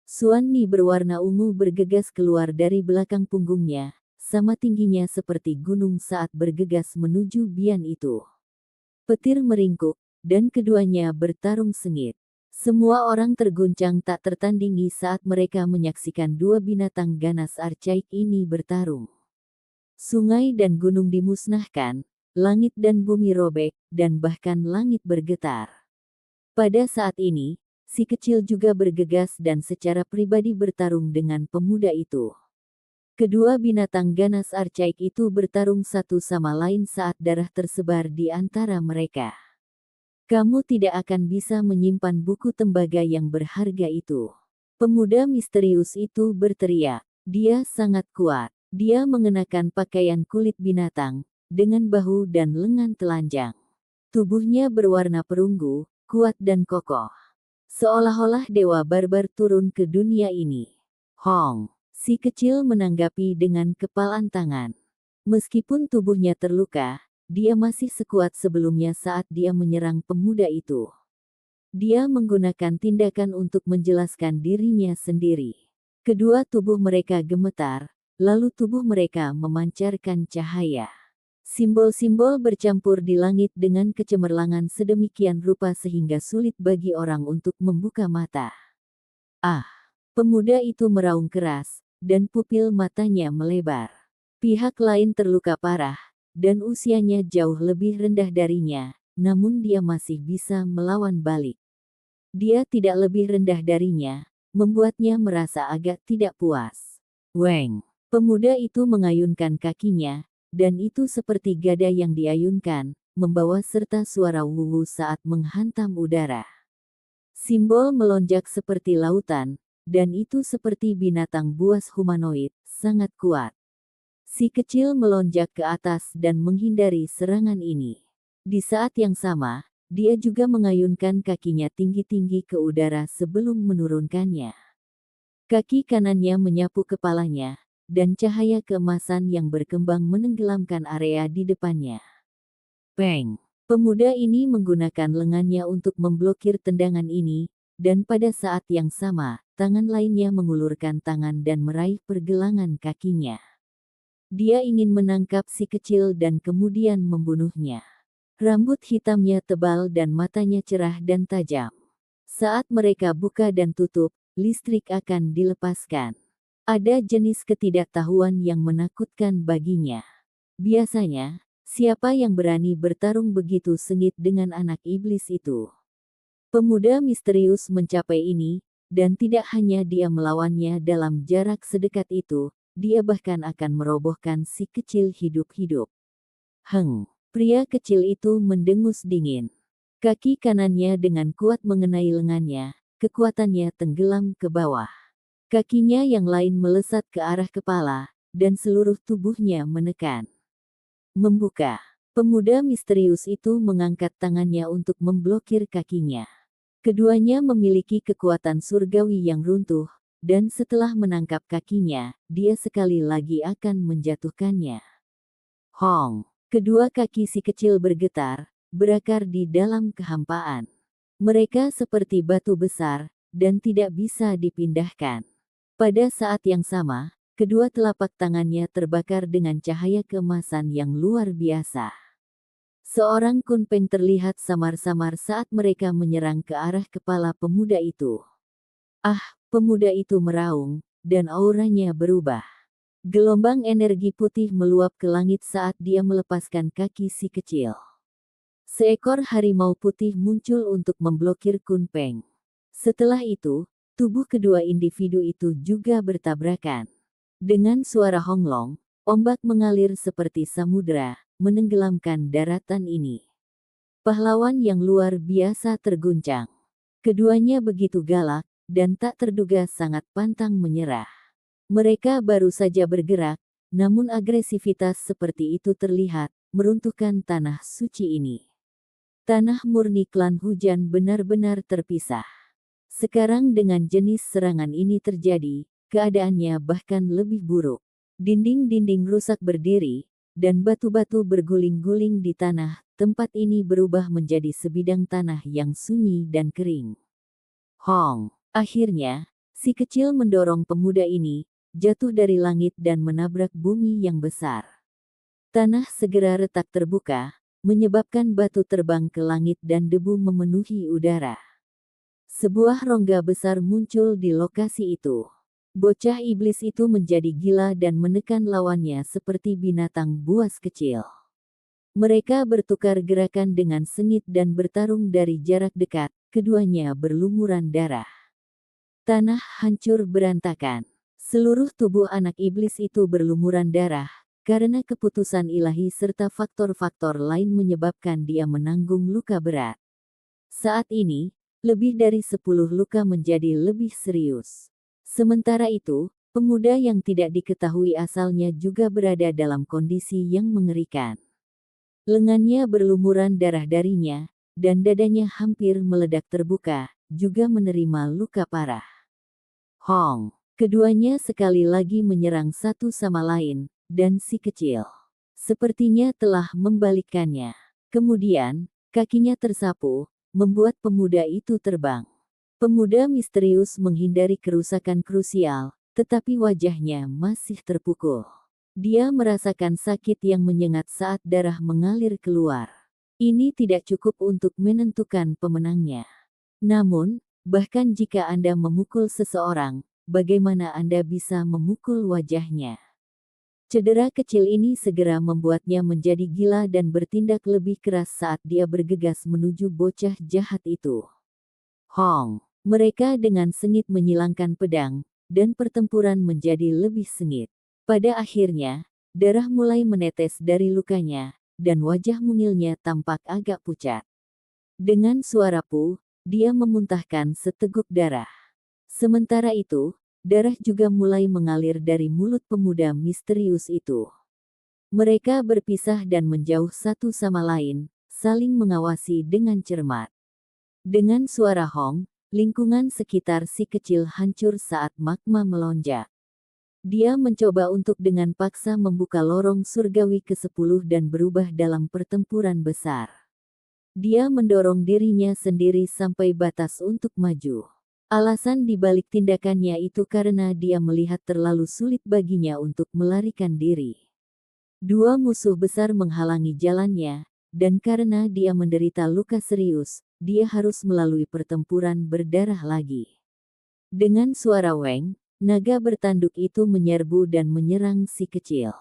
Suan Ni berwarna ungu bergegas keluar dari belakang punggungnya, sama tingginya seperti gunung saat bergegas menuju Bian itu. Petir meringkuk, dan keduanya bertarung sengit. Semua orang terguncang tak tertandingi saat mereka menyaksikan dua binatang ganas archaik ini bertarung. Sungai dan gunung dimusnahkan, langit dan bumi robek, dan bahkan langit bergetar. Pada saat ini, si kecil juga bergegas dan secara pribadi bertarung dengan pemuda itu. Kedua binatang ganas archaik itu bertarung satu sama lain saat darah tersebar di antara mereka. Kamu tidak akan bisa menyimpan buku tembaga yang berharga itu. Pemuda misterius itu berteriak. Dia sangat kuat. Dia mengenakan pakaian kulit binatang, dengan bahu dan lengan telanjang. Tubuhnya berwarna perunggu, kuat dan kokoh. Seolah-olah dewa barbar turun ke dunia ini. Hong. Si kecil menanggapi dengan kepalan tangan. Meskipun tubuhnya terluka, dia masih sekuat sebelumnya saat dia menyerang pemuda itu. Dia menggunakan tindakan untuk menjelaskan dirinya sendiri. Kedua tubuh mereka gemetar, lalu tubuh mereka memancarkan cahaya. Simbol-simbol bercampur di langit dengan kecemerlangan sedemikian rupa sehingga sulit bagi orang untuk membuka mata. Ah! Pemuda itu meraung keras, dan pupil matanya melebar. Pihak lain terluka parah, dan usianya jauh lebih rendah darinya, namun dia masih bisa melawan balik. Dia tidak lebih rendah darinya, membuatnya merasa agak tidak puas. Weng! Pemuda itu mengayunkan kakinya, dan itu seperti gada yang diayunkan, membawa serta suara wuwu saat menghantam udara. Simbol melonjak seperti lautan, dan itu seperti binatang buas humanoid, sangat kuat. Si kecil melonjak ke atas dan menghindari serangan ini. Di saat yang sama, dia juga mengayunkan kakinya tinggi-tinggi ke udara sebelum menurunkannya. Kaki kanannya menyapu kepalanya, dan cahaya keemasan yang berkembang menenggelamkan area di depannya. Peng! Pemuda ini menggunakan lengannya untuk memblokir tendangan ini, dan pada saat yang sama, tangan lainnya mengulurkan tangan dan meraih pergelangan kakinya. Dia ingin menangkap si kecil dan kemudian membunuhnya. Rambut hitamnya tebal dan matanya cerah dan tajam. Saat mereka buka dan tutup, listrik akan dilepaskan. Ada jenis ketidaktahuan yang menakutkan baginya. Biasanya, siapa yang berani bertarung begitu sengit dengan anak iblis itu? Pemuda misterius mencapai ini, dan tidak hanya dia melawannya dalam jarak sedekat itu, dia bahkan akan merobohkan si kecil hidup-hidup. Pria kecil itu mendengus dingin. Kaki kanannya dengan kuat mengenai lengannya, kekuatannya tenggelam ke bawah. Kakinya yang lain melesat ke arah kepala, dan seluruh tubuhnya menekan. Membuka. Pemuda misterius itu mengangkat tangannya untuk memblokir kakinya. Keduanya memiliki kekuatan surgawi yang runtuh, dan setelah menangkap kakinya, dia sekali lagi akan menjatuhkannya. Hong! Kedua kaki si kecil bergetar, berakar di dalam kehampaan. Mereka seperti batu besar, dan tidak bisa dipindahkan. Pada saat yang sama, kedua telapak tangannya terbakar dengan cahaya keemasan yang luar biasa. Seorang kunpeng terlihat samar-samar saat mereka menyerang ke arah kepala pemuda itu. Ah, pemuda itu meraung, dan auranya berubah. Gelombang energi putih meluap ke langit saat dia melepaskan kaki si kecil. Seekor harimau putih muncul untuk memblokir kunpeng. Setelah itu, tubuh kedua individu itu juga bertabrakan. Dengan suara honglong, ombak mengalir seperti samudera, menenggelamkan daratan ini. Pahlawan yang luar biasa terguncang. Keduanya begitu galak, dan tak terduga sangat pantang menyerah. Mereka baru saja bergerak, namun agresivitas seperti itu terlihat, meruntuhkan tanah suci ini. Tanah murni klan hujan benar-benar terpisah. Sekarang dengan jenis serangan ini terjadi, keadaannya bahkan lebih buruk. Dinding-dinding rusak berdiri, dan batu-batu berguling-guling di tanah. Tempat ini berubah menjadi sebidang tanah yang sunyi dan kering. Hong! Akhirnya, si kecil mendorong pemuda ini, jatuh dari langit dan menabrak bumi yang besar. Tanah segera retak terbuka, menyebabkan batu terbang ke langit dan debu memenuhi udara. Sebuah rongga besar muncul di lokasi itu. Bocah iblis itu menjadi gila dan menekan lawannya seperti binatang buas kecil. Mereka bertukar gerakan dengan sengit dan bertarung dari jarak dekat, keduanya berlumuran darah. Tanah hancur berantakan. Seluruh tubuh anak iblis itu berlumuran darah, karena keputusan ilahi serta faktor-faktor lain menyebabkan dia menanggung luka berat. Saat ini, lebih dari 10 luka menjadi lebih serius. Sementara itu, pemuda yang tidak diketahui asalnya juga berada dalam kondisi yang mengerikan. Lengannya berlumuran darah darinya, dan dadanya hampir meledak terbuka, juga menerima luka parah. Hong! Keduanya sekali lagi menyerang satu sama lain, dan si kecil sepertinya telah membalikkannya. Kemudian, kakinya tersapu, membuat pemuda itu terbang. Pemuda misterius menghindari kerusakan krusial, tetapi wajahnya masih terpukul. Dia merasakan sakit yang menyengat saat darah mengalir keluar. Ini tidak cukup untuk menentukan pemenangnya. Namun, bahkan jika Anda memukul seseorang, bagaimana Anda bisa memukul wajahnya? Cedera kecil ini segera membuatnya menjadi gila dan bertindak lebih keras saat dia bergegas menuju bocah jahat itu. Hong! Mereka dengan sengit menyilangkan pedang, dan pertempuran menjadi lebih sengit. Pada akhirnya, darah mulai menetes dari lukanya, dan wajah mungilnya tampak agak pucat. Dengan suara puh, dia memuntahkan seteguk darah. Sementara itu, darah juga mulai mengalir dari mulut pemuda misterius itu. Mereka berpisah dan menjauh satu sama lain, saling mengawasi dengan cermat. Dengan suara hong, lingkungan sekitar si kecil hancur saat magma melonjak. Dia mencoba untuk dengan paksa membuka lorong surgawi ke-10 dan berubah dalam pertempuran besar. Dia mendorong dirinya sendiri sampai batas untuk maju. Alasan di balik tindakannya itu karena dia melihat terlalu sulit baginya untuk melarikan diri. Dua musuh besar menghalangi jalannya, dan karena dia menderita luka serius, dia harus melalui pertempuran berdarah lagi. Dengan suara weng, naga bertanduk itu menyerbu dan menyerang si kecil.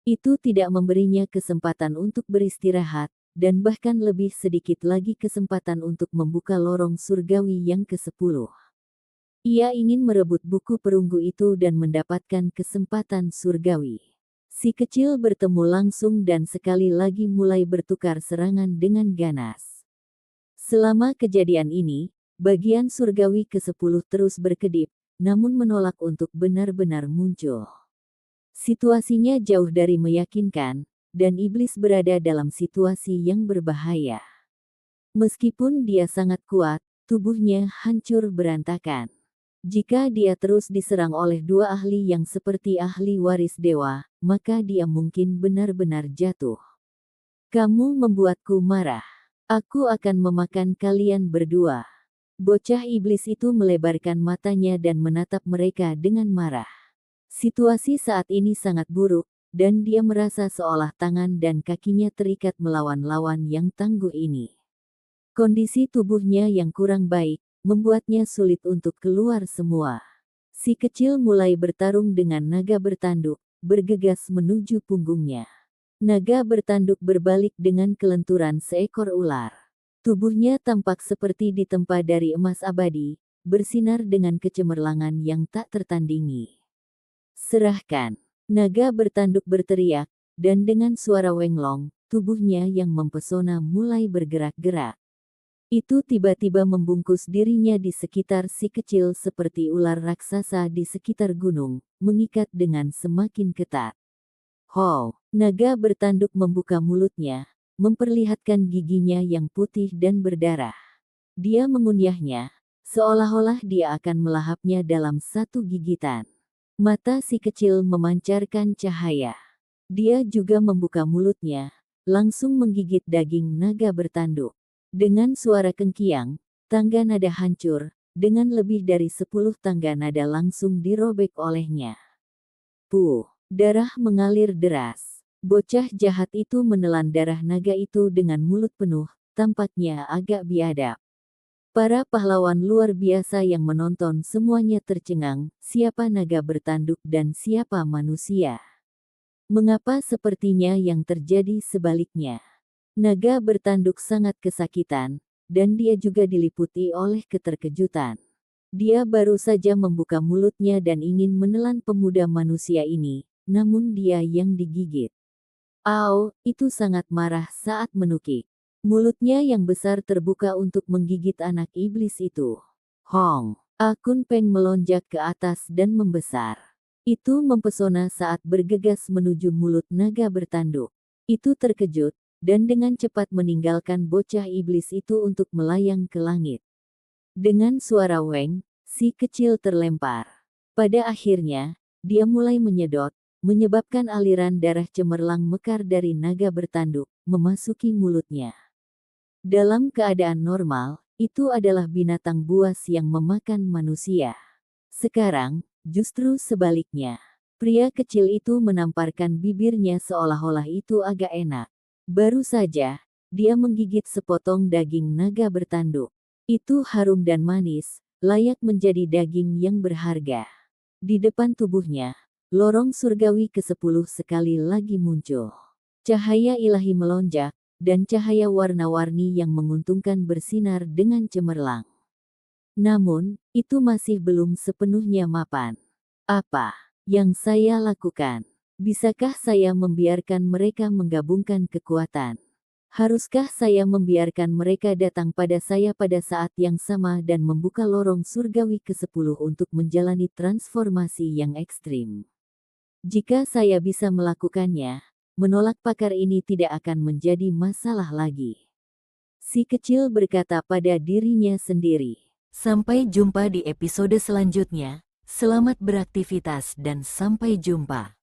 Itu tidak memberinya kesempatan untuk beristirahat, dan bahkan lebih sedikit lagi kesempatan untuk membuka lorong surgawi yang ke-10. Ia ingin merebut buku perunggu itu dan mendapatkan kesempatan surgawi. Si kecil bertemu langsung dan sekali lagi mulai bertukar serangan dengan ganas. Selama kejadian ini, bagian surgawi ke-10 terus berkedip, namun menolak untuk benar-benar muncul. Situasinya jauh dari meyakinkan, dan iblis berada dalam situasi yang berbahaya. Meskipun dia sangat kuat, tubuhnya hancur berantakan. Jika dia terus diserang oleh dua ahli yang seperti ahli waris dewa, maka dia mungkin benar-benar jatuh. Kamu membuatku marah. Aku akan memakan kalian berdua. Bocah iblis itu melebarkan matanya dan menatap mereka dengan marah. Situasi saat ini sangat buruk, dan dia merasa seolah tangan dan kakinya terikat melawan lawan yang tangguh ini. Kondisi tubuhnya yang kurang baik, membuatnya sulit untuk keluar semua. Si kecil mulai bertarung dengan naga bertanduk, bergegas menuju punggungnya. Naga bertanduk berbalik dengan kelenturan seekor ular. Tubuhnya tampak seperti ditempa dari emas abadi, bersinar dengan kecemerlangan yang tak tertandingi. Serahkan! Naga bertanduk berteriak, dan dengan suara wenglong, tubuhnya yang mempesona mulai bergerak-gerak. Itu tiba-tiba membungkus dirinya di sekitar si kecil seperti ular raksasa di sekitar gunung, mengikat dengan semakin ketat. Naga bertanduk membuka mulutnya, memperlihatkan giginya yang putih dan berdarah. Dia mengunyahnya, seolah-olah dia akan melahapnya dalam satu gigitan. Mata si kecil memancarkan cahaya. Dia juga membuka mulutnya, langsung menggigit daging naga bertanduk. Dengan suara kengkiang, tangga nada hancur, dengan lebih dari 10 tangga nada langsung dirobek olehnya. Puh, darah mengalir deras. Bocah jahat itu menelan darah naga itu dengan mulut penuh, tampaknya agak biadab. Para pahlawan luar biasa yang menonton semuanya tercengang, siapa naga bertanduk dan siapa manusia. Mengapa sepertinya yang terjadi sebaliknya? Naga bertanduk sangat kesakitan, dan dia juga diliputi oleh keterkejutan. Dia baru saja membuka mulutnya dan ingin menelan pemuda manusia ini, namun dia yang digigit. Au, itu sangat marah saat menukik. Mulutnya yang besar terbuka untuk menggigit anak iblis itu. Hong, akun Peng melonjak ke atas dan membesar. Itu mempesona saat bergegas menuju mulut naga bertanduk. Itu terkejut, dan dengan cepat meninggalkan bocah iblis itu untuk melayang ke langit. Dengan suara weng, si kecil terlempar. Pada akhirnya, dia mulai menyedot, menyebabkan aliran darah cemerlang mekar dari naga bertanduk, memasuki mulutnya. Dalam keadaan normal, itu adalah binatang buas yang memakan manusia. Sekarang, justru sebaliknya. Pria kecil itu menamparkan bibirnya seolah-olah itu agak enak. Baru saja, dia menggigit sepotong daging naga bertanduk. Itu harum dan manis, layak menjadi daging yang berharga. Di depan tubuhnya, lorong surgawi ke-10 sekali lagi muncul. Cahaya ilahi melonjak, dan cahaya warna-warni yang menguntungkan bersinar dengan cemerlang. Namun, itu masih belum sepenuhnya mapan. Apa yang saya lakukan? Bisakah saya membiarkan mereka menggabungkan kekuatan? Haruskah saya membiarkan mereka datang pada saya pada saat yang sama dan membuka lorong surgawi ke-10 untuk menjalani transformasi yang ekstrim? Jika saya bisa melakukannya, menolak pakar ini tidak akan menjadi masalah lagi. Si kecil berkata pada dirinya sendiri. Sampai jumpa di episode selanjutnya. Selamat beraktivitas dan sampai jumpa.